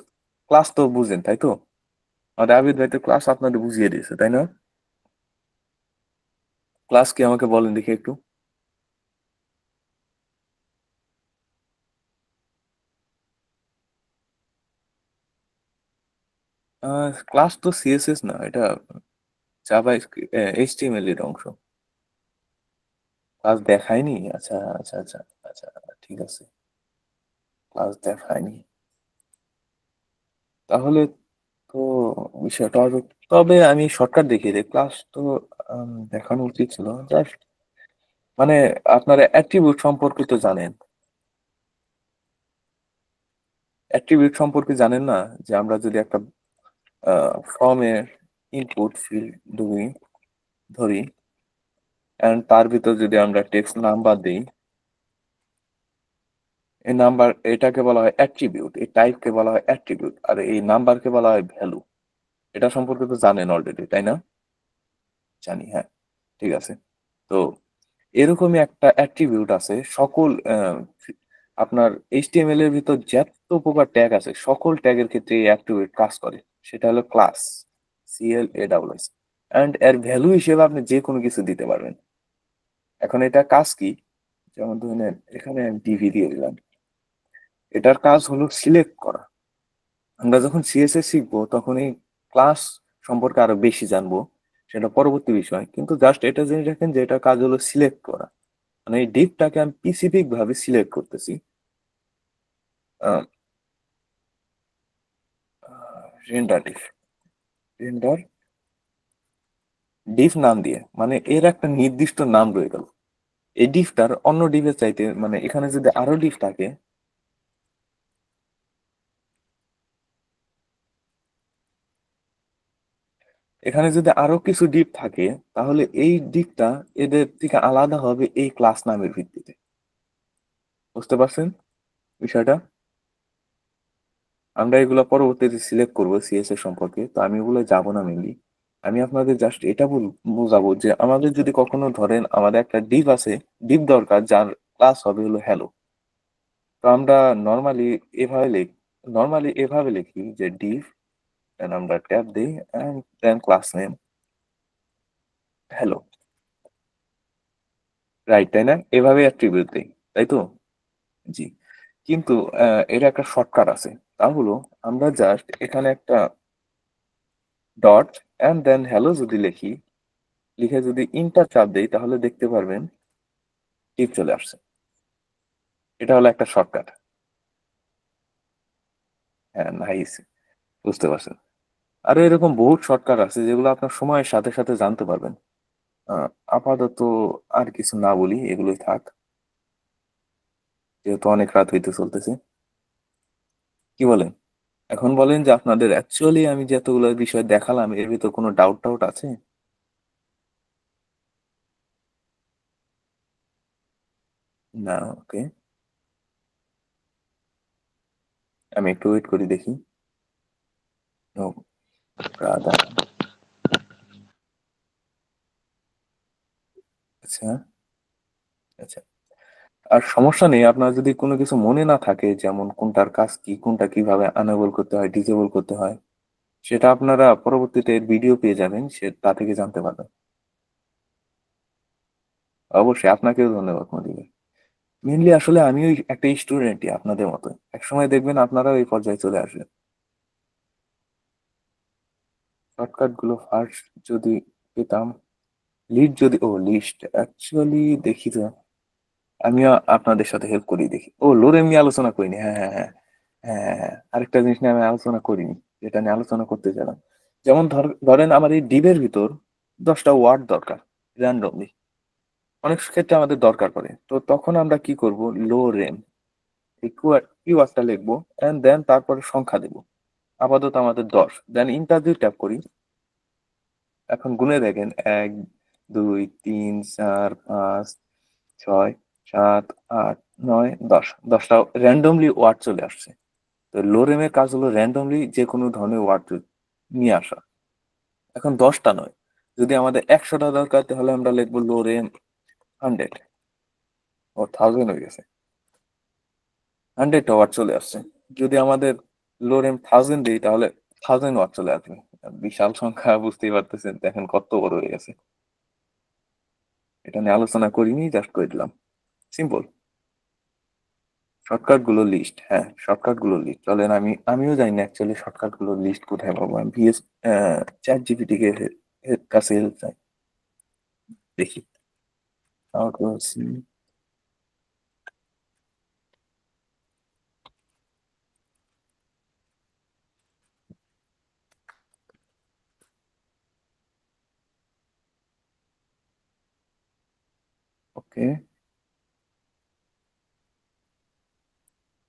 ক্লাস তো বুঝেন তাই তো? আমাদের আবিদ ভাই তো ক্লাস আপনাদের বুঝিয়ে দিয়েছে তাই না? ক্লাস কি আমাকে বলেন দেখি একটু। ক্লাস তো সিএসএস না, এটা জাভা এইচটিএমএল এর অংশ। ক্লাস দেখায়নি? আচ্ছা আচ্ছা আচ্ছা আচ্ছা, ঠিক আছে, ক্লাস দেখায়নি তাহলে তো বিষয়টা হবে। তবে আমি শর্টকাট দেখিয়ে দিই, ক্লাস তো দেখানো উচিত ছিল। জাস্ট মানে আপনারা অ্যাট্রিবিউট সম্পর্কে তো জানেন, অ্যাট্রিবিউট সম্পর্কে জানেন না, যে আমরা যদি একটা ফর্মের ইনপুট ফিল্ড ধরি এন্ড তার ভিতর যদি আমরা টেক্সট নাম্বার দিই, এই নাম্বার এটাকে বলা হয় অ্যাট্রিবিউট, এই টাইপকে বলা হয় অ্যাট্রিবিউট, আর এই নাম্বারকে বলা হয় ভ্যালু। এটা সম্পর্কে তো জানেন অলরেডি তাই না? জানি, হ্যাঁ, ঠিক আছে। তো এরকমই একটা অ্যাট্রিবিউট আছে সকল আপনার এইচটিএমএল এর ভিতর যত প্রকার ট্যাগ আছে সকল ট্যাগের ক্ষেত্রে এই অ্যাট্রিবিউট কাজ করে, সেটা হলো ক্লাস, CLASS, অ্যান্ড এর ভ্যালু হিসেবে আপনি যে কোনো কিছু দিতে পারবেন। এখন এটা কাজ কি? যেমন ধরুন এখানে ডিভি দিয়ে দিলাম, এটার কাজ হলো সিলেক্ট করা। আমরা যখন CSS শিখবো তখন এই ক্লাস সম্পর্কে আরো বেশি জানবো, সেটা পরবর্তী বিষয়, কিন্তু জাস্ট এটা জেনে রাখেন যে এটার কাজ হলো সিলেক্ট করা। মানে এই ডিপটাকে আমি স্পেসিফিক ভাবে সিলেক্ট করতেছি রেন্ডার ডিফ, রেন্ডার ডিফ নাম দিয়ে, মানে এর একটা নির্দিষ্ট নাম রয়ে গেল। এই ডিফটার অন্য ডিফের চাইতে, মানে এখানে যদি আরো ডিফ থাকে, এখানে যদি আরো কিছু ডিপ থাকে, তাহলে এই ডিপটা এদের থেকে আলাদা হবে এই ক্লাস নামের ভিত্তিতে। বুঝতে পারছেন বিষয়টা? আমরা এগুলো পরবর্তীতে সিলেক্ট করব CSS সম্পর্কে, তো আমি এগুলো যাবো না মেনলি। আমি আপনাদের জাস্ট এটা বোঝাবো যে আমাদের যদি কখনো ধরেন আমাদের একটা ডিপ আছে, ডিপ দরকার যার ক্লাস হবে হলো হ্যালো, তো আমরা নর্মালি এভাবে লিখি যে ডিপ, দেন আমরা ট্যাব দিই and then class name hello, right, তাই না? এভাবে অ্যাট্রিবিউট দিই, তাই তো? জি। কিন্তু এর একটা শর্টকাট আছে, তা হলো আমরা জাস্ট এখানে একটা ডট এন্ড দেন হ্যালো যদি লিখি, লিখে যদি ইন্টার চাপ দেই, তাহলে দেখতে পারবেন টিপ চলে আসছে। এটা হলো একটা শর্টকাট। হ্যাঁ, নাইস, বুঝতে পারছেন। আরো এরকম বহুত শর্টকাট আছে যেগুলো আপনার সময়ের সাথে সাথে জানতে পারবেন। আহ, আপাতত আর কিছু না বলি, এগুলোই থাক, যেহেতু অনেক রাত হইতে চলতেছে। কি বলেন? এখন বলেন যে আপনাদের অ্যাকচুয়ালি আমি যে এতগুলো বিষয় দেখালাম এর ভিতর কোনো ডাউট টাউট আছে? না, ওকে, আমি একটু ওয়েট করি দেখি। নো ব্রাদার, আচ্ছা আচ্ছা। আর সমস্যা নেই, আপনার যদি কোনো কিছু মনে না থাকে, যেমন কোনটার কাজ কি, কোনটা কিভাবে আনেবল করতে হয়, ডিসেবল করতে হয়, সেটা আপনারা পরবর্তীতে ভিডিও পেয়ে যাবেন, সে তা থেকে জানতে পারবেন। অবশ্যই আপনাকেও ধন্যবাদ মনির। মেনলি আসলে আমিও একটা স্টুডেন্টই আপনাদের মতো, একসময় দেখবেন আপনারাও এই পর্যায়ে চলে আসবেন। শর্টকাট গুলো ফার্স্ট যদি পেতাম, লিস্ট অ্যাকচুয়ালি দেখি তো, আমিও আপনাদের সাথে হেল্প করি দেখি। ও, লোরে নিয়ে আলোচনা করিনি, হ্যাঁ হ্যাঁ হ্যাঁ হ্যাঁ হ্যাঁ হ্যাঁ। আরেকটা জিনিস নিয়ে আমি আলোচনা করিনি, যেটা নিয়ে আলোচনা করতে চাইলাম। যেমন ধরেন আমার এই ডিবের ভিতর 10টা ওয়ার্ড দরকার র্যান্ডমলি, অনেক ক্ষেত্রে আমাদের দরকার পড়ে, তো তখন আমরা কি করব, লো রেম এই কিওয়ার্ডটা লিখবো এন্ড দেন তারপরে সংখ্যা দেবো। আপাতত আমাদের 10, দেন ইন্টারভিউ ট্যাপ করি। এখন গুনে দেখেন 1 2 3 4 5 6 7 8 9 10, 10টা র্যান্ডমলি ওয়ার্ড চলে আসছে। তো লোরেমের কাজ হলো র্যান্ডমলি যে কোনো ধরনের ওয়ার্ড নিয়ে আসা। এখন 10টা নয়, যদি আমাদের 100টা দরকার তাহলে আমরা লিখবো লোরেম 100, ও 1000 হয়ে গেছে, 100টা ওয়ার্ড চলে আসছে। যদি আমাদের লোরেম 1000 দিই তাহলে 1000 ওয়ার্ড চলে আসবে। বিশাল সংখ্যা, বুঝতেই পারতেছেন, দেখেন কত বড় হয়ে গেছে। এটা নিয়ে আলোচনা করিনি, জাস্ট করে দিলাম, সিম্পল। শর্টকাট গুলো লিস্ট, হ্যাঁ শর্টকাট গুলো লিস্ট চলেন, আমিও জানি না অ্যাকচুয়ালি শর্টকাট গুলো লিস্ট কোথায় পাবো। আমি চ্যাট জিপিটি কে কাছে হেল্প চাই, দেখি how to see. ওকে,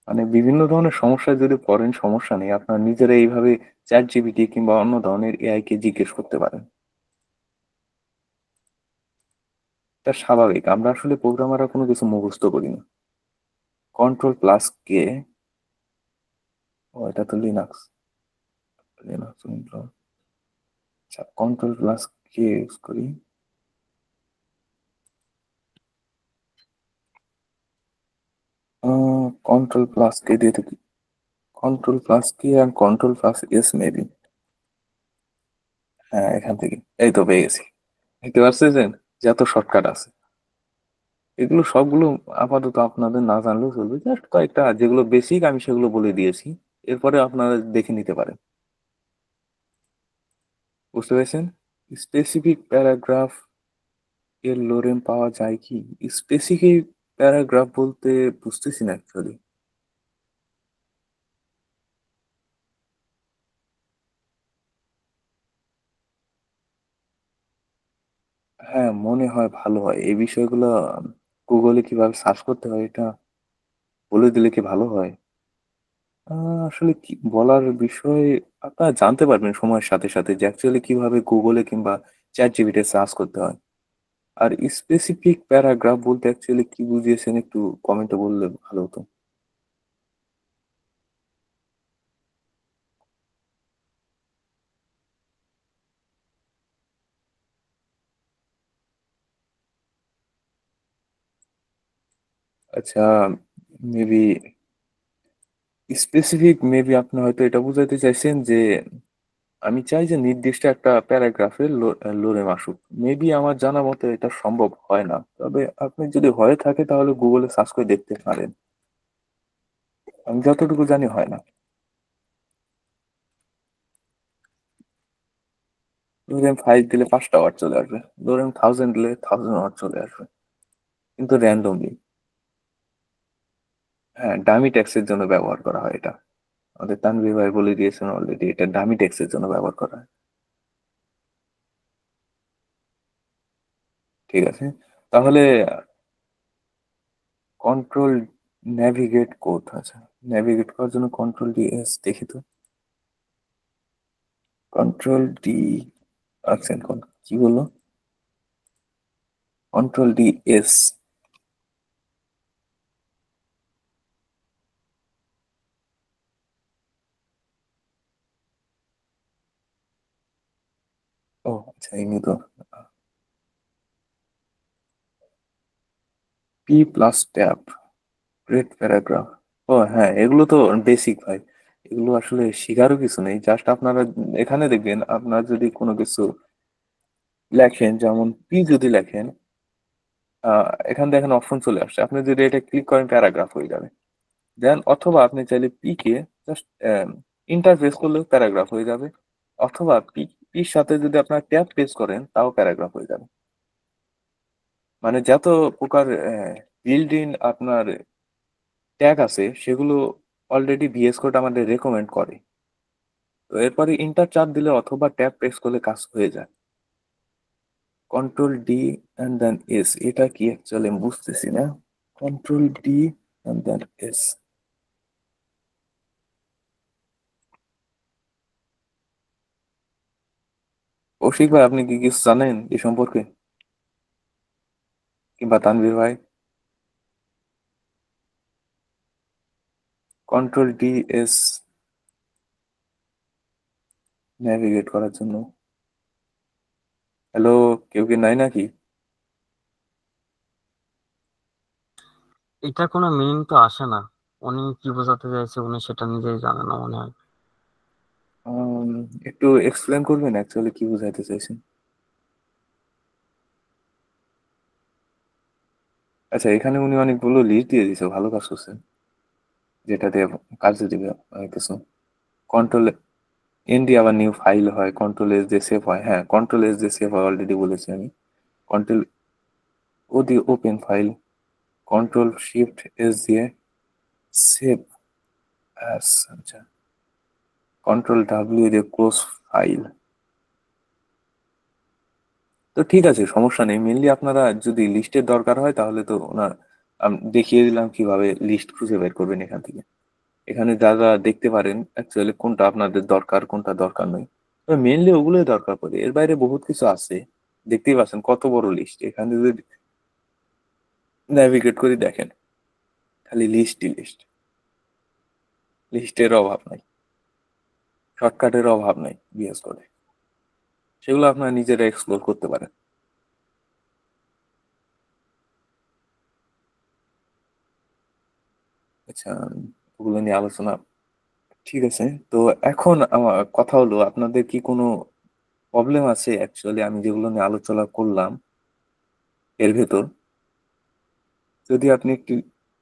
মানে বিভিন্ন ধরনের সমস্যায় যদি পড়েন সমস্যা নেই, আপনার নিজেরা এইভাবে চ্যাট জিপিটি কিংবা অন্য ধরনের এআই কে জিজ্ঞেস করতে পারেন। এটা স্বাভাবিক, আমরা আসলে প্রোগ্রামাররা কোনো কিছু মুখস্থ করি না। কন্ট্রোল প্লাস কে, ও এটা তো লিনাক্স, লিনাক্স উইন্ডোজ। আচ্ছা, কন্ট্রোল প্লাস কে ইউজ করি। কন্ট্রোল প্লাস কে দিয়ে তো control plus K and control plus S maybe. হ্যাঁ, এখান থেকে এই তো পেয়ে গেছি। দেখতে পাচ্ছেন যে এত শর্টকাট আছে। এগুলো সবগুলো আপাতত আপনাদের না জানলেও চলবে, জাস্ট কয়েকটা যেগুলো বেসিক আমি সেগুলো বলে দিয়েছি, এরপরে আপনারা দেখে নিতে পারেন। বুঝতে পেরেছেন? স্পেসিফিক প্যারাগ্রাফ এর লোরেম পাওয়া যায় কি? স্পেসিফিক প্যারাগ্রাফ বলতে বুঝতেছি না অ্যাকচুয়ালি। হ্যাঁ, মনে হয় ভালো হয় এই বিষয়গুলো। গুগলে কিভাবে সার্চ করতে হয় এটা বলে দিলে কি ভালো হয়? আসলে কি বলার বিষয়, আপনারা জানতে পারবেন সময়ের সাথে সাথে যে অ্যাকচুয়ালি কিভাবে গুগলে কিংবা চ্যাট জিপিটি সার্চ করতে হয়। আর স্পেসিফিক প্যারাগ্রাফ বলতে অ্যাকচুয়ালি কি বুঝিয়েছেন একটু কমেন্টে বললে ভালো হতো। আচ্ছা, মেবি স্পেসিফিক, মেবি আপনি হয়তো এটা বুঝাইতে চাইছেন যে আমি চাই যে নির্দিষ্ট একটা প্যারাগ্রাফের লোরেম আসুক। মেবি আমার জানা মতে এটা সম্ভব হয় না, তবে আপনি যদি হয়ে থাকে তাহলে গুগলে সার্চ করে দেখতে পারেন। আমি যতটুকু জানি হয় না। লোরেম 5 দিলে 5টা ওয়ার্ড চলে আসবে, লোরেম 1000 দিলে 1000 ওয়ার্ড চলে আসবে, কিন্তু র্যান্ডমলি। হ্যাঁ, ডামি টেক্সটের জন্য ব্যবহার করা হয় এটা। আমাদের তানভীর ভাই বলে দিয়েছেন অলরেডি, এটা ডামি টেক্সটের জন্য ব্যবহার করা হয়। ঠিক আছে, তাহলে কন্ট্রোল নেভিগেট কোড আছে, নেভিগেট করার জন্য কন্ট্রোল ডি এস, দেখি তো। কন্ট্রোল ডি, আচ্ছা কি বললো, কন্ট্রোল ডি এস। ও আচ্ছা, এমনি তো P plus tab, great paragraph. ও হ্যাঁ, এগুলো তো বেসিক ভাই, এগুলো আসলে শেখারও কিছু নেই, জাস্ট আপনারা এখানে দেখবেন আপনার যদি কোনো কিছু লেখেন, যেমন পি যদি লেখেন, এখান দেখেন অপশন চলে আসছে, আপনি যদি এটা ক্লিক করেন প্যারাগ্রাফ হয়ে যাবে। দেন অথবা আপনি চাইলে পি কে জাস্ট ইন্টারফেস করলেও প্যারাগ্রাফ হয়ে যাবে, অথবা পির সাথে যদি আপনার ট্যাব পেস্ট করেন তাও প্যারাগ্রাফ হয়ে যাবে। মানে যত প্রকার বিল্ড ইন আপনার ট্যাগ আছে সেগুলো অলরেডি ভিএস কোড আমাদের রেকমেন্ড করে। তো এরপরে ইন্টার চাপ দিলে অথবা ট্যাব প্রেস করলে কাজ হয়ে যায়। Control D and then S, এটা কি অ্যাকচুয়ালি আমি বুঝতেছি না। Control D and then S. Koushik ভাই, আপনি কি কিছু জানেন এই সম্পর্কে, কিংবা তানভীর ভাই? কন্ট্রোল ডি এস নেভিগেট করার জন্য। হ্যালো, কেউ কি নাই নাকি? এটার কোনো মিনিং তো আসে না। উনি কি বোঝাতে চাইছে উনি সেটা নিজেই জানে না মনে হয়। উম, একটু এক্সপ্লেন করবেন অ্যাকচুয়ালি কি বোঝাইতে চাইছেন? আচ্ছা, এখানে উনি অনেকগুলো লিস্ট দিয়ে দিছে, ভালো কাজ করছেন, যেটা দিয়ে কাজে দিবে অনেক কিছু। কন্ট্রোল এন দিয়ে আবার নিউ ফাইল হয়, কন্ট্রোল এস দিয়ে সেভ হয়। হ্যাঁ, কন্ট্রোল এস দিয়ে সেভ হয় অলরেডি বলেছি আমি। কন্ট্রোল ও দিয়ে open file, control shift S দিয়ে সেভ অ্যাস, আচ্ছা, কন্ট্রোল ডাব্লিউ দিয়ে ক্লোজ ফাইল। তো ঠিক আছে, সমস্যা নেই। মেনলি আপনারা যদি লিস্টের দরকার হয় তাহলে তো ওনার দেখিয়ে দিলাম কিভাবে লিস্ট খুঁজে বের করবেন এখান থেকে। এখানে যা যা দেখতে পারেন অ্যাকচুয়ালি কোনটা আপনাদের দরকার কোনটা দরকার নয়, তবে মেনলি ওগুলোই দরকার পড়ে। এর বাইরে বহুত কিছু আছে, দেখতেই পাচ্ছেন কত বড় লিস্ট। এখানে যদি নেভিগেট করে দেখেন, খালি লিস্টই লিস্ট, লিস্টের অভাব নাই, শর্টকাটের অভাব নাই বিএস করে। সেগুলো আপনারা নিজেরা এক্সপ্লোর করতে পারেন। আচ্ছা, ওগুলো নিয়ে আলোচনা ঠিক আছে। তো এখন আমার কথা হলো, আপনাদের কি কোনো প্রবলেম আছে অ্যাকচুয়ালি, আমি যেগুলো নিয়ে আলোচনা করলাম এর ভেতর, যদি আপনি একটি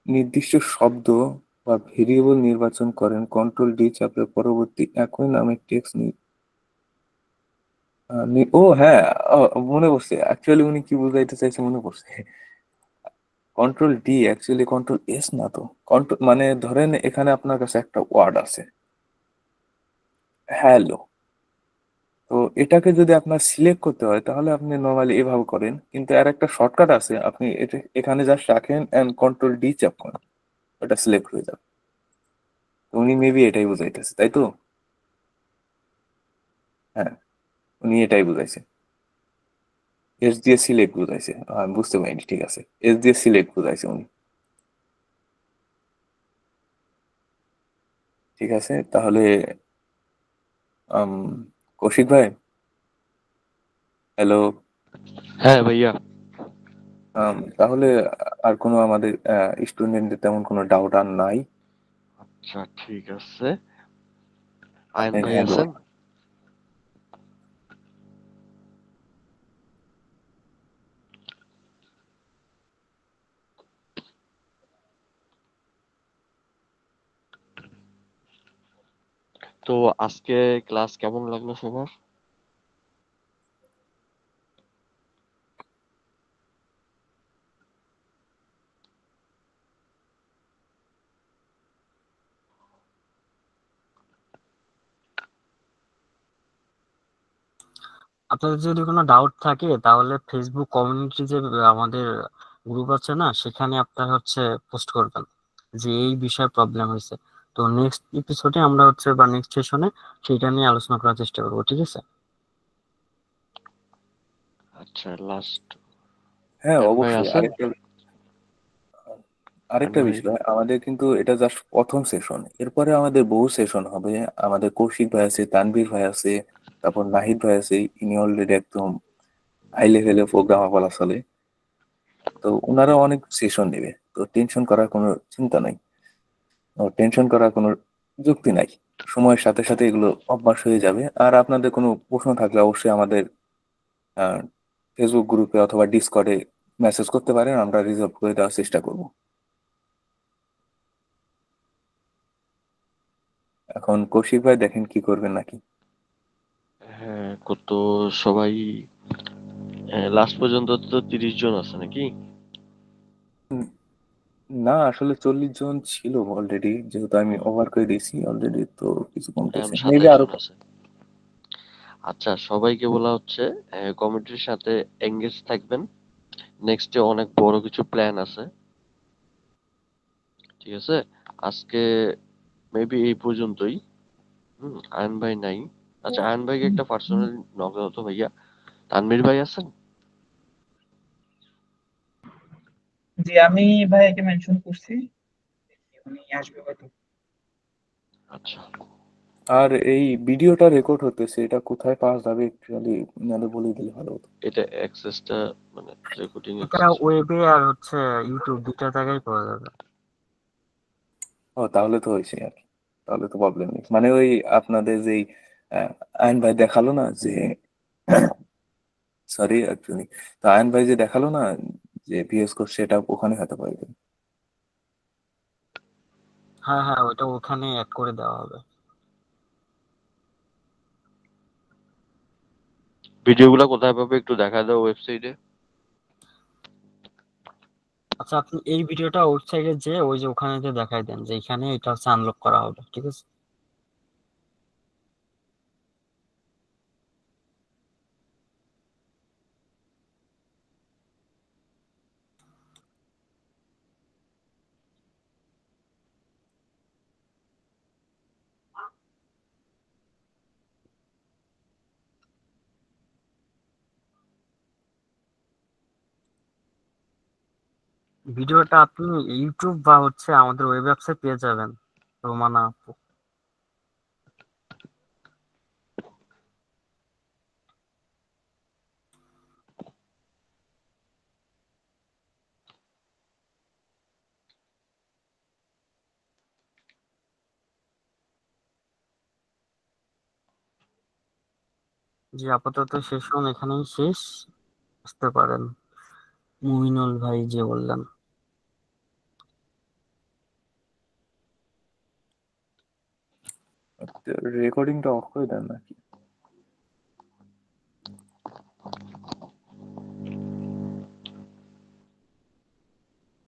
নির্দিষ্ট শব্দ বা ভেরিয়েবল নির্বাচন করেন, কন্ট্রোল ডি চাপলে পরবর্তী একই নামের টেক্সট ও হ্যাঁ, ও, মনে পড়ছে অ্যাকচুয়ালি উনি কি বুঝাইতে চাইছে, মনে পড়ছে। Control D actually control S না তো। কন্ট্রোল মানে ধরেন এখানে আপনার কাছে একটা ওয়ার্ড আছে, হ্যালো। তো এটাকে যদি আপনার সিলেক্ট করতে হয় তাহলে আপনি নর্মালি এভাবে করেন, কিন্তু আর একটা শর্টকাট আছে, আপনি এটা এখানে জাস্ট রাখেন এন্ড কন্ট্রোল ডি চাপ করেন, ওটা সিলেক্ট হয়ে যাবে। তো উনি মেবি এটাই বুঝাইতেছে, তাই তো? হ্যাঁ, উনি এটাই বুঝাইছে, এস দিয়ে সিলেক্ট বুঝাইছে। আমি বুঝতে পারিনি, ঠিক আছে, এস দিয়ে সিলেক্ট বুঝাইছে উনি। ঠিক আছে, তাহলে আম, কৌশিক ভাই, হ্যালো। হ্যাঁ ভাইয়া। তাহলে আর কোনো আমাদের স্টুডেন্টদের তেমন কোনো ডাউট আর নাই। আচ্ছা ঠিক আছে, আয়ন আপনি ভাই হ্যান্ড আছেন? তো আজকে ক্লাস কেমন লাগলো সবার? আপনাদের যদি কোনো ডাউট থাকে তাহলে ফেসবুক কমিউনিটি যে আমাদের গ্রুপ আছে না, সেখানে আপনার হচ্ছে পোস্ট করবেন যে এই বিষয়ে প্রবলেম হয়েছে। তো নেক্সট এপিসোডে আমরা হচ্ছে বা নেক্সট সেশনে সেটা নিয়ে আলোচনা করার চেষ্টা করবো, ঠিক আছে? আচ্ছা লাস্ট, হ্যাঁ আয়ন ভাই অবশ্যই। আছেন? আরেকটা আয়ন আরেকটা ভাই, বিষয়, আমাদের কিন্তু এটা জাস্ট প্রথম সেশন, এরপরে আমাদের বহু সেশন হবে। আমাদের কৌশিক ভাই আছে, তানভীর ভাই আছে, তারপর নাহিদ ভাই আছে, ইনি অলরেডি একদম হাই লেভেলে প্রোগ্রামার বলা চলে। তো ওনারা অনেক সেশন নেবে, তো টেনশন করার কোনো চিন্তা নাই, টেনশন করার কোনো যুক্তি নাই। সময়ের সাথে সাথে এগুলো অভ্যাস হয়ে যাবে। আর আপনাদের কোনো প্রশ্ন থাকলে অবশ্যই আমাদের ফেসবুক গ্রুপে অথবা ডিসকর্ডে মেসেজ করতে পারেন, আমরা রিজলভ করে দেওয়ার চেষ্টা করব। এখন কৌশিক ভাই দেখেন কি করবেন নাকি। হ্যাঁ কত সবাই, লাস্ট পর্যন্ত তো 30 জন আছে নাকি? উম, না আসলে 40 জন ছিল অলরেডি, যেহেতু আমি ওভার করে দিয়েছি অলরেডি, তো কিছু এখন কমতেছে মেবি 27 আরো। জন আছে। আচ্ছা সবাইকে বলা হচ্ছে কমিটির সাথে এঙ্গেজ থাকবেন, নেক্সটে অনেক বড় কিছু প্ল্যান আছে, ঠিক আছে? আজকে মেবি এই পর্যন্তই। আয়ন ভাই নাই। আচ্ছা আয়ন ভাইকে একটা পার্সোনাল নক দাও তো ভাইয়া। তানভীর ভাই আছেন? যে আমি ভাইয়াকে মেনশন করছি, উনি আসবে হয়তো। আচ্ছা, আর এই ভিডিওটা রেকর্ড হতেছে, এটা কোথায় পাওয়া যাবে একচুয়ালি নাহলে বলে দিলে ভালো হতো। এটা অ্যাক্সেসটা মানে রেকর্ডিং এটা অ্যাক্সেস। ওয়েবে আর হচ্ছে ইউটিউব দুইটা জায়গায় পাওয়া যাবে। ও তাহলে তো হয়েছে আর কি, তাহলে তো প্রবলেম নেই। মানে ওই আপনাদের যেই আয়ন ভাই দেখালো না যে, সরি অ্যাকচুয়ালি, তো আয়ন ভাই যে দেখালো না যে পিএস কোড, সেটা ওখানে হতে পারবে। হ্যাঁ হ্যাঁ, ওইটা ওখানে অ্যাড করে দেওয়া হবে। ভিডিওগুলো কোথায় পাবে একটু দেখা দাও ওয়েবসাইটে। আচ্ছা, আপনি এই ভিডিওটা ওয়েবসাইটে যে ওই যে ওখানে যে দেখাই দেন যে এখানে এটা হচ্ছে আনলক করা হবে, ঠিক আছে? ভিডিওটা আপনি ইউটিউব বা হচ্ছে আমাদের ওয়েব অ্যাপসে পেয়ে যাবেন, রোমানা আপু। জি আপাতত সেশন এখানেই শেষ, বুঝতে পারেন। মুমিনুল ভাই যে বললেন। রেকর্ডিংটা অফ করে দেন নাকি?